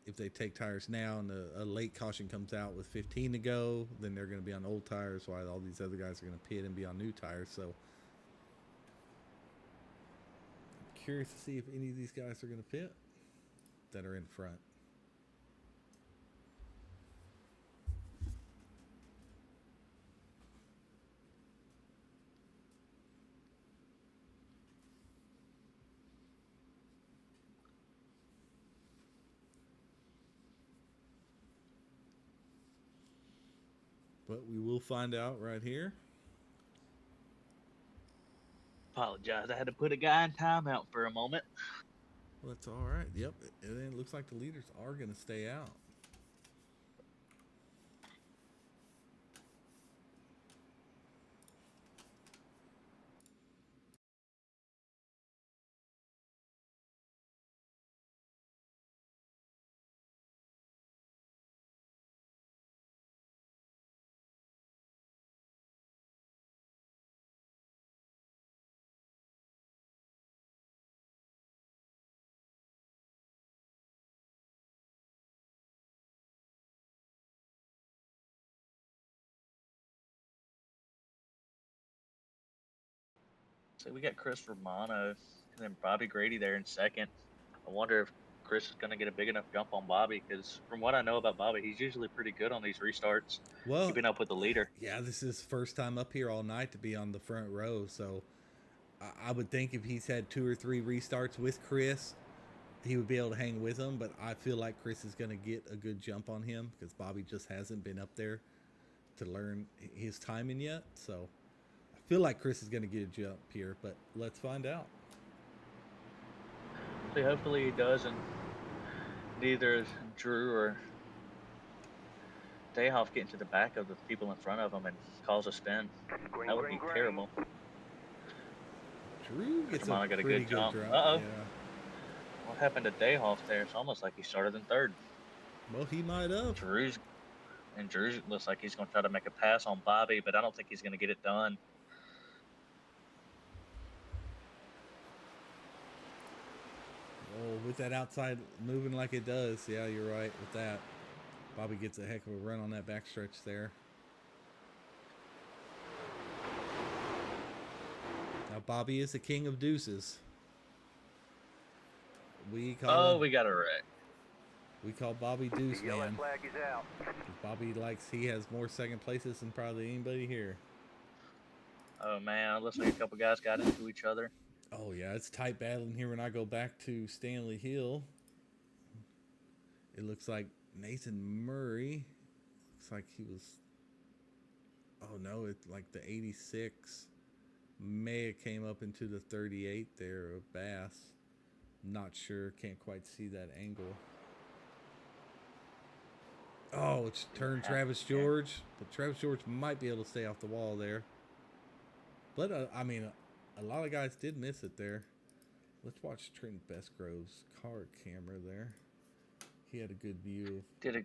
if they take tires now and a late caution comes out with 15 to go. Then they're going to be on old tires while all these other guys are going to pit and be on new tires. So I'm curious to see if any of these guys are going to pit that are in front. But we will find out right here. Apologize. I had to put a guy in timeout for a moment. Well, that's all right. Yep. And then it looks like the leaders are going to stay out. So we got Chris Romano and then Bobby Grady there in second. I wonder if Chris is going to get a big enough jump on Bobby, because from what I know about Bobby, he's usually pretty good on these restarts, Well, keeping up with the leader. yeah, this is his first time up here all night to be on the front row, so I would think if he's had 2 or 3 restarts with Chris, he would be able to hang with him, but I feel like Chris is going to get a good jump on him because Bobby just hasn't been up there to learn his timing yet, so I feel like Chris is going to get a jump here, but let's find out. So hopefully he does, and neither Drew or Dayhoff get into the back of the people in front of him and cause a spin. Green, That would green, be green. terrible. Drew gets Shimano a got a pretty good good jump. drop. Uh-oh. Yeah. What happened to Dayhoff there? It's almost like he started in third. Well, he might have. Drew looks like he's going to try to make a pass on Bobby, but I don't think he's going to get it done. Oh, with that outside moving like it does, yeah, you're right with that. Bobby gets a heck of a run on that backstretch there. Now, Bobby is the king of deuces. We call We got a wreck. we call Bobby Deuce The yellow Man. flag is out. Bobby he has more second places than probably anybody here. Oh, man. Looks like a couple guys got into each other. Oh yeah, it's tight battling here when I go back to Stanley Hill. It looks like Nathan Murray. Looks like he was. Oh no, it's like the 86 may have came up into the 38 there of Bass. Not sure, can't quite see that angle. Oh, it's turned Travis George, but Travis George might be able to stay off the wall there. But I mean, a lot of guys did miss it there. Let's watch Trent Bestgrove's car camera there. He had a good view. Did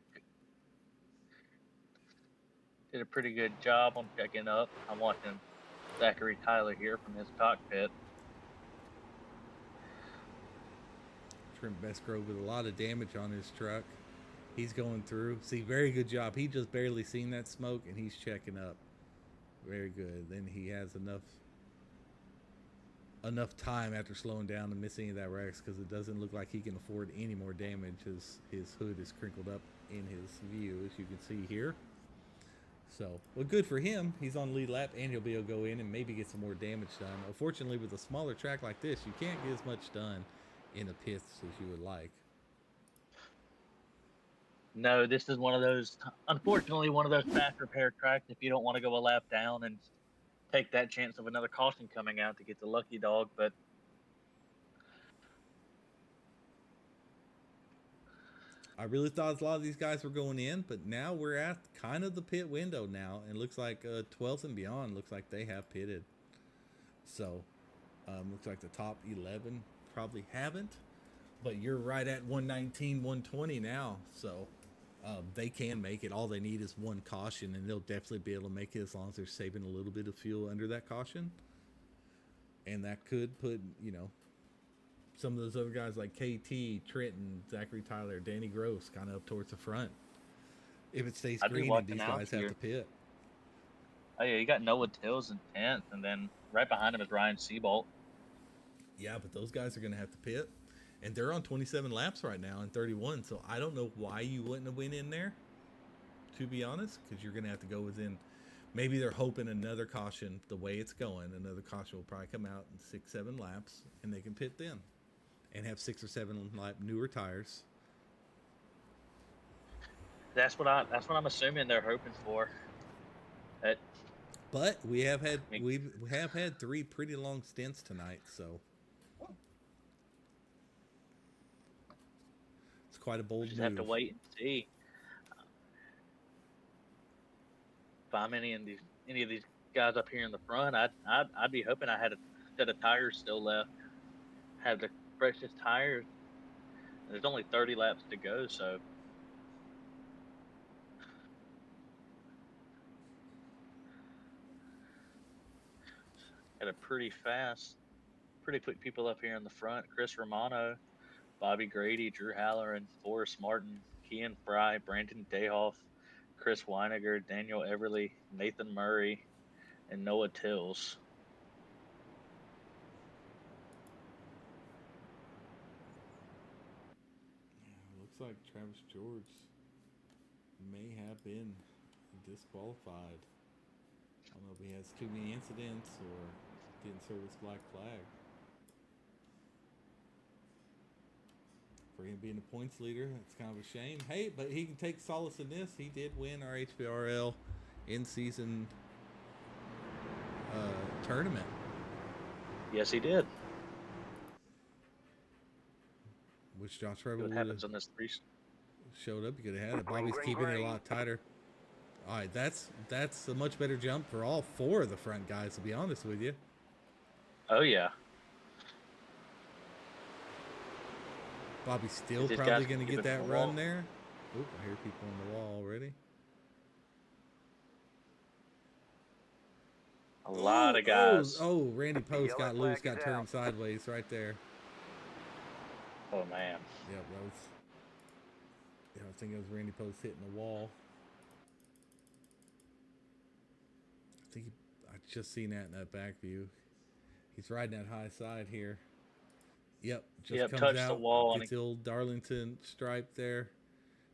a pretty good job on checking up. I'm watching Zachary Tyler here from his cockpit. Trent Bestgrove with a lot of damage on his truck. He's going through. See, very good job. He just barely seen that smoke, and he's checking up. Very good. Then he has enough time after slowing down to miss any of that wrecks, because it doesn't look like he can afford any more damage. His hood is crinkled up in his view, as you can see here. So, well, good for him. He's on lead lap, and he'll be able to go in and maybe get some more damage done. Unfortunately, with a smaller track like this, you can't get as much done in the pits as you would like. No, this is unfortunately, one of those fast repair tracks if you don't want to go a lap down and take that chance of another caution coming out to get the lucky dog. But I really thought a lot of these guys were going in, but now we're at kind of the pit window now, and looks like 12th and beyond looks like they have pitted. So, looks like the top 11 probably haven't, but you're right at 119, 120 now, so they can make it. All they need is one caution, and they'll definitely be able to make it as long as they're saving a little bit of fuel under that caution. And that could put, some of those other guys like KT, Trenton, Zachary Tyler, Danny Gross kind of up towards the front. If it stays I'd be green and these watching out guys here. have to pit. Oh yeah, you got Noah Tills in 10th, and then right behind him is Ryan Seabolt. Yeah, but those guys are going to have to pit. And they're on 27 laps right now in 31. So I don't know why you wouldn't have went in there, to be honest, because you're going to have to go within. Maybe they're hoping another caution, the way it's going, another caution will probably come out in 6-7 laps, and they can pit then and have 6 or 7 lap newer tires. That's what I'm assuming they're hoping for. But we have had 3 pretty long stints tonight, so it's quite a bold Just move. have to wait and see. If I'm any of these guys up here in the front, I'd be hoping I had a set of tires still left. Have the freshest tires. There's only 30 laps to go, so got a pretty quick people up here in the front. Chris Romano, Bobby Grady, Drew Halloran, Forrest Martin, Kean Fry, Brandon Dayhoff, Chris Weiniger, Daniel Everly, Nathan Murray, and Noah Tills. like Travis George may have been disqualified. I don't know if he has too many incidents or didn't serve his black flag. For him being the points leader, it's kind of a shame. Hey, but he can take solace in this. He did win our HVRL in-season tournament. Yes, he did. Which Josh See Rebel what would happens have on this three. showed up. He could have had it. Bobby's keeping it a lot tighter. All right, that's a much better jump for all four of the front guys, to be honest with you. Oh yeah. Bobby's still These probably guys going to keep get it that from the run wall. there. Oop, I hear people on the wall already. A lot of guys. Oh, Randy Post yellow got loose, flag got is turned out. sideways right there. Oh man. Yep, that was. Yeah, I think it was Randy Post hitting the wall. I just seen that in that back view. He's riding that high side here. Yep, just comes touched out, the wall and gets the old Darlington stripe there,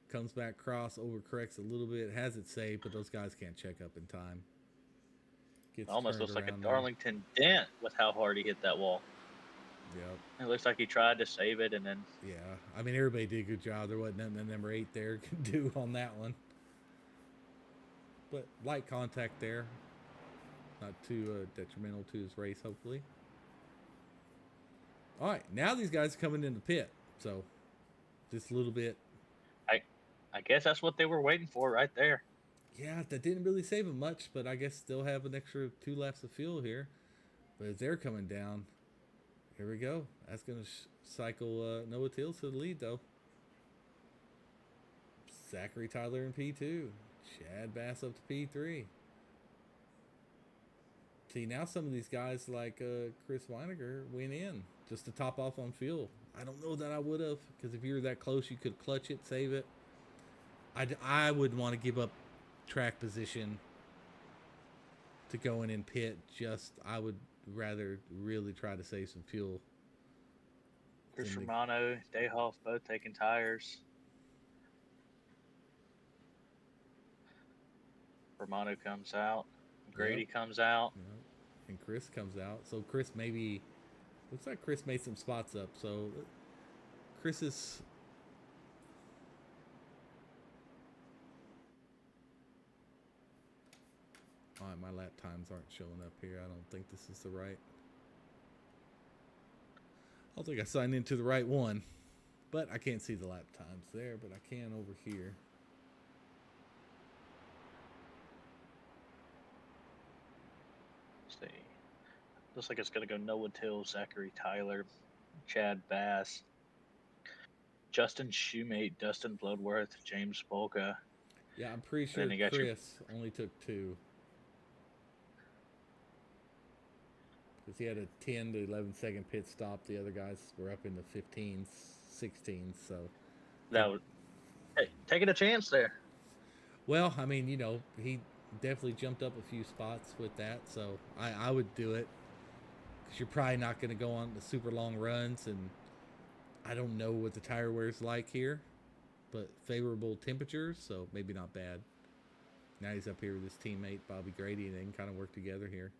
comes back cross, overcorrects a little bit, has it saved, but those guys can't check up in time. Gets almost turned looks like a around there. Darlington dent with how hard he hit that wall. Yep. It looks like he tried to save it and then Yeah, I mean, everybody did a good job. There wasn't nothing that number 8 there could do on that one. But light contact there. Not too detrimental to his race, hopefully. All right, now these guys are coming in the pit. So, just a little bit. I guess that's what they were waiting for right there. Yeah, that didn't really save them much, but I guess still have an extra 2 laps of fuel here. But as they're coming down, here we go. That's going to cycle Noah Tills to the lead, though. Zachary Tyler in P2. Chad Bass up to P3. See, now some of these guys like Chris Weiniger went in just to top off on fuel. I don't know that I would have, because if you were that close, you could clutch it, save it. I wouldn't want to give up track position to go in and pit. I would rather really try to save some fuel. Chris Romano, Dayhoff both taking tires. Romano comes out. Grady comes out. Yep. And Chris comes out. So Chris maybe looks like Chris made some spots up. So Chris is. All right, my lap times aren't showing up here. I don't think this is the right. I don't think I signed into the right one. But I can't see the lap times there, but I can over here. Let's see. Looks like it's going to go Noah Till, Zachary Tyler, Chad Bass, Justin Shoemate, Dustin Bloodworth, James Bolka. Yeah, I'm pretty sure Chris only took 2. Because he had a 10 to 11 second pit stop. The other guys were up in the 15s, 16s. So that was taking a chance there. Well, I mean, he definitely jumped up a few spots with that. So I would do it. Because you're probably not going to go on the super long runs. And I don't know what the tire wear's like here. But favorable temperatures, so maybe not bad. Now he's up here with his teammate, Bobby Grady, and they can kind of work together here.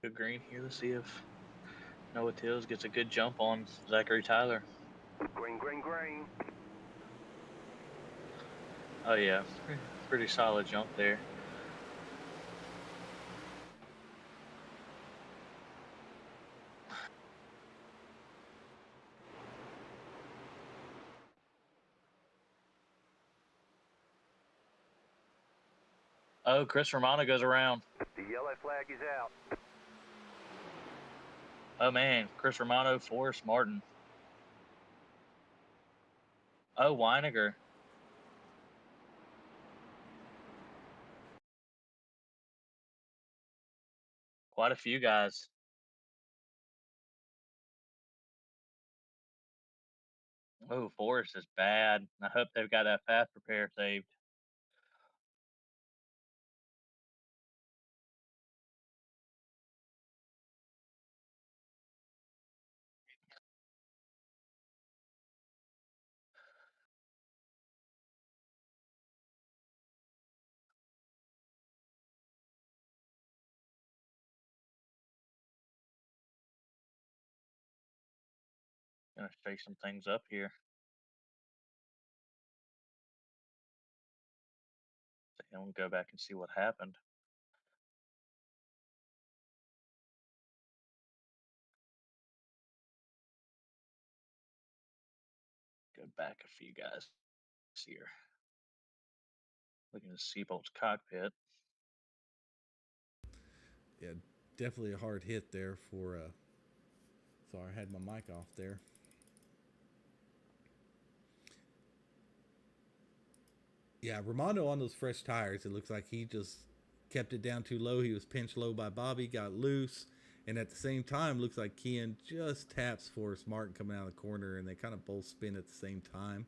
Good green here. Let's see if Noah Tills gets a good jump on Zachary Tyler. Green, green, green. Oh yeah, pretty solid jump there. Oh, Chris Romano goes around. The yellow flag is out. Oh man, Chris Romano, Forrest Martin. Oh, Weiniger. Quite a few guys. Oh, Forrest is bad. I hope they've got that fast prepare saved. Gonna shake some things up here. I'm gonna go back and see what happened. Go back a few guys here. Looking at Seabolt's cockpit. Yeah, definitely a hard hit there for. Sorry, I had my mic off there. Yeah, Romano on those fresh tires, it looks like he just kept it down too low. He was pinched low by Bobby, got loose, and at the same time, looks like Kian just taps Forrest Martin coming out of the corner, and they kind of both spin at the same time.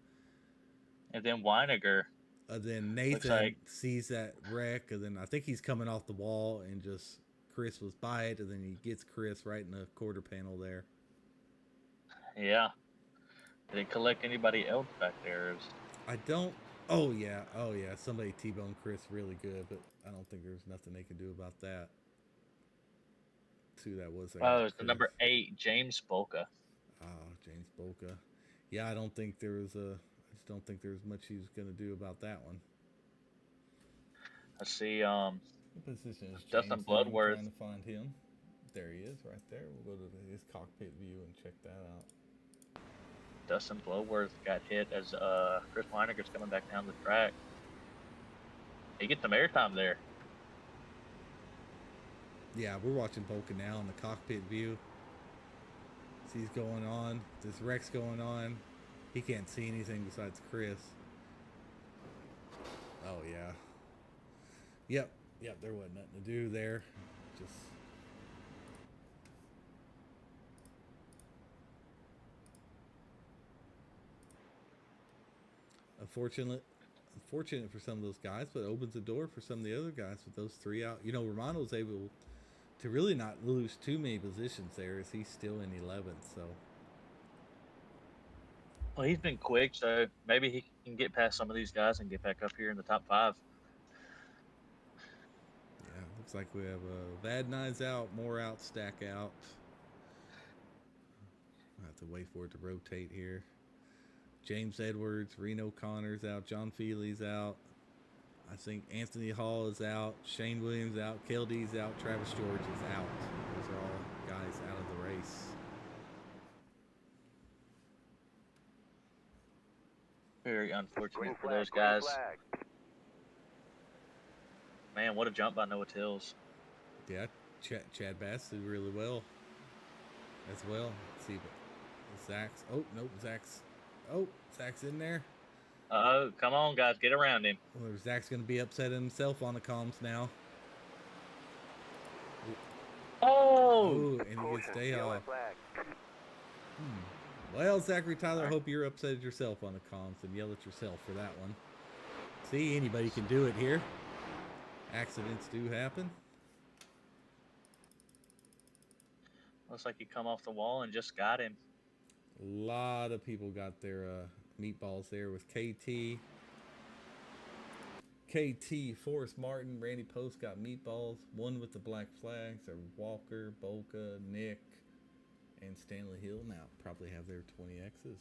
And then Weiniger. Then Nathan sees that wreck, and then I think he's coming off the wall, and just Chris was by it, and then he gets Chris right in the quarter panel there. Yeah. Did it collect anybody else back there? I don't. Oh yeah. Somebody T-boned Chris really good, but I don't think there's nothing they can do about that. Who that was? Oh, it's the number 8, James Bolka. Oh, James Bolka. Yeah, I don't think there was a. I just don't think there's much he was going to do about that one. I see. What position is Dustin James Bloodworth. Trying to find him. There he is, right there. We'll go to his cockpit view and check that out. Dustin Bloodworth got hit as Chris Weiniger's coming back down the track. He gets some airtime there. Yeah, we're watching Bolka now in the cockpit view. He's going on. This wreck's going on. He can't see anything besides Chris. Oh, yeah. Yep, there wasn't nothing to do there. Just... Unfortunate for some of those guys, but it opens the door for some of the other guys with those 3 out. You know, Romano's able to really not lose too many positions there, as he's still in 11th. So, well, he's been quick, so maybe he can get past some of these guys and get back up here in the top 5. Yeah, looks like we have Vad Nine's out, more out, Stack out. I have to wait for it to rotate here. James Edwards, Reno Connor's out, John Feely's out. I think Anthony Hall is out, Shane Williams out, KLD's out, Travis George is out. Those are all guys out of the race. Very unfortunate for those guys. Man, what a jump by Noah Tills. Yeah, Chad Bass did really well as well. Let's see, but Zach's. Oh, nope, Zach's. Oh, Zach's in there. Oh, come on, guys, get around him. Well, Zach's going to be upset himself on the comms now. Oh! Ooh, and he gets day off. Well, Zachary Tyler, I hope you're upset at yourself on the comms and yell at yourself for that one. See, anybody can do it here. Accidents do happen. Looks like he come off the wall and just got him. A lot of people got their meatballs there with KT. Forrest Martin, Randy Post got meatballs. One with the black flags are Walker, Bolka, Nick, and Stanley Hill now probably have their 20Xs.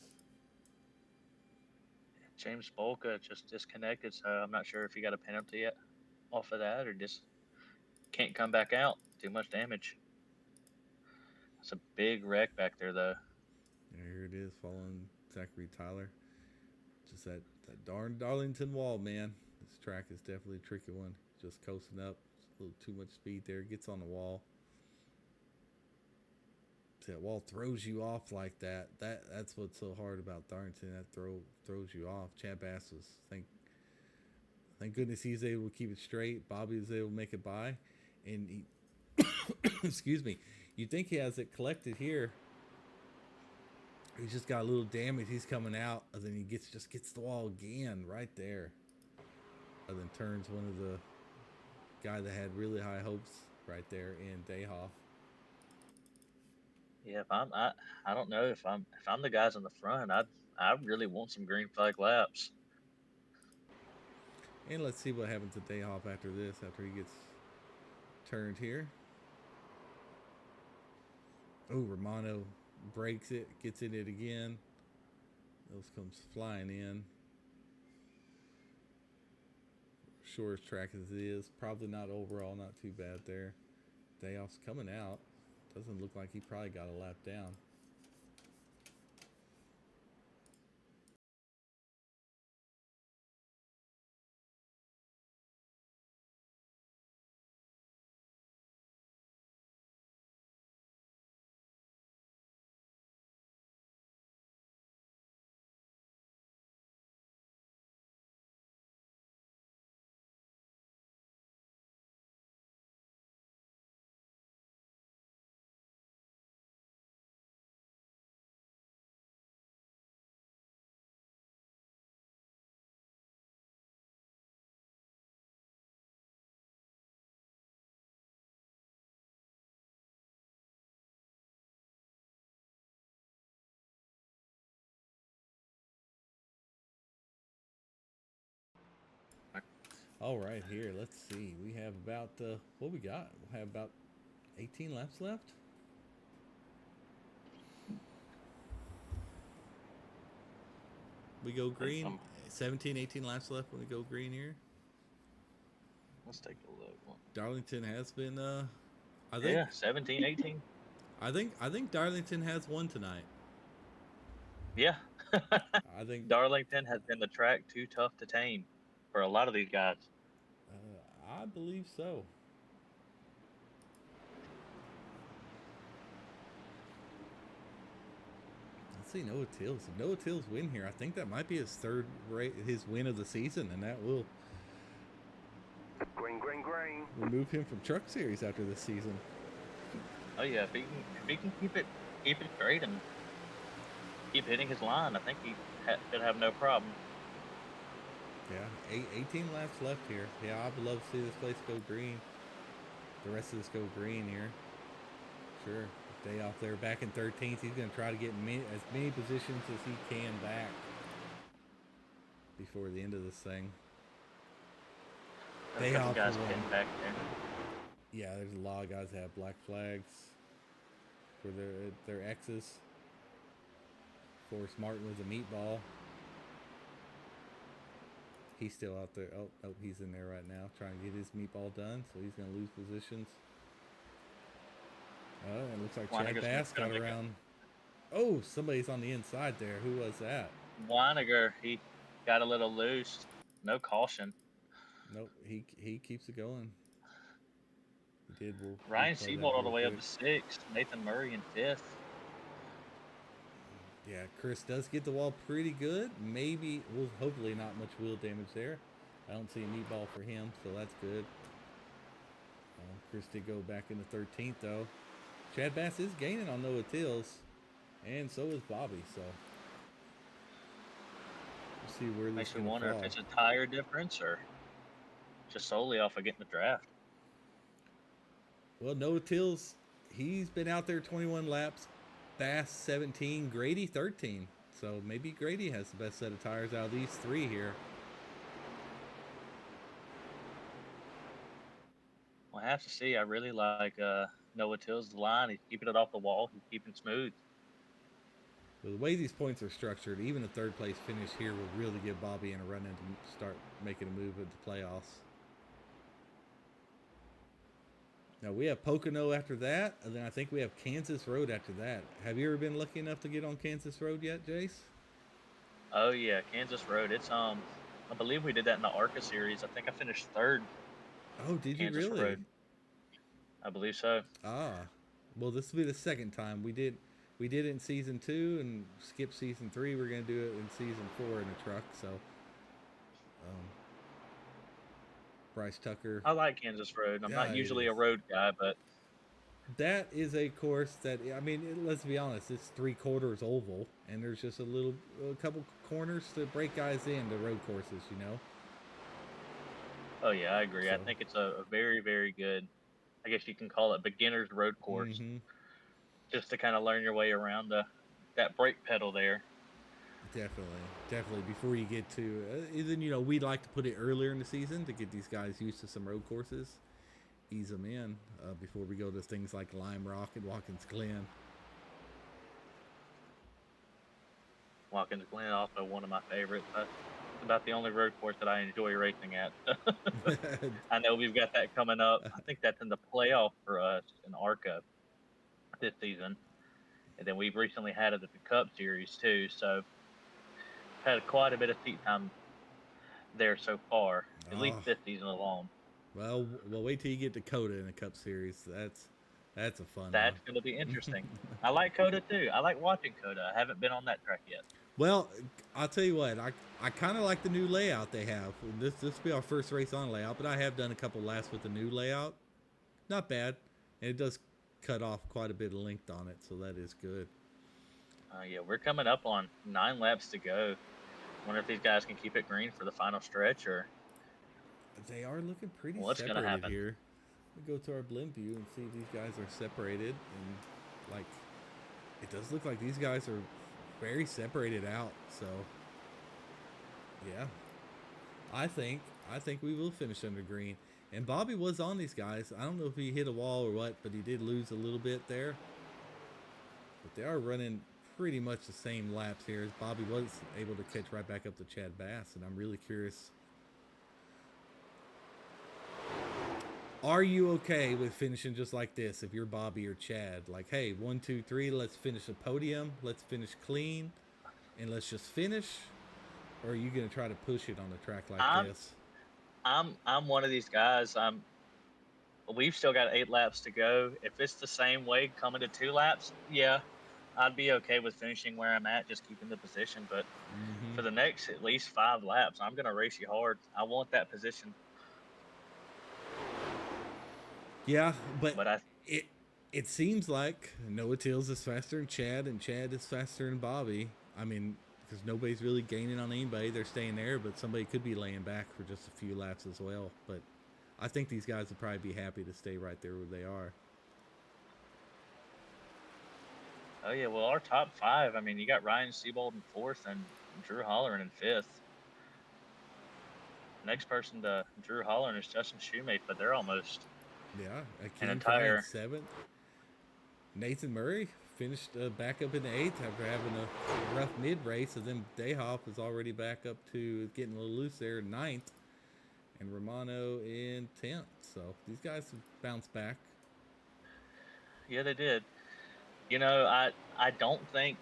James Bolka just disconnected, so I'm not sure if he got a penalty yet off of that or just can't come back out. Too much damage. It's a big wreck back there, though. Yeah, here it is, following Zachary Tyler. Just that darn Darlington wall, man. This track is definitely a tricky one. Just coasting up. A little too much speed there. Gets on the wall. that wall throws you off like that. That's what's so hard about Darlington. That throws you off. Chad Bass was thank goodness he's able to keep it straight. Bobby was able to make it by, and he excuse me. You think he has it collected here? He's just got a little damage. He's coming out, and then he gets the wall again right there, and then turns one of the guy that had really high hopes right there in Dayhoff. Yeah, I don't know if I'm the guys in the front. I really want some green flag laps. And let's see what happens to Dayhoff after this, after he gets turned here. Oh, Romano breaks it, gets in it again. Those comes flying in. Shortest track as it is. Probably not overall, not too bad there. Dayhoff's coming out. Doesn't look like he probably got a lap down. All right, here, let's see. We have about, what we got? We'll have about 18 laps left. We go green. 17, 18 laps left when we go green here. Let's take a look. Darlington has been, I think. Yeah, 17, 18. I think Darlington has won tonight. Yeah. I think Darlington has been the track too tough to tame for a lot of these guys. I believe so. Let's see Noah Tills. If Noah Tills win here, I think that might be his his win of the season, and that will Green. remove him from Truck Series after this season. Oh yeah, if he can keep it straight and keep hitting his line, I think he should have no problem. Yeah, 18 laps left here. Yeah, I would love to see this place go green. The rest of this go green here. Sure. Dayhoff there back in 13th. He's going to try to get as many positions as he can back before the end of this thing. Dayhoff guys getting back there. Yeah, there's a lot of guys that have black flags for their X's. Of course, Martin was a meatball. He's still out there. Oh, he's in there right now trying to get his meatball done, so he's going to lose positions. Oh, it looks like Chad Bass got around. Oh, somebody's on the inside there. Who was that? Weiniger, he got a little loose. No caution. Nope, he keeps it going. He did. Ryan Seabold all the way up to 6th. Nathan Murray in 5th. Yeah, Chris does get the wall pretty good. Maybe, well, hopefully not much wheel damage there. I don't see a meatball for him, so that's good. Chris did go back into 13th, though. Chad Bass is gaining on Noah Tills, and so is Bobby, so we'll see where this makes me fall. wonder if it's a tire difference or just solely off of getting the draft. Well, Noah Tills, he's been out there 21 laps. Bass 17, Grady 13. So maybe Grady has the best set of tires out of these three here. We'll have to see. I really like Noah Tills' line. He's keeping it off the wall. He's keeping smooth. Well, the way these points are structured, even a third place finish here will really give Bobby in a run in to start making a move at the playoffs. Now we have Pocono after that, and then I think we have Kansas Road after that. Have you ever been lucky enough to get on Kansas Road yet, Jace? Oh yeah, Kansas Road. It's I believe we did that in the ARCA series. I think I finished 3rd. Oh, did Kansas you really? Road. I believe so. Ah, Well, this will be the second time we did it in season 2 and skipped season 3. We're gonna do it in season 4 in a truck. So, Bryce Tucker. I like Kansas Road. I'm Yeah, not it usually is. a road guy, but That is a course that, I mean, let's be honest, it's 3/4 oval, and there's just a couple corners to break guys into road courses, you know. oh yeah, I agree. I So, think it's a very, very good, I guess you can call it beginner's road course, mm-hmm. just to kind of learn your way around that brake pedal there. Definitely. Before you get to, then you know, we'd like to put it earlier in the season to get these guys used to some road courses, ease them in before we go to things like Lime Rock and Watkins Glen. Watkins Glen, also one of my favorites. That's about the only road course that I enjoy racing at. I know we've got that coming up. I think that's in the playoff for us in ARCA this season. And then we've recently had it at the Cup Series too. So had quite a bit of seat time there so far, at least Oh, this season alone. well, wait till you get to Coda in the Cup Series. That's a fun That's going to be interesting. I like Coda too. I like watching Coda. I haven't been on that track yet. Well, I'll tell you what, I kind of like the new layout they have. This will be our first race on layout, but I have done a couple laps with the new layout. Not bad. And it does cut off quite a bit of length on it, so that is good. Yeah, we're coming up on 9 laps to go. Wonder if these guys can keep it green for the final stretch, or They are looking pretty what's going to separated happen. here. We go to our blimp view and see if these guys are separated, and like it does look like these guys are very separated out. So yeah, I think we will finish under green. And Bobby was on these guys. I don't know if he hit a wall or what, but he did lose a little bit there. But they are running pretty much the same laps here, as Bobby was able to catch right back up to Chad Bass, and I'm really curious. Are you okay with finishing just like this if you're Bobby or Chad? Like, hey, 1, 2, 3, let's finish a podium, let's finish clean, and let's just finish? Or are you going to try to push it on a track like this? I'm one of these guys. We've still got 8 laps to go. If it's the same way coming to 2 laps, yeah, I'd be okay with finishing where I'm at, just keeping the position. But for the next at least 5 laps, I'm going to race you hard. I want that position. Yeah, but But it seems like Noah Tills is faster than Chad, and Chad is faster than Bobby. I mean, because nobody's really gaining on anybody. They're staying there, but somebody could be laying back for just a few laps as well. But I think these guys would probably be happy to stay right there where they are. oh yeah, well, our top 5, I mean, you got Ryan Seabold in 4th and Drew Holleran in 5th. Next person to Drew Holleran is Justin Shoemate, but they're almost Yeah, an Akeem Fry in entire 7th. Nathan Murray finished back up in the 8th after having a rough mid-race, and then Dayhoff is already back up to getting a little loose there in 9th, and Romano in 10th. So these guys have bounced back. Yeah, they did. You know, I don't think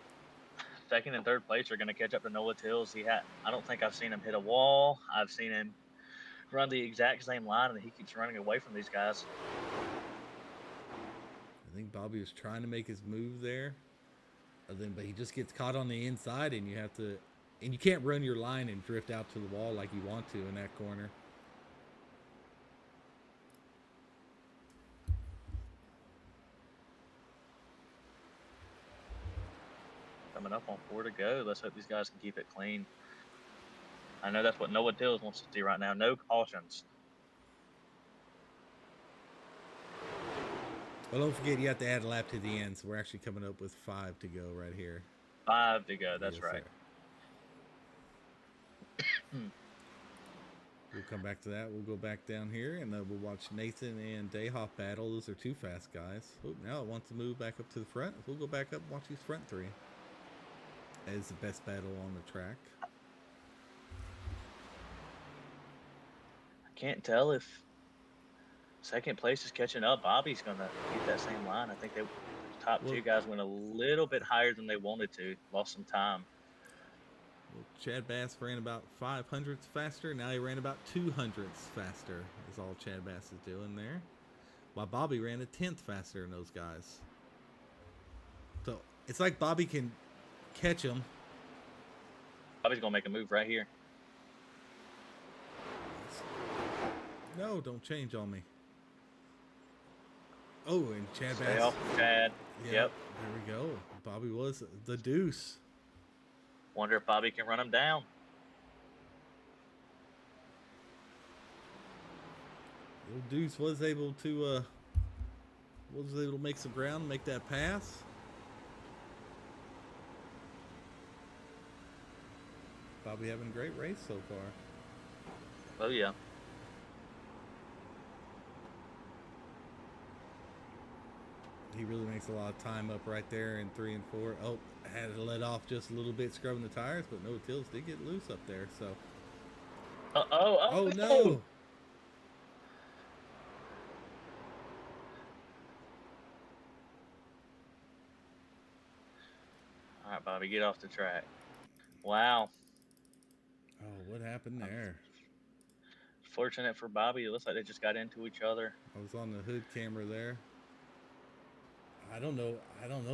2nd and 3rd place are going to catch up to Noah Tills. I don't think I've seen him hit a wall. I've seen him run the exact same line, and he keeps running away from these guys. I think Bobby was trying to make his move there, but he just gets caught on the inside, and you can't run your line and drift out to the wall like you want to in that corner. Coming up on 4 to go. Let's hope these guys can keep it clean. I know that's what Noah Tills wants to see right now. No cautions. Well, don't forget you have to add a lap to the end, so we're actually coming up with 5 to go right here. 5 to go. That's Yes, right. We'll come back to that. We'll go back down here, and we'll watch Nathan and Dayhoff battle. Those are 2 fast guys. Oh, now it wants to move back up to the front. We'll go back up and watch these front 3. That is the best battle on the track. I can't tell if 2nd place is catching up. Bobby's going to keep that same line. I think the top 2 guys went a little bit higher than they wanted to. Lost some time. Well, Chad Bass ran about 500ths faster. Now he ran about 200ths faster is all Chad Bass is doing there. While Bobby ran a 10th faster than those guys. So it's like Bobby can catch him. Bobby's gonna make a move right here. No, don't change on me. Oh, and Chad Stay Bass. off Chad. Yeah, Yep. There we go. Bobby was the deuce. Wonder if Bobby can run him down. Little Deuce was able to make some ground, make that pass. Bobby having a great race so far. Oh yeah. He really makes a lot of time up right there in 3 and 4. Oh, had to let off just a little bit scrubbing the tires, but no Tills did get loose up there. So. Oh No! All right, Bobby, get off the track. Wow. Oh, what happened there? Fortunate for Bobby, it looks like they just got into each other. I was on the hood camera there. I don't know.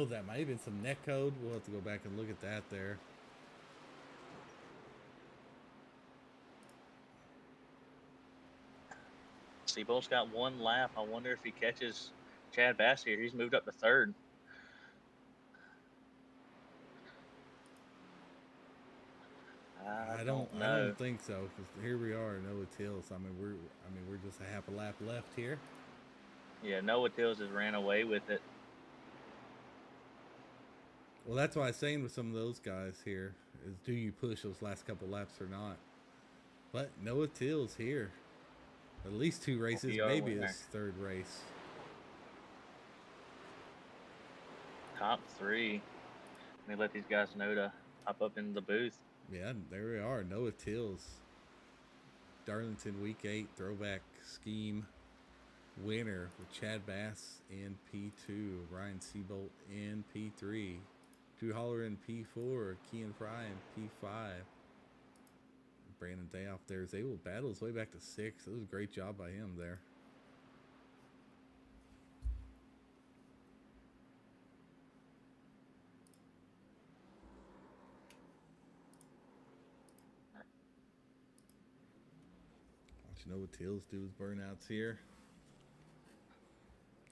That might have been some net code. We'll have to go back and look at that there. Seabold's got one lap. I wonder if he catches Chad Bass here. He's moved up to third. I don't know. I don't think so. Because here we are, Noah Tills. I mean, we're just a half a lap left here. Yeah, Noah Tills has ran away with it. Well, that's why I was saying with some of those guys here is, do you push those last couple laps or not? But Noah Tills here, at least 2 races, PR maybe winner. his 3rd race. Top 3. Let me let these guys know to hop up into the booth. Yeah, there we are. Noah Tills, Darlington Week 8 throwback scheme winner with Chad Bass in P2, Ryan Seabolt in P3, Drew Holler in P4, Kean Fry in P5. Brandon Dayoff there is able to battle his way back to 6. That was a great job by him there. You know what Tills do with burnouts here.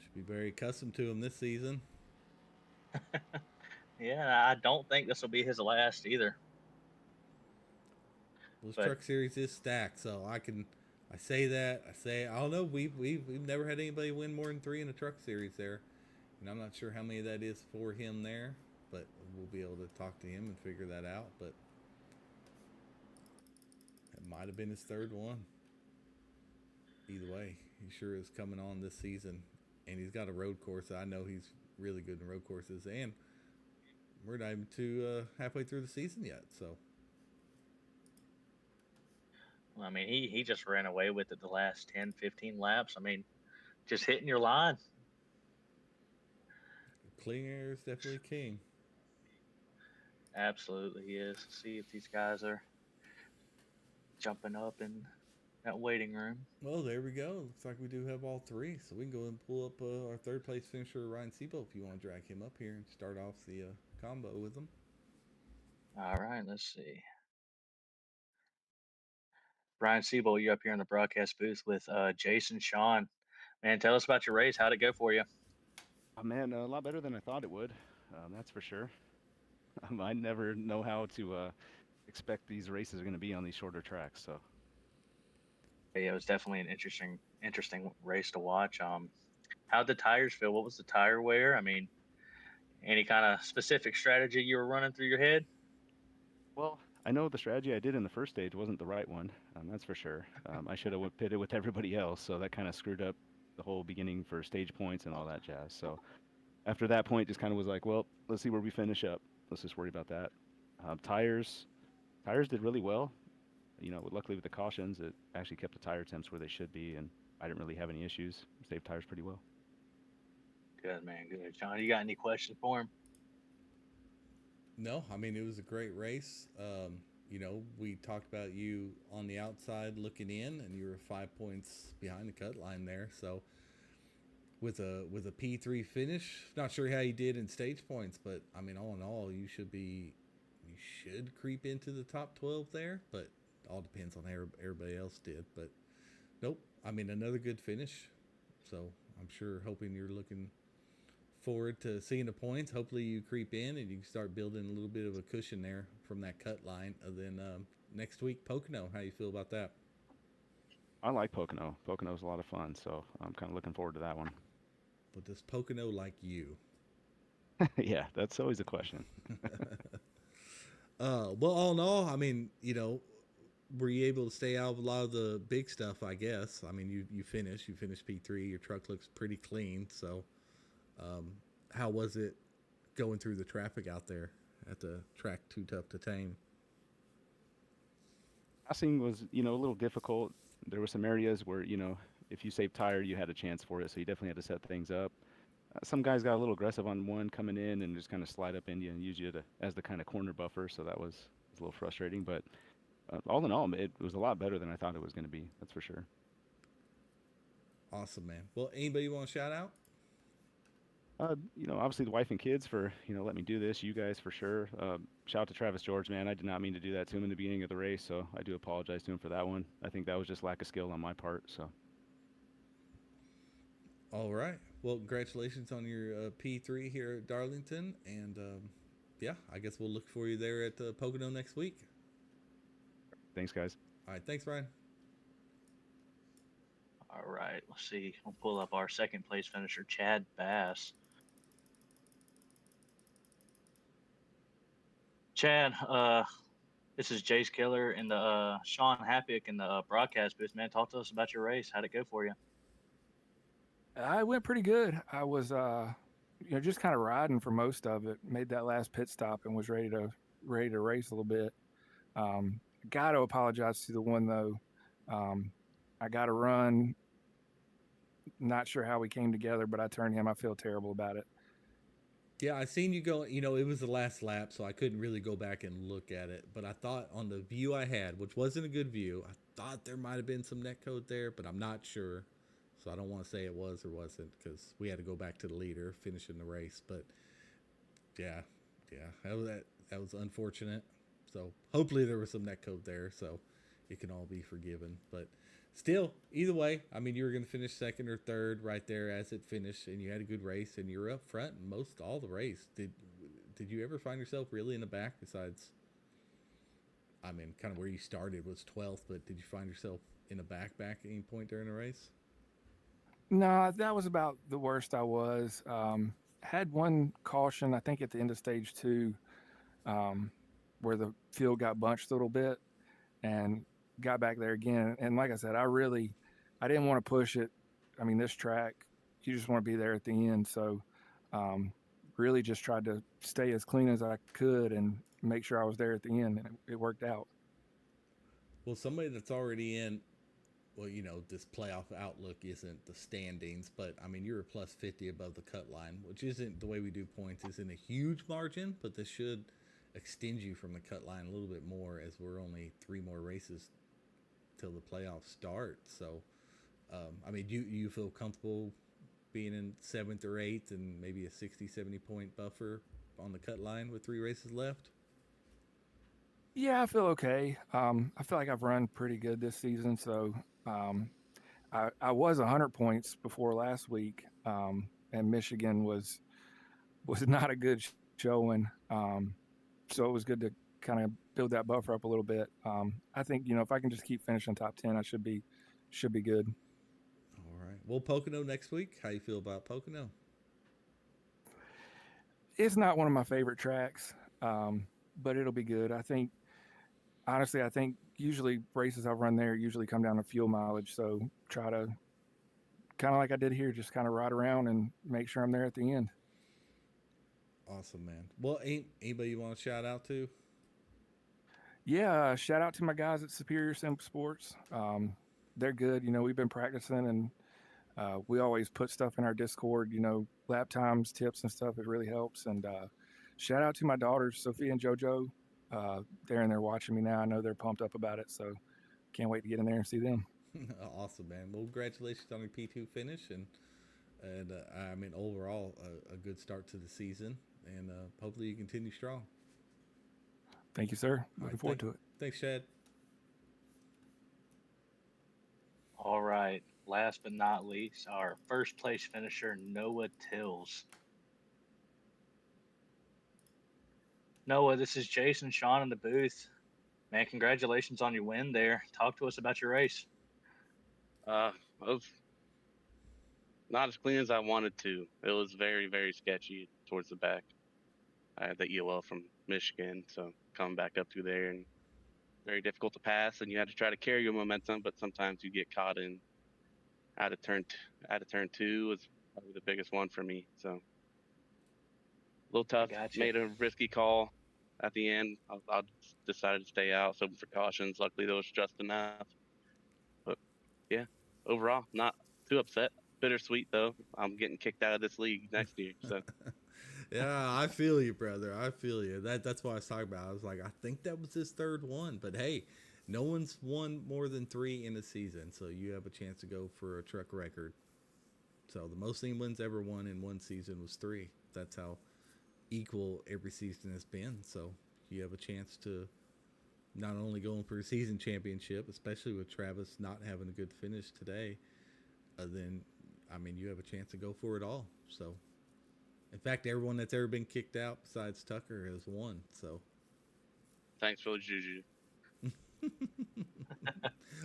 Should be very accustomed to him this season. Yeah, I don't think this will be his last either. This But- truck series is stacked, so I say I don't know. We've never had anybody win more than 3 in a truck series there, and I'm not sure how many that is for him there, but we'll be able to talk to him and figure that out. But it might have been his 3rd one. Either way, he sure is coming on this season, and he's got a road course. I know he's really good in road courses, and we're not even halfway through the season yet. So, I mean, he just ran away with it the last 10, 15 laps. I mean, just hitting your line. clean air is definitely king. Absolutely he is. See if these guys are jumping up in that waiting room. Well, there we go. Looks like we do have all 3, so we can go ahead and pull up our 3rd place finisher, Ryan Seabolt, if you want to drag him up here and start off the combo with him. All right, let's see. Ryan Siebel, you're up here in the broadcast booth with Jason Sean. Man, tell us about your race. How'd it go for you? Oh, man, a lot better than I thought it would. That's for sure. I never know how to expect these races are going to be on these shorter tracks. So Yeah, it was definitely an interesting race to watch. How'd the tires feel? What was the tire wear? I mean, any kind of specific strategy you were running through your head? well, I know the strategy I did in the first stage wasn't the right one. That's for sure. I should have pitted with everybody else, so that kind of screwed up the whole beginning for stage points and all that jazz. So after that point, just kind of was like, well, let's see where we finish up. Let's just worry about that. Tires did really well. Luckily with the cautions, it actually kept the tire temps where they should be, and I didn't really have any issues. Saved tires pretty well. Good, man. Good. John, you got any questions for him? No, I mean, it was a great race. We talked about you on the outside looking in, and you were 5 points behind the cut line there. So with a P3 finish. Not sure how you did in stage points, but I mean, all in all, you should creep into the top 12 there. But all depends on how everybody else did. But nope, I mean, another good finish. So I'm sure, hoping you're looking forward to seeing the points. Hopefully you creep in and you can start building a little bit of a cushion there from that cut line. And then next week, Pocono. How you feel about that? I like Pocono. Pocono's a lot of fun, so I'm kind of looking forward to that one. But does Pocono like you? Yeah, that's always a question. Well, all in all, I mean, were you able to stay out of a lot of the big stuff? I guess. I mean, you finished P3. Your truck looks pretty clean. So, how was it going through the traffic out there at the track Too Tough to Tame? Passing was, a little difficult. There were some areas where, if you saved tire, you had a chance for it. So you definitely had to set things up. Some guys got a little aggressive on one coming in and just kind of slide up in you and use you as the kind of corner buffer. So that was a little frustrating. But all in all, it was a lot better than I thought it was going to be. That's for sure. Awesome, man. Well, anybody want to shout out? Obviously the wife and kids for, letting me do this. You guys for sure. Shout out to Travis George, man. I did not mean to do that to him in the beginning of the race, so I do apologize to him for that one. I think that was just lack of skill on my part. So. All right. Well, congratulations on your P3 here at Darlington, and yeah, I guess we'll look for you there at Pocono next week. Thanks, guys. All right. Thanks, Brian. All right, let's see. I'll pull up our second place finisher, Chad Bass. Chad, this is Jace Killer and the Sean Happick in the broadcast booth. Man, talk to us about your race. How'd it go for you? It went pretty good. I was, just kind of riding for most of it. Made that last pit stop and was ready to race a little bit. Got to apologize to the one though. I got to run. Not sure how we came together, but I turned him. I feel terrible about it. Yeah, I seen you go. It was the last lap, so I couldn't really go back and look at it. But I thought on the view I had, which wasn't a good view, I thought there might have been some net code there, but I'm not sure. So I don't want to say it was or wasn't because we had to go back to the leader finishing the race. But yeah, that was unfortunate. So hopefully there was some net code there, so it can all be forgiven. But still, either way, I mean, you were going to finish second or third right there as it finished, and you had a good race, and you were up front in all the race. Did you ever find yourself really in the back besides, I mean, kind of where you started was 12th, but did you find yourself in the back at any point during the race? No, that was about the worst I was. Had one caution, I think, at the end of stage 2, where the field got bunched a little bit, and got back there again. And like I said, I didn't want to push it. I mean, this track, you just want to be there at the end. So really just tried to stay as clean as I could and make sure I was there at the end, and it worked out. Well, somebody that's already in, well, this playoff outlook isn't the standings, but I mean, you're a plus 50 above the cut line, which isn't the way we do points, isn't a huge margin, but this should extend you from the cut line a little bit more as we're only 3 more races till the playoffs start. So, I mean, you feel comfortable being in 7th or 8th and maybe a 60, 70 point buffer on the cut line with 3 races left? Yeah, I feel okay. I feel like I've run pretty good this season. So I was 100 points before last week, and Michigan was not a good showing. So it was good to kind of build that buffer up a little bit. I think, if I can just keep finishing top 10, I should be good. All right. Well, Pocono next week. How you feel about Pocono? It's not one of my favorite tracks, but it'll be good. I think usually races I've run there usually come down to fuel mileage. So try to, kind of like I did here, just kind of ride around and make sure I'm there at the end. Awesome, man. Well, anybody you want to shout out to? Yeah, shout out to my guys at Superior Sim Sports. They're good. We've been practicing, and we always put stuff in our Discord, lap times, tips, and stuff. It really helps. And shout out to my daughters, Sophia and JoJo. They're in there watching me now. I know they're pumped up about it, so can't wait to get in there and see them. Awesome, man. Well, congratulations on your P2 finish, and And I mean, overall, a good start to the season, and hopefully you continue strong. Thank you, sir. All Looking right, forward to it. Thanks, Chad. All right. Last but not least, our first place finisher, Noah Tills. Noah, this is Jason Sean in the booth. Man, congratulations on your win there. Talk to us about your race. It was not as clean as I wanted to. It was very, very sketchy towards the back. I had the EOL from Michigan, so coming back up through there and very difficult to pass, and you had to try to carry your momentum, but sometimes you get caught in out of turn two was probably the biggest one for me. So a little tough. Gotcha. Made a risky call at the end. I decided to stay out, so precautions. Luckily, there was just enough. But yeah, overall, not too upset. Bittersweet though. I'm getting kicked out of this league next year. So Yeah, I feel you, brother. I feel you. That's what I was talking about. I was like, I think that was his third one, but hey, no one's won more than 3 in a season, so you have a chance to go for a truck record. So the most England's ever won in one season was 3. That's how equal every season has been. So you have a chance to not only going for a season championship, especially with Travis not having a good finish today, then I mean you have a chance to go for it all. So. In fact, everyone that's ever been kicked out besides Tucker has won. So, thanks for the juju.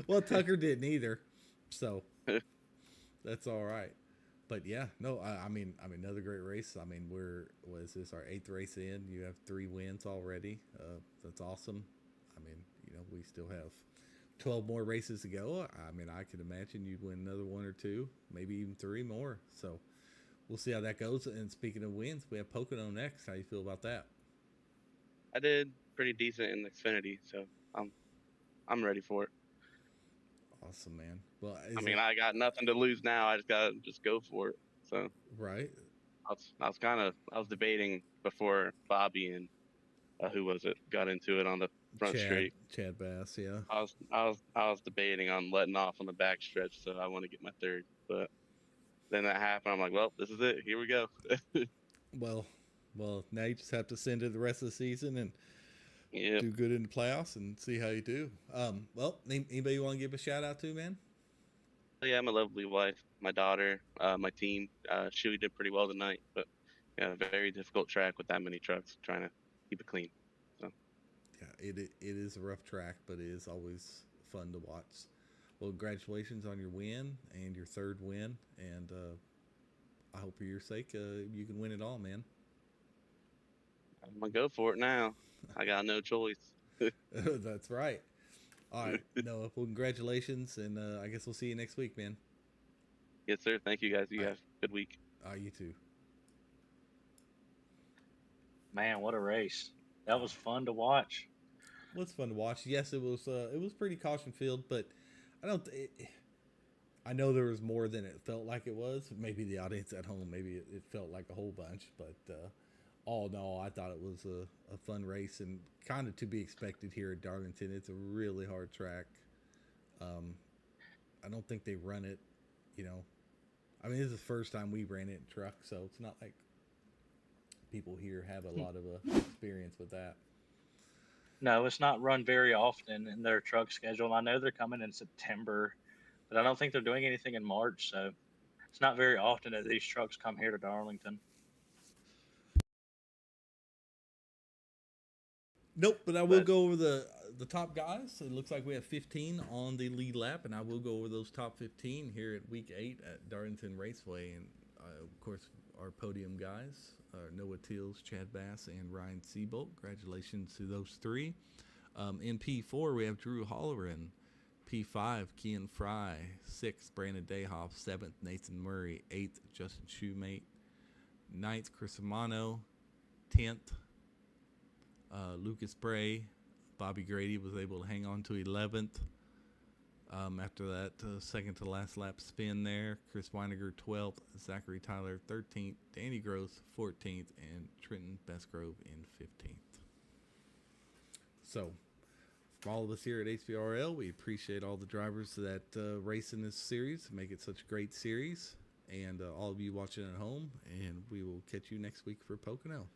well, Tucker didn't either, so that's all right. But yeah, no, I mean, another great race. I mean, was this our 8th race in? You have 3 wins already. That's awesome. I mean, we still have 12 more races to go. I mean, I could imagine you'd win another 1 or 2, maybe even 3 more. So. We'll see how that goes. And speaking of wins, we have Pocono next. How you feel about that? I did pretty decent in Xfinity, so I'm ready for it. Awesome, man. Well, I got nothing to lose now. I just gotta go for it. So right. I was debating before Bobby and who was it got into it on the front straight. Chad Bass, yeah. I was debating on letting off on the back stretch, so I want to get my third, but. Then that happened. I'm like, well, this is it. Here we go. well, now you just have to send it the rest of the season and do good in the playoffs and see how you do. Well, anybody you want to give a shout out to, man? Yeah, my lovely wife, my daughter, my team. She did pretty well tonight, but yeah, a very difficult track with that many trucks trying to keep it clean. So yeah, it is a rough track, but it is always fun to watch. Well, congratulations on your win and your 3rd win, and I hope for your sake you can win it all, man. I'm gonna go for it now. I got no choice. That's right. All right, Noah. Well, congratulations, and I guess we'll see you next week, man. Yes, sir. Thank you, guys. You have a good week. You too. Man, what a race! That was fun to watch. Well, it's fun to watch. Yes, it was. It was pretty caution filled, but. I know there was more than it felt like it was. Maybe the audience at home, maybe it felt like a whole bunch. But all in all, I thought it was a fun race and kind of to be expected here at Darlington. It's a really hard track. I don't think they run it, I mean, this is the first time we ran it in truck, so it's not like people here have a lot of experience with that. No, it's not run very often in their truck schedule. I know they're coming in September, but I don't think they're doing anything in March, so it's not very often that these trucks come here to Darlington. Nope, but I will go over the top guys. It looks like we have 15 on the lead lap, and I will go over those top 15 here at week 8 at Darlington Raceway. And, of course, our podium guys are Noah Tills, Chad Bass, and Ryan Seabolt. Congratulations to those 3. In P4, we have Drew Holleran. P5, Kean Fry. 6th, Brandon Dayhoff. 7th, Nathan Murray. 8th, Justin Shoemate. 9th, Chris Amano. 10th, Lucas Bray. Bobby Grady was able to hang on to 11th. After that, second to last lap spin there. Chris Weiniger 12th, Zachary Tyler 13th, Danny Gross 14th, and Trenton Bestgrove in 15th. So, from all of us here at HVRL, we appreciate all the drivers that race in this series, make it such a great series. and all of you watching at home. And we will catch you next week for Pocono.